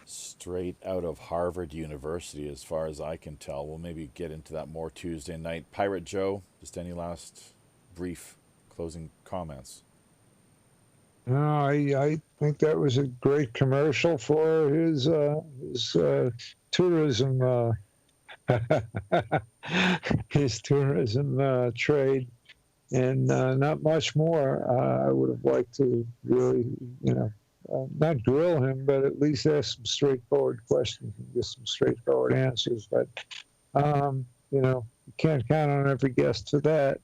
Straight out of Harvard University, as far as I can tell. We'll maybe get into that more Tuesday night. Pirate Joe, just any last brief closing comments? No, I think that was a great commercial for his tourism his tourism trade, and not much more. I would have liked to really, not grill him, but at least ask some straightforward questions and get some straightforward answers. But you can't count on every guest for that.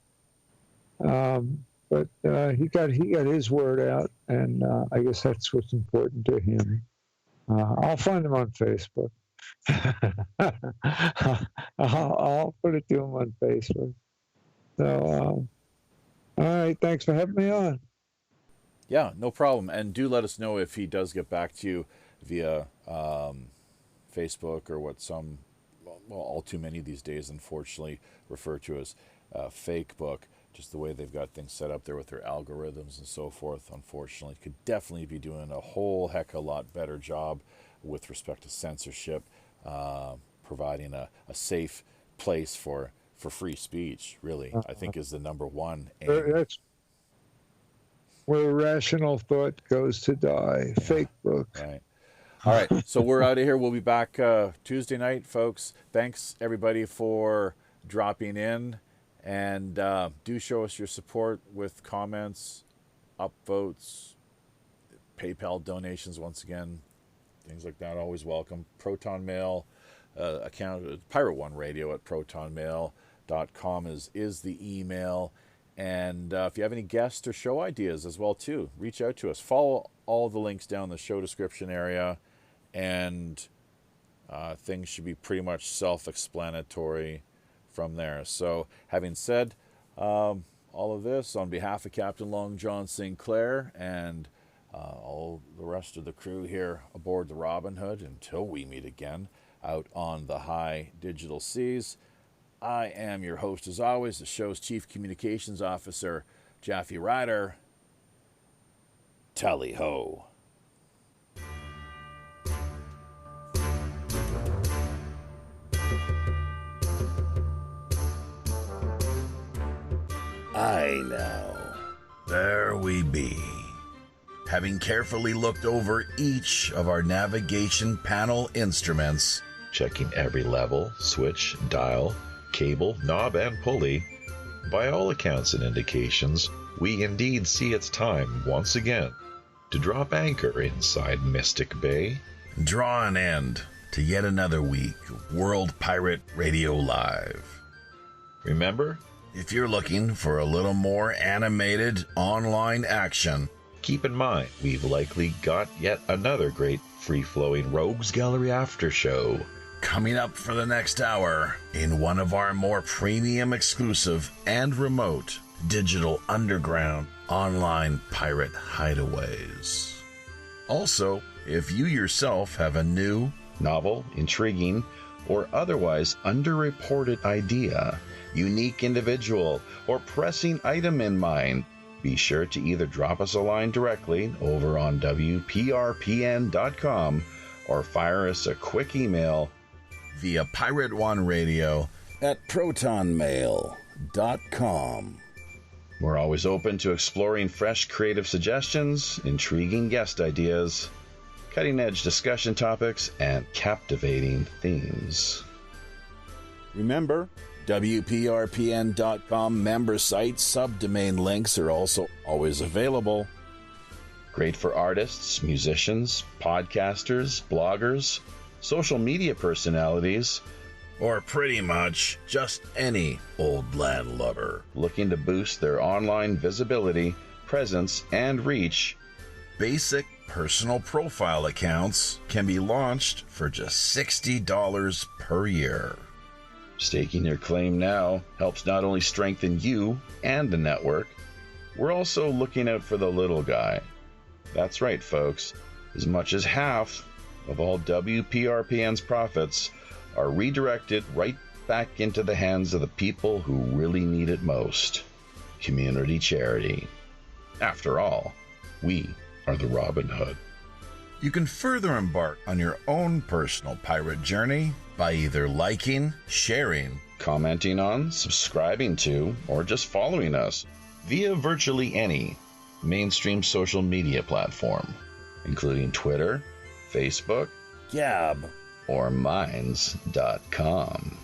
But he got his word out, and I guess that's what's important to him. I'll find him on Facebook. I'll put it to him on Facebook. So, all right, thanks for having me on. Yeah, no problem. And do let us know if he does get back to you via Facebook, or what all too many these days, unfortunately, refer to as fake book. Just the way they've got things set up there with their algorithms and so forth, unfortunately. Could definitely be doing a whole heck of a lot better job with respect to censorship, providing a safe place for free speech, really, I think is the number one aim. That's where rational thought goes to die. Yeah. Fake book. Right. All right, so we're out of here. We'll be back Tuesday night, folks. Thanks, everybody, for dropping in. And do show us your support with comments, upvotes, PayPal donations, once again. Things like that, always welcome. Proton Mail account, Pirate One Radio at protonmail.com is the email. And if you have any guest or show ideas as well, too, reach out to us. Follow all the links down in the show description area, and things should be pretty much self-explanatory from there. So, having said all of this, on behalf of Captain Long John Sinclair and all the rest of the crew here aboard the Robin Hood, until we meet again out on the high digital seas. I am your host, as always, the show's Chief Communications Officer, Jaffe Ryder. Tally ho. Aye now, there we be. Having carefully looked over each of our navigation panel instruments, checking every level, switch, dial, cable, knob, and pulley, by all accounts and indications, we indeed see it's time, once again, to drop anchor inside Mystic Bay. Draw an end to yet another week of World Pirate Radio Live. Remember, if you're looking for a little more animated online action, keep in mind we've likely got yet another great free-flowing Rogues Gallery after show coming up for the next hour in one of our more premium, exclusive, and remote digital underground online pirate hideaways. Also, if you yourself have a new, novel, intriguing, or otherwise underreported idea, unique individual, or pressing item in mind, be sure to either drop us a line directly over on WPRPN.com or fire us a quick email via PirateOneRadio@ProtonMail.com. We're always open to exploring fresh creative suggestions, intriguing guest ideas, cutting-edge discussion topics, and captivating themes. Remember, WPRPN.com member site subdomain links are also always available. Great for artists, musicians, podcasters, bloggers, social media personalities, or pretty much just any old land lover looking to boost their online visibility, presence, and reach. Basic personal profile accounts can be launched for just $60 per year. Staking your claim now helps not only strengthen you and the network, we're also looking out for the little guy. That's right, folks. As much as half of all WPRPN's profits are redirected right back into the hands of the people who really need it most. Community charity. After all, we are the Robin Hood. You can further embark on your own personal pirate journey by either liking, sharing, commenting on, subscribing to, or just following us via virtually any mainstream social media platform, including Twitter, Facebook, Gab, or Minds.com.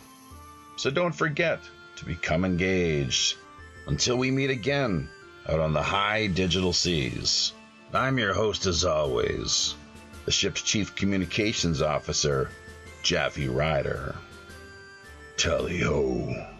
So don't forget to become engaged. Until we meet again out on the high digital seas, I'm your host as always, the ship's Chief Communications Officer, Jaffe Ryder. Tally ho.